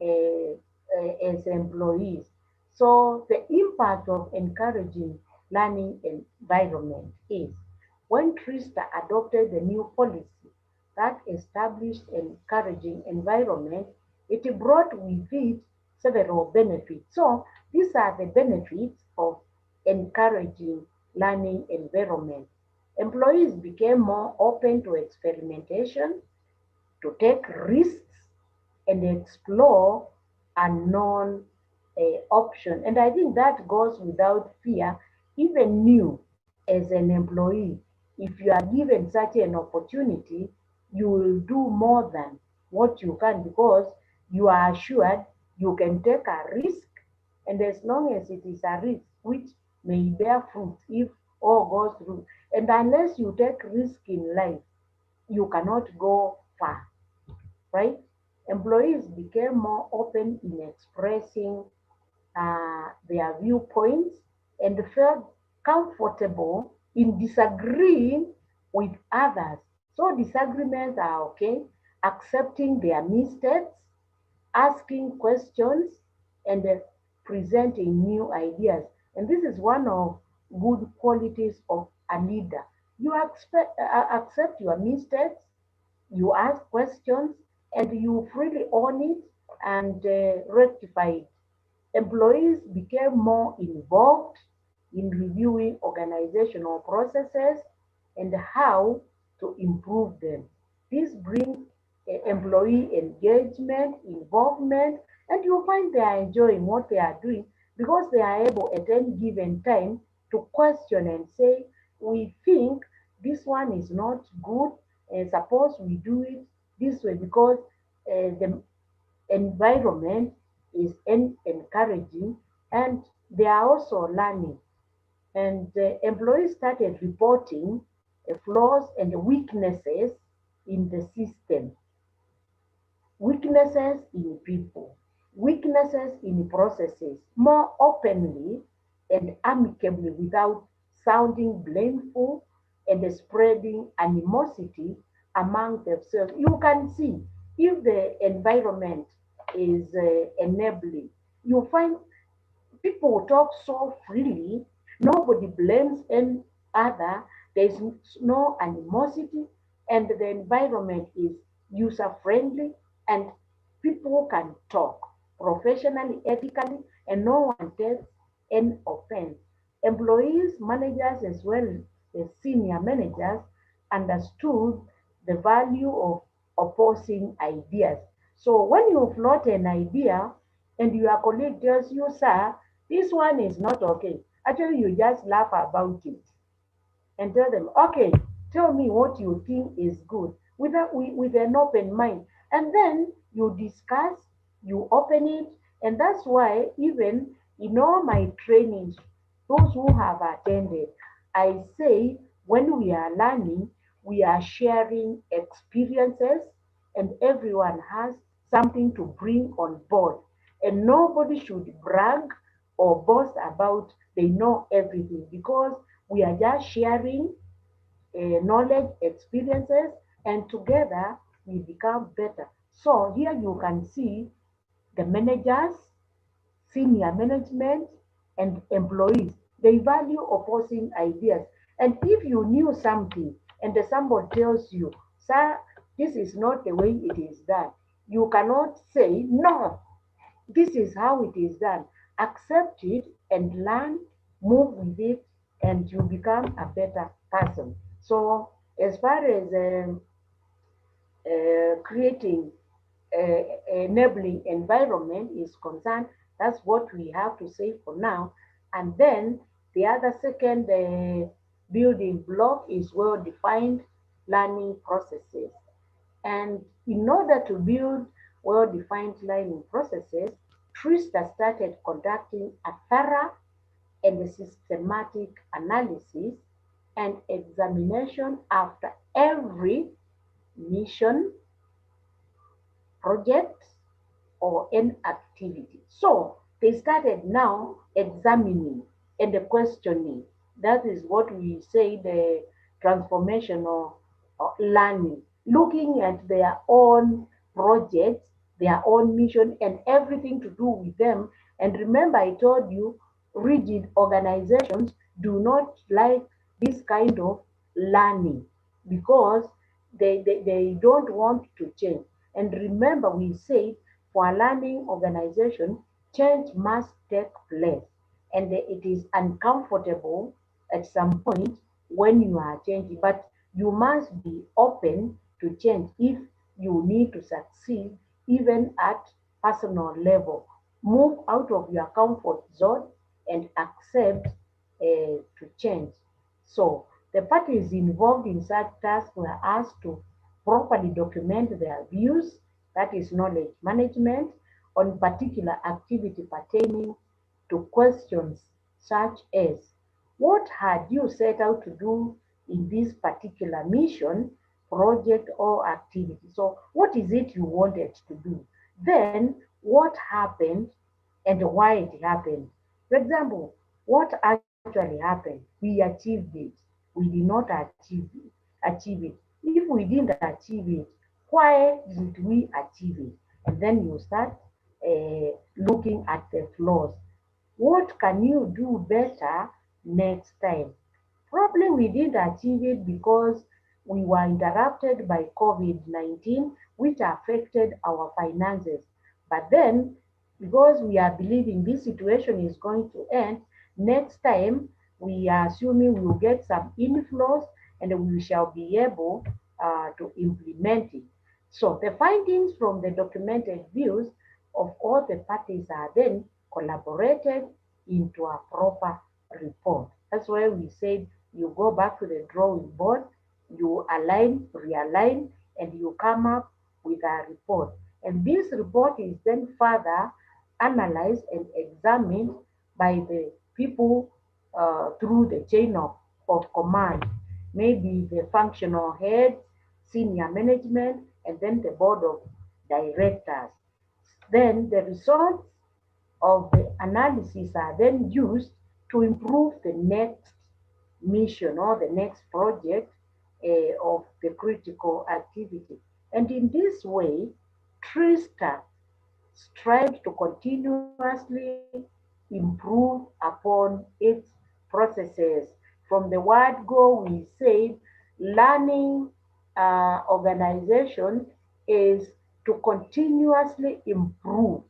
as employees. So the impact of encouraging learning environment is when Trista adopted the new policy that established encouraging environment, it brought with it several benefits. So these are the benefits of encouraging learning environment. Employees became more open to experimentation, to take risks, and explore unknown option. And I think that goes without fear, even new as an employee. If you are given such an opportunity, you will do more than what you can because you are assured you can take a risk, and as long as it is a risk which may bear fruit if all goes through, and unless you take risk in life, you cannot go far, right? Employees became more open in expressing their viewpoints and felt comfortable in disagreeing with others. So disagreements are okay, accepting their mistakes, asking questions, and presenting new ideas. And this is one of good qualities of a leader. You accept your mistakes, you ask questions, and you freely own it and rectify it. Employees became more involved in reviewing organizational processes and how to improve them. This brings employee engagement, involvement, and you find they are enjoying what they are doing because they are able at any given time to question and say, we think this one is not good, and suppose we do it this way because the environment is encouraging, and they are also learning. And the employees started reporting flaws and weaknesses in the system, weaknesses in people, weaknesses in processes more openly and amicably without sounding blameful and spreading animosity among themselves. You can see if the environment is enabling, you find people talk so freely, nobody blames any other, there's no animosity, and the environment is user friendly, and people can talk professionally, ethically, and no one takes any offense. Employees, managers, as well as senior managers understood the value of opposing ideas. So when you float an idea and your colleague tells you, sir, this one is not okay. Actually, you just laugh about it and tell them, okay, tell me what you think is good with an open mind. And then you discuss, you open it. And that's why even in all my trainings, those who have attended, I say when we are learning, we are sharing experiences and everyone has something to bring on board. And nobody should brag or boast about they know everything because we are just sharing knowledge, experiences, and together we become better. So here you can see the managers, senior management, and employees. They value opposing ideas. And if you knew something and somebody tells you, sir, this is not the way it is done, you cannot say, no, this is how it is done. Accept it and learn, move with it, and you become a better person. So, as far as creating enabling environment is concerned, that's what we have to say for now. And then the other second building block is well-defined learning processes. And in order to build well-defined learning processes, Trista started conducting a thorough and a systematic analysis and examination after every mission, project, or any activity. So they started now examining and questioning. That is what we say the transformational learning, looking at their own projects, their own mission, and everything to do with them. And remember, I told you, rigid organizations do not like this kind of learning because they don't want to change. And remember, we said for a learning organization, change must take place. And it is uncomfortable at some point when you are changing, but you must be open to change if you need to succeed, even at personal level. Move out of your comfort zone and accept to change. So the parties involved in such tasks were asked to properly document their views that is knowledge management, on particular activity pertaining to questions such as, what had you set out to do in this particular mission, project, or activity? So what is it you wanted to do? Then what happened and why it happened? For example, what actually happened? We achieved it. We did not achieve it. If we didn't achieve it, why did we achieve it? And then you start looking at the flaws. What can you do better next time? Probably we didn't achieve it because we were interrupted by COVID-19, which affected our finances. But then, because we are believing this situation is going to end, next time we are assuming we will get some inflows and we shall be able to implement it. So the findings from the documented views of all the parties are then collaborated into a proper report. That's why we said you go back to the drawing board, you align, realign, and you come up with a report. And this report is then further analyzed and examined by the people through the chain of command, maybe the functional heads, senior management, and then the board of directors. Then the results of the analysis are then used to improve the next mission or the next project of the critical activity. And in this way, TRISTA strives to continuously improve upon its processes. From the word go, we say learning organization is to continuously improve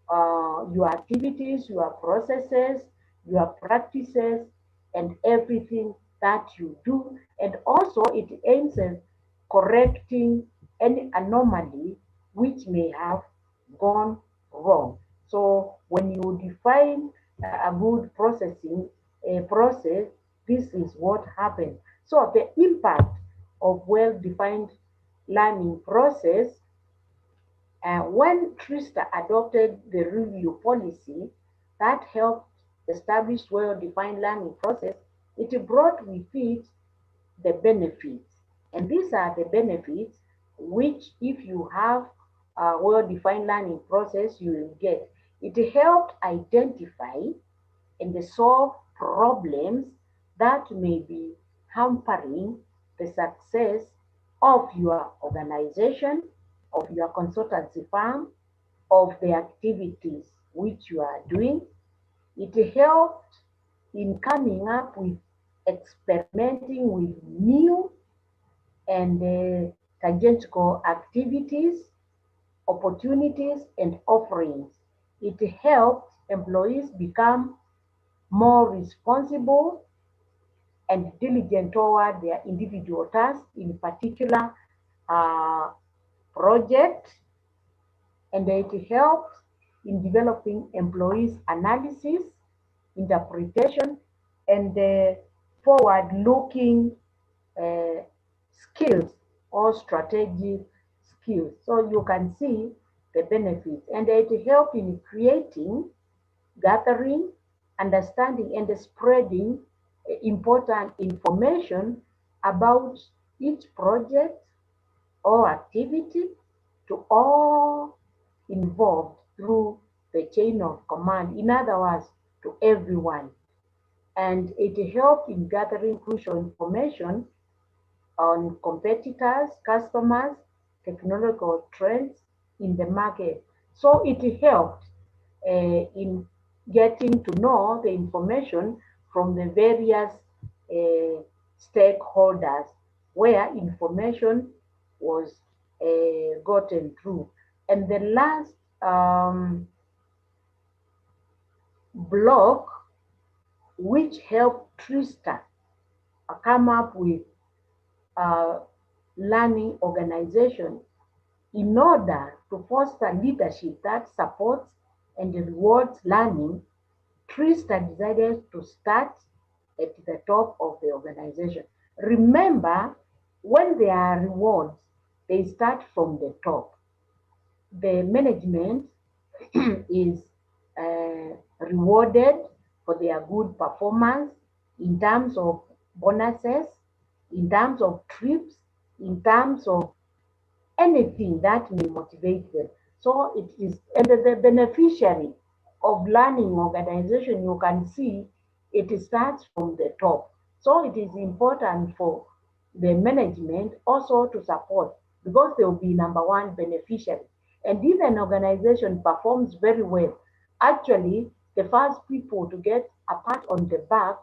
your activities, your processes, your practices, and everything that you do. And also it aims at correcting any anomaly which may have gone wrong. So when you define a good processing process, this is what happens. So the impact of well-defined learning process, when Trista adopted the review policy that helped establish well-defined learning process, it brought with it the benefits. And these are the benefits which, if you have a well-defined learning process, you will get. It helped identify and solve problems that may be hampering the success of your organization, of your consultancy firm, of the activities which you are doing. It helped in coming up with experimenting with new and tangential activities, opportunities, and offerings. It helped employees become more responsible and diligent toward their individual tasks, in particular uh, projects, and it helps in developing employees' analysis, interpretation, and forward-looking uh, skills or strategic skills. So you can see the benefits, and it helps in creating, gathering, understanding, and spreading important information about each project or activity to all involved through the chain of command. In other words, to everyone. And it helped in gathering crucial information on competitors, customers, technological trends in the market. So it helped in getting to know the information from the various stakeholders where information was gotten through. And the last block, which helped Trista come up with a learning organization in order to foster leadership that supports and rewards learning. Trista decided to start at the top of the organization. Remember, when there are rewards, they start from the top. the management is rewarded for their good performance in terms of bonuses, in terms of trips, in terms of anything that may motivate them. So it is, and the beneficiary of learning organization, you can see it starts from the top. So it is important for the management also to support, because they will be number one beneficiary. And if an organization performs very well, actually the first people to get a pat on the back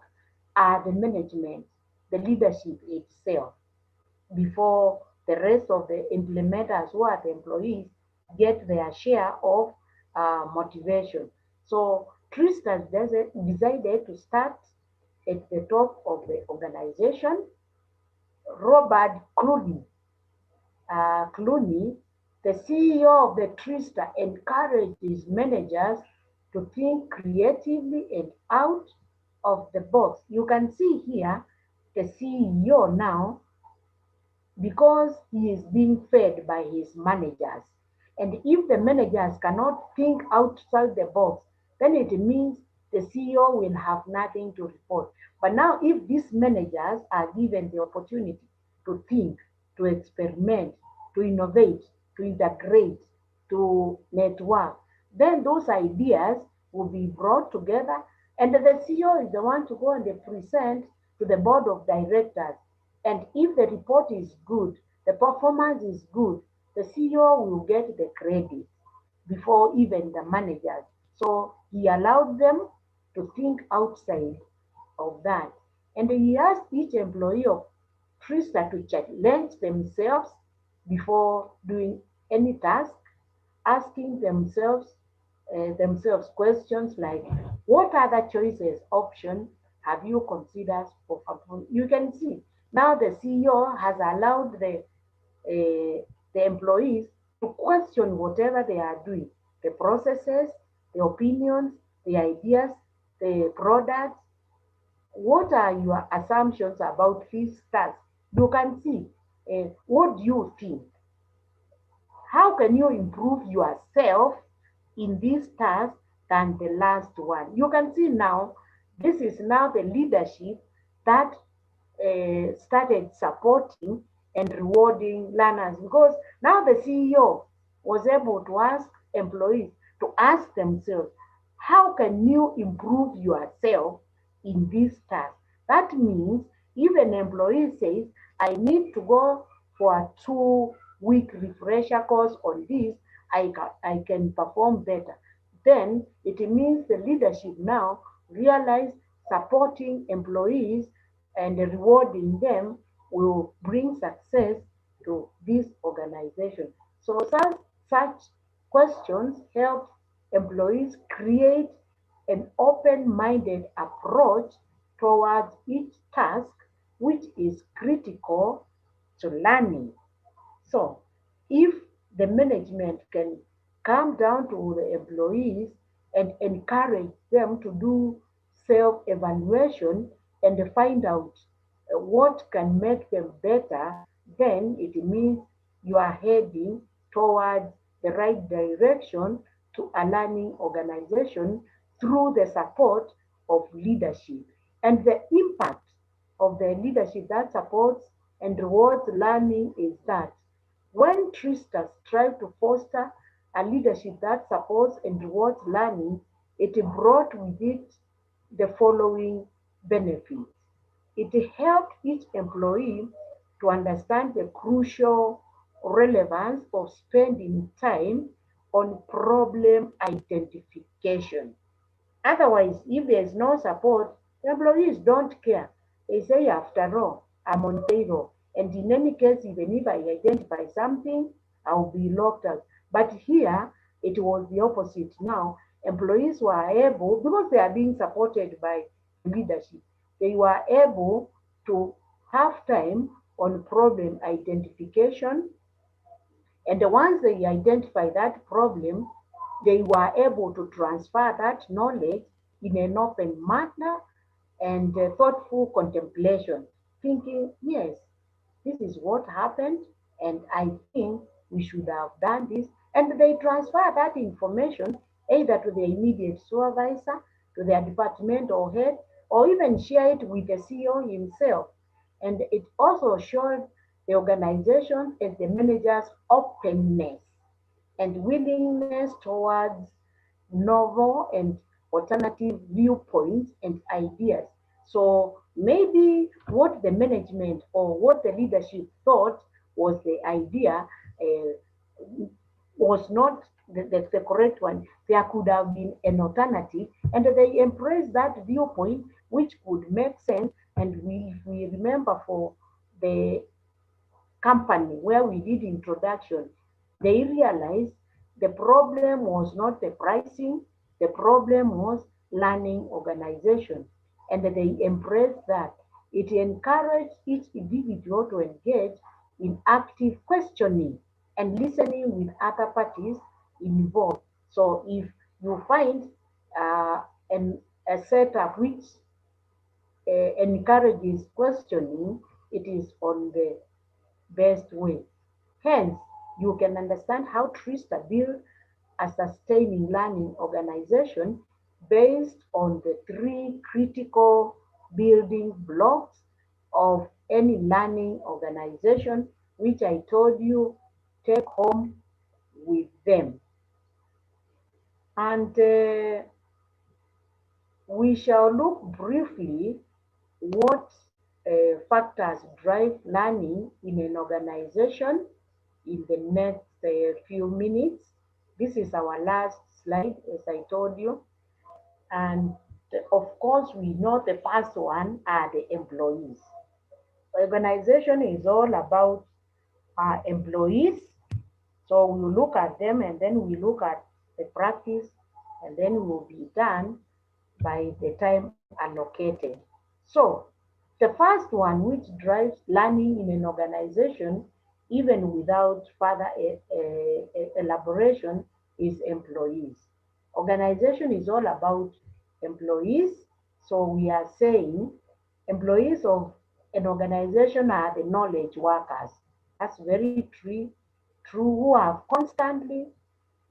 are the management, the leadership itself, before the rest of the implementers who are the employees get their share of motivation. So Tristas decided to start at the top of the organization. Robert Clooney, the CEO of the Trista, encouraged his managers to think creatively and out of the box. You can see here the CEO now, because he is being fed by his managers. And if the managers cannot think outside the box, then it means the CEO will have nothing to report. But now, if these managers are given the opportunity to think, to experiment, to innovate, to integrate, to network, then those ideas will be brought together, and the CEO is the one to go and present to the board of directors. And if the report is good, the performance is good, the CEO will get the credit before even the managers. So he allowed them to think outside of that. And he asked each employee of Trista to challenge themselves before doing any task, asking themselves questions like, what other choices, options have you considered for performance? You can see now the CEO has allowed the employees to question whatever they are doing, the processes, the opinions, the ideas, the products. What are your assumptions about this task? You can see, what do you think? How can you improve yourself in this task than the last one? You can see now, this is now the leadership that started supporting and rewarding learners, because now the CEO was able to ask employees to ask themselves, how can you improve yourself in this task? That means if an employee says, I need to go for a 2 week refresher course on this, I can perform better. Then it means the leadership now realize supporting employees and rewarding them will bring success to this organization. So such questions help employees create an open-minded approach towards each task, which is critical to learning. So if the management can come down to the employees and encourage them to do self-evaluation and find out what can make them better, then it means you are heading towards the right direction to a learning organization through the support of leadership. And the impact of the leadership that supports and rewards learning is that when Tristas strive to foster a leadership that supports and rewards learning, it brought with it the following benefits. It helped each employee to understand the crucial relevance of spending time on problem identification. Otherwise, if there's no support, employees don't care. They say, after all, I'm on payroll. And in any case, even if I identify something, I'll be locked out. But here, it was the opposite. Now, employees were able, because they are being supported by leadership, they were able to have time on problem identification, and once they identify that problem, they were able to transfer that knowledge in an open manner and thoughtful contemplation, thinking, yes, this is what happened, and I think we should have done this And they transfer that information either to the immediate supervisor, to their departmental head, or even share it with the CEO himself. And it also showed the organization and the manager's openness and willingness towards novel and alternative viewpoints and ideas. So maybe what the management or what the leadership thought was the idea was not the correct one. There could have been an alternative, and they embraced that viewpoint, which could make sense. And we remember for the company where we did introduction, they realized the problem was not the pricing, the problem was learning organization. And they embraced that. It encouraged each individual to engage in active questioning and listening with other parties involved. So if you find an, a setup which encourages questioning, it is on the best way. Hence, you can understand how Trista built a sustaining learning organization based on the three critical building blocks of any learning organization, which I told you take home with them. And we shall look briefly what factors drive learning in an organization in the next few minutes. This is our last slide, as I told you. And of course, we know the first one are the employees. Organization is all about employees. So we look at them and then we look at the practice and then we'll be done by the time allocated. So the first one which drives learning in an organization, even without further elaboration, is employees. Organization is all about employees. So we are saying employees of an organization are the knowledge workers. That's very true, who have constantly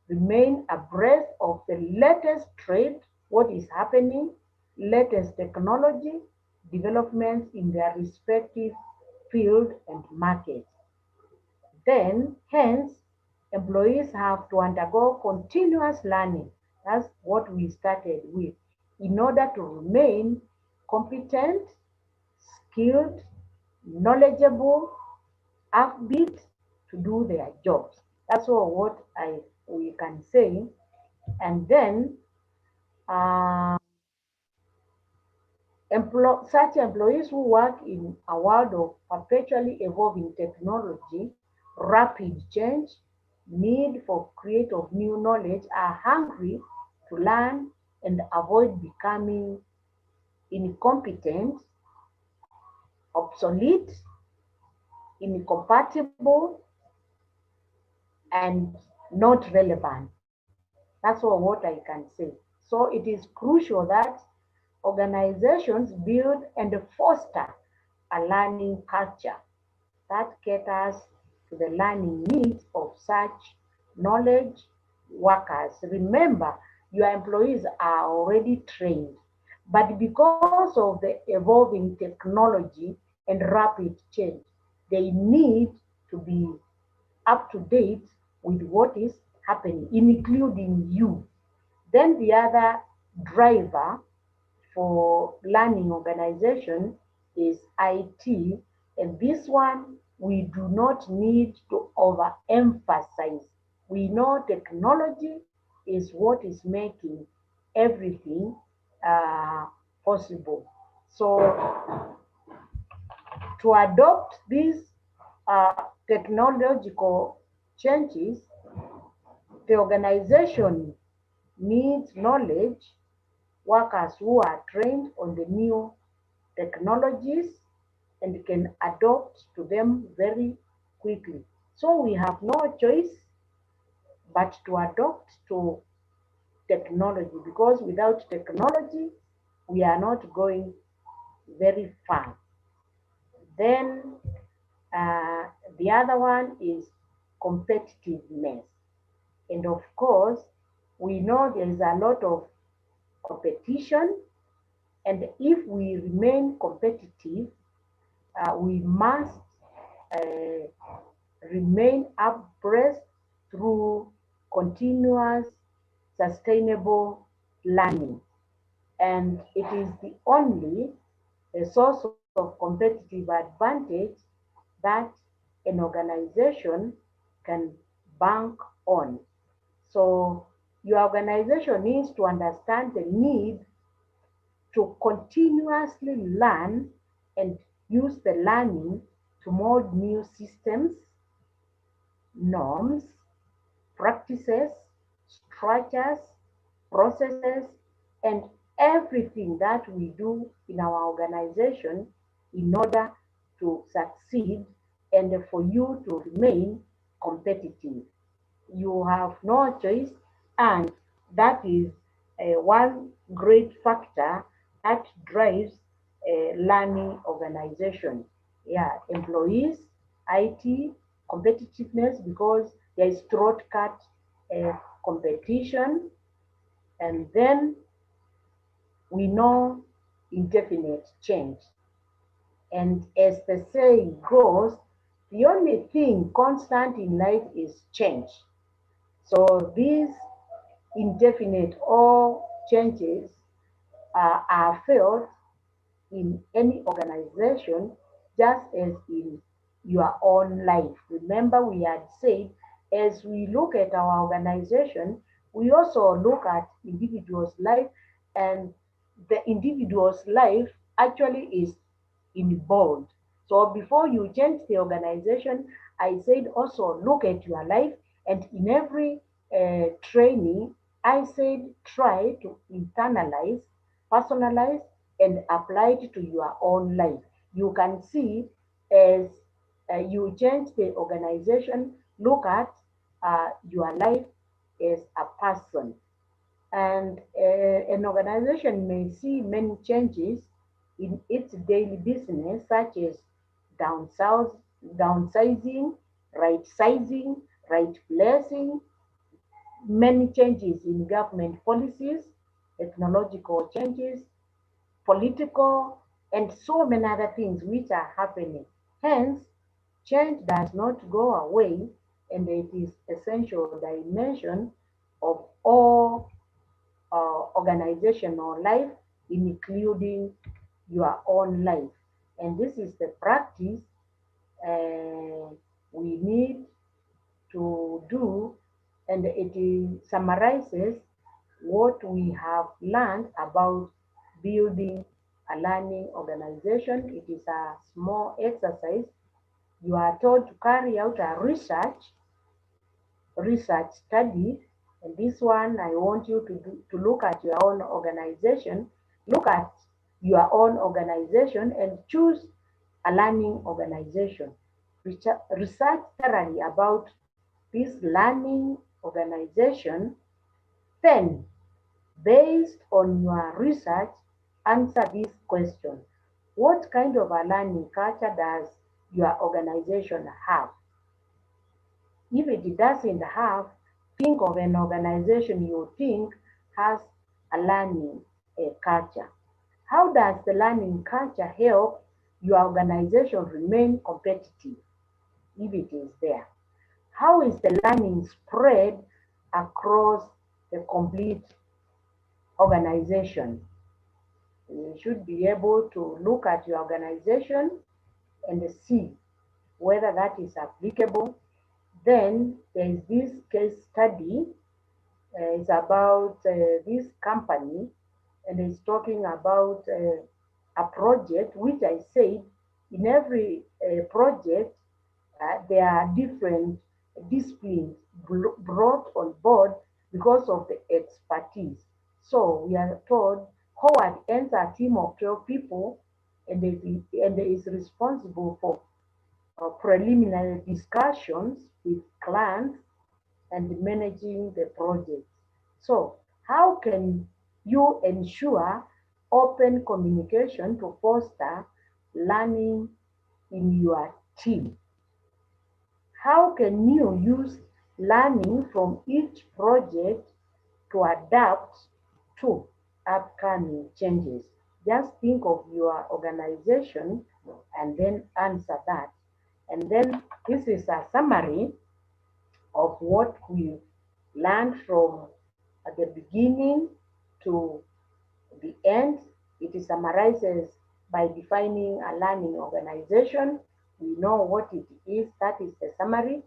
remain abreast of the latest trend, what is happening, latest technology, developments in their respective field and market. Then, hence, employees have to undergo continuous learning. That's what we started with, in order to remain competent, skilled, knowledgeable, upbeat to do their jobs. That's all what we can say. And then such employees who work in a world of perpetually evolving technology, rapid change, need for creative new knowledge, are hungry to learn and avoid becoming incompetent, obsolete, incompatible, and not relevant. That's all what I can say. So it is crucial that organizations build and foster a learning culture that caters to the learning needs of such knowledge workers. Remember, your employees are already trained, but because of the evolving technology and rapid change, they need to be up to date with what is happening, including you. Then the other driver for learning organization is IT, and this one we do not need to overemphasize. We know technology is what is making everything possible. So to adopt these technological changes, the organization needs knowledge workers who are trained on the new technologies and can adopt to them very quickly. So we have no choice but to adopt to technology, because without technology, we are not going very far. Then the other one is competitiveness. And of course, we know there is a lot of competition. And if we remain competitive, we must uh, remain abreast through continuous sustainable learning. And it is the only source of competitive advantage that an organization can bank on. So your organization needs to understand the need to continuously learn and use the learning to mold new systems, norms, practices, structures, processes, and everything that we do in our organization in order to succeed and for you to remain competitive. You have no choice, and that is one great factor that drives a learning organization. Yeah, employees, IT, competitiveness, because there is throat cut competition, and then we know indefinite change. And as the saying goes, the only thing constant in life is change. So these indefinite or changes are felt in any organization, just as in your own life. Remember, we had said as we look at our organization, we also look at individuals' life, and the individual's life actually is in bold. So before you change the organization, I said also look at your life, and in every training, I said try to internalize, personalize, and apply it to your own life. You can see as you change the organization, look at your life as a person. And an organization may see many changes in its daily business, such as downsizing, right sizing, right placing, many changes in government policies, technological changes, political, and so many other things which are happening. Hence, change does not go away, and it is essential dimension of all organizational life, including your own life. And this is the practice we need to do, and it summarizes what we have learned about building a learning organization. It is a small exercise. You are told to carry out a research study. And this one, I want you to look at your own organization, look at your own organization and choose a learning organization. Research thoroughly about this learning organization. Then, based on your research, answer this question. What kind of a learning culture does your organization have? If it doesn't have, think of an organization you think has a learning culture. How does the learning culture help your organization remain competitive, if it is there? How is the learning spread across the complete organization? You should be able to look at your organization and see whether that is applicable. Then there is this case study. It's about this company, and it's talking about a project, which I said in every project there are different disciplines brought on board because of the expertise. So we are told Howard ends a team of 12 people, and is responsible for preliminary discussions with clients and managing the project. So how can you ensure open communication to foster learning in your team? How can you use learning from each project to adapt to upcoming changes. Just think of your organization and then answer that. And then this is a summary of what we learned from at the beginning to the end. It summarizes by defining a learning organization. We know what it is. That is the summary.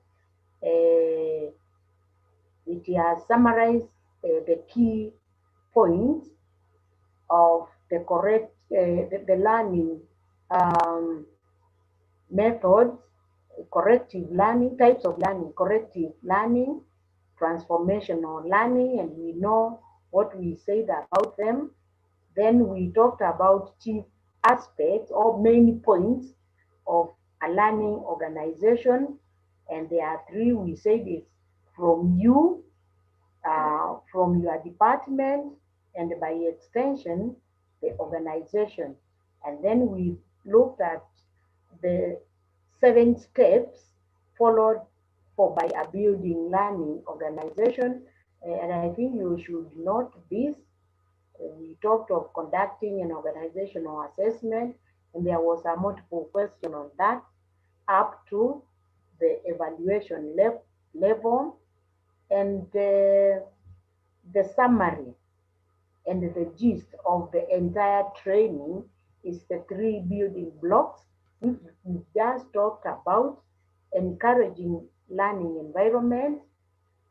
It has summarized the key points of the correct, the learning methods, corrective learning, types of learning, corrective learning, transformational learning, and we know what we said about them. Then we talked about chief aspects or main points of a learning organization, and there are three. We said it's from you, from your department, and by extension, the organization. And then we looked at the 7 steps followed for by a building learning organization. And I think you should note this. We talked of conducting an organizational assessment, and there was a multiple question on that up to the evaluation level, and the summary and the gist of the entire training is the 3 building blocks which we just talked about: encouraging learning environment,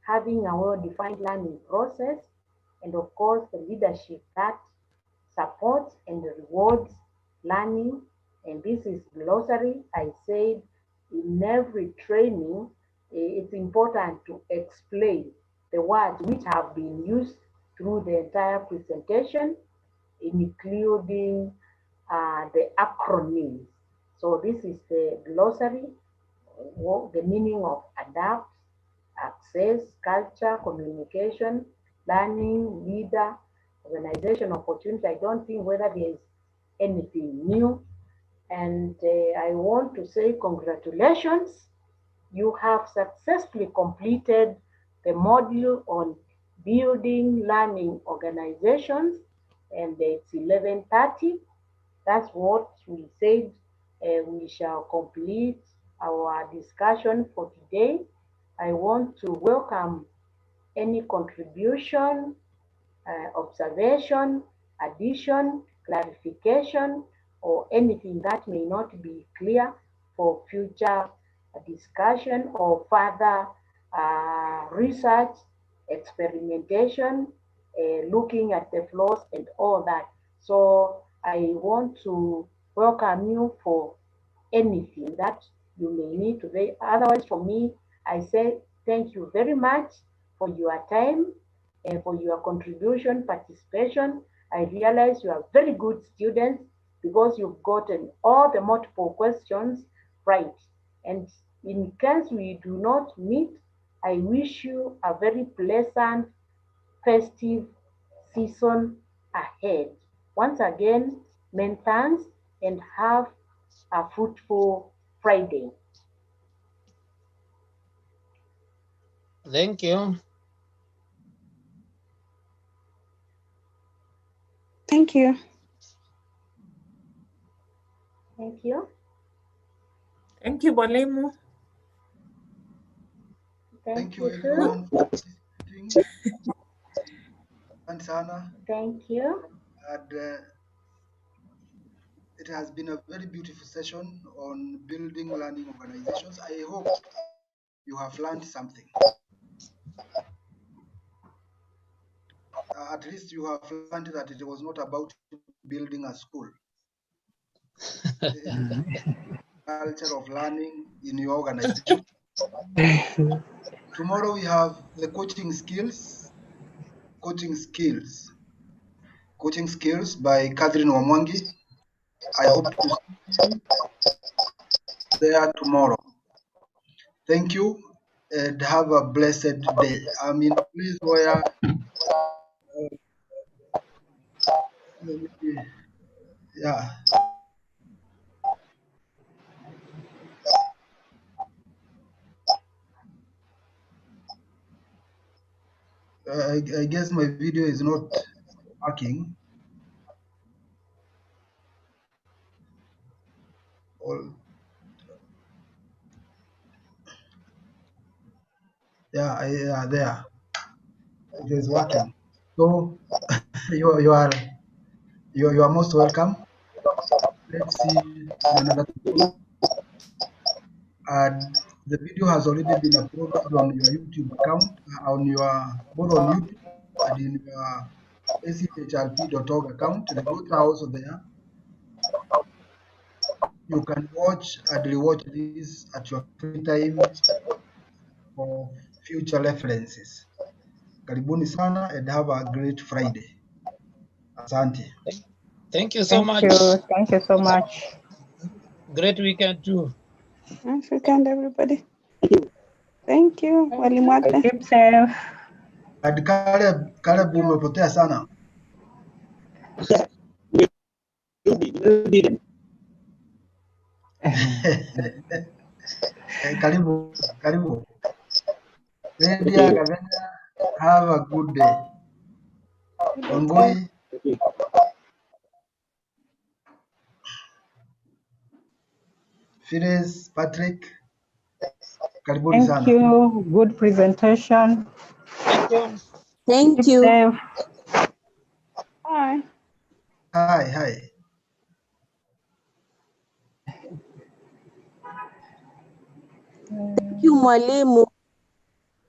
having a well-defined learning process, and of course the leadership that supports and rewards learning. And this is glossary. I said in every training, it's important to explain the words which have been used through the entire presentation, including the acronyms. So this is the glossary, the meaning of adapt, access, culture, communication, learning, leader, organization, opportunity. I don't think whether there is anything new. And I want to say congratulations. You have successfully completed the module on building learning organizations, and it's 11:30. That's what we said. We shall complete our discussion for today. I want to welcome any contribution, observation, addition, clarification, or anything that may not be clear for future discussion or further research, experimentation, looking at the flaws and all that. So I want to welcome you for anything that you may need today. Otherwise, for me, I say thank you very much for your time and for your contribution, participation. I realize you are very good students because you've gotten all the multiple questions right. And in case we do not meet, I wish you a very pleasant, festive season ahead. Once again, many thanks and have a fruitful Friday. Thank you. Thank you. Thank you. Thank you, Mwalimu. Thank you you too. everyone for participating. And Sana, Thank you. and it has been a very beautiful session on building learning organizations. I hope you have learned something. At least you have learned that it was not about building a school. It is culture of learning in your organization. Tomorrow we have the coaching skills by Catherine Wamwangi. I hope to see you there tomorrow. Thank you and have a blessed day. I'm in a place where yeah. I guess my video is not working. All, yeah, there. It is working. So you are most welcome. Let's see in another video. And the video has already been uploaded on your YouTube account, on your both on YouTube and in your achrp.org account. The both are also there. You can watch and rewatch this at your free time for future references. Karibuni sana and have a great Friday. Asante. Thank you so much. Thank you so much. Great weekend too. Nice weekend, everybody. Thank you. Mwalimu Agnes. Keep safe. And Caleb umepotea sana. Karibu. Lydia Gavena, have a good day. Wangui, Fides, Patrick, karibuni Thank sana. you. Good presentation. Thank you. Thank Keep you. safe. Bye. Hi. Thank you, Mwalimu.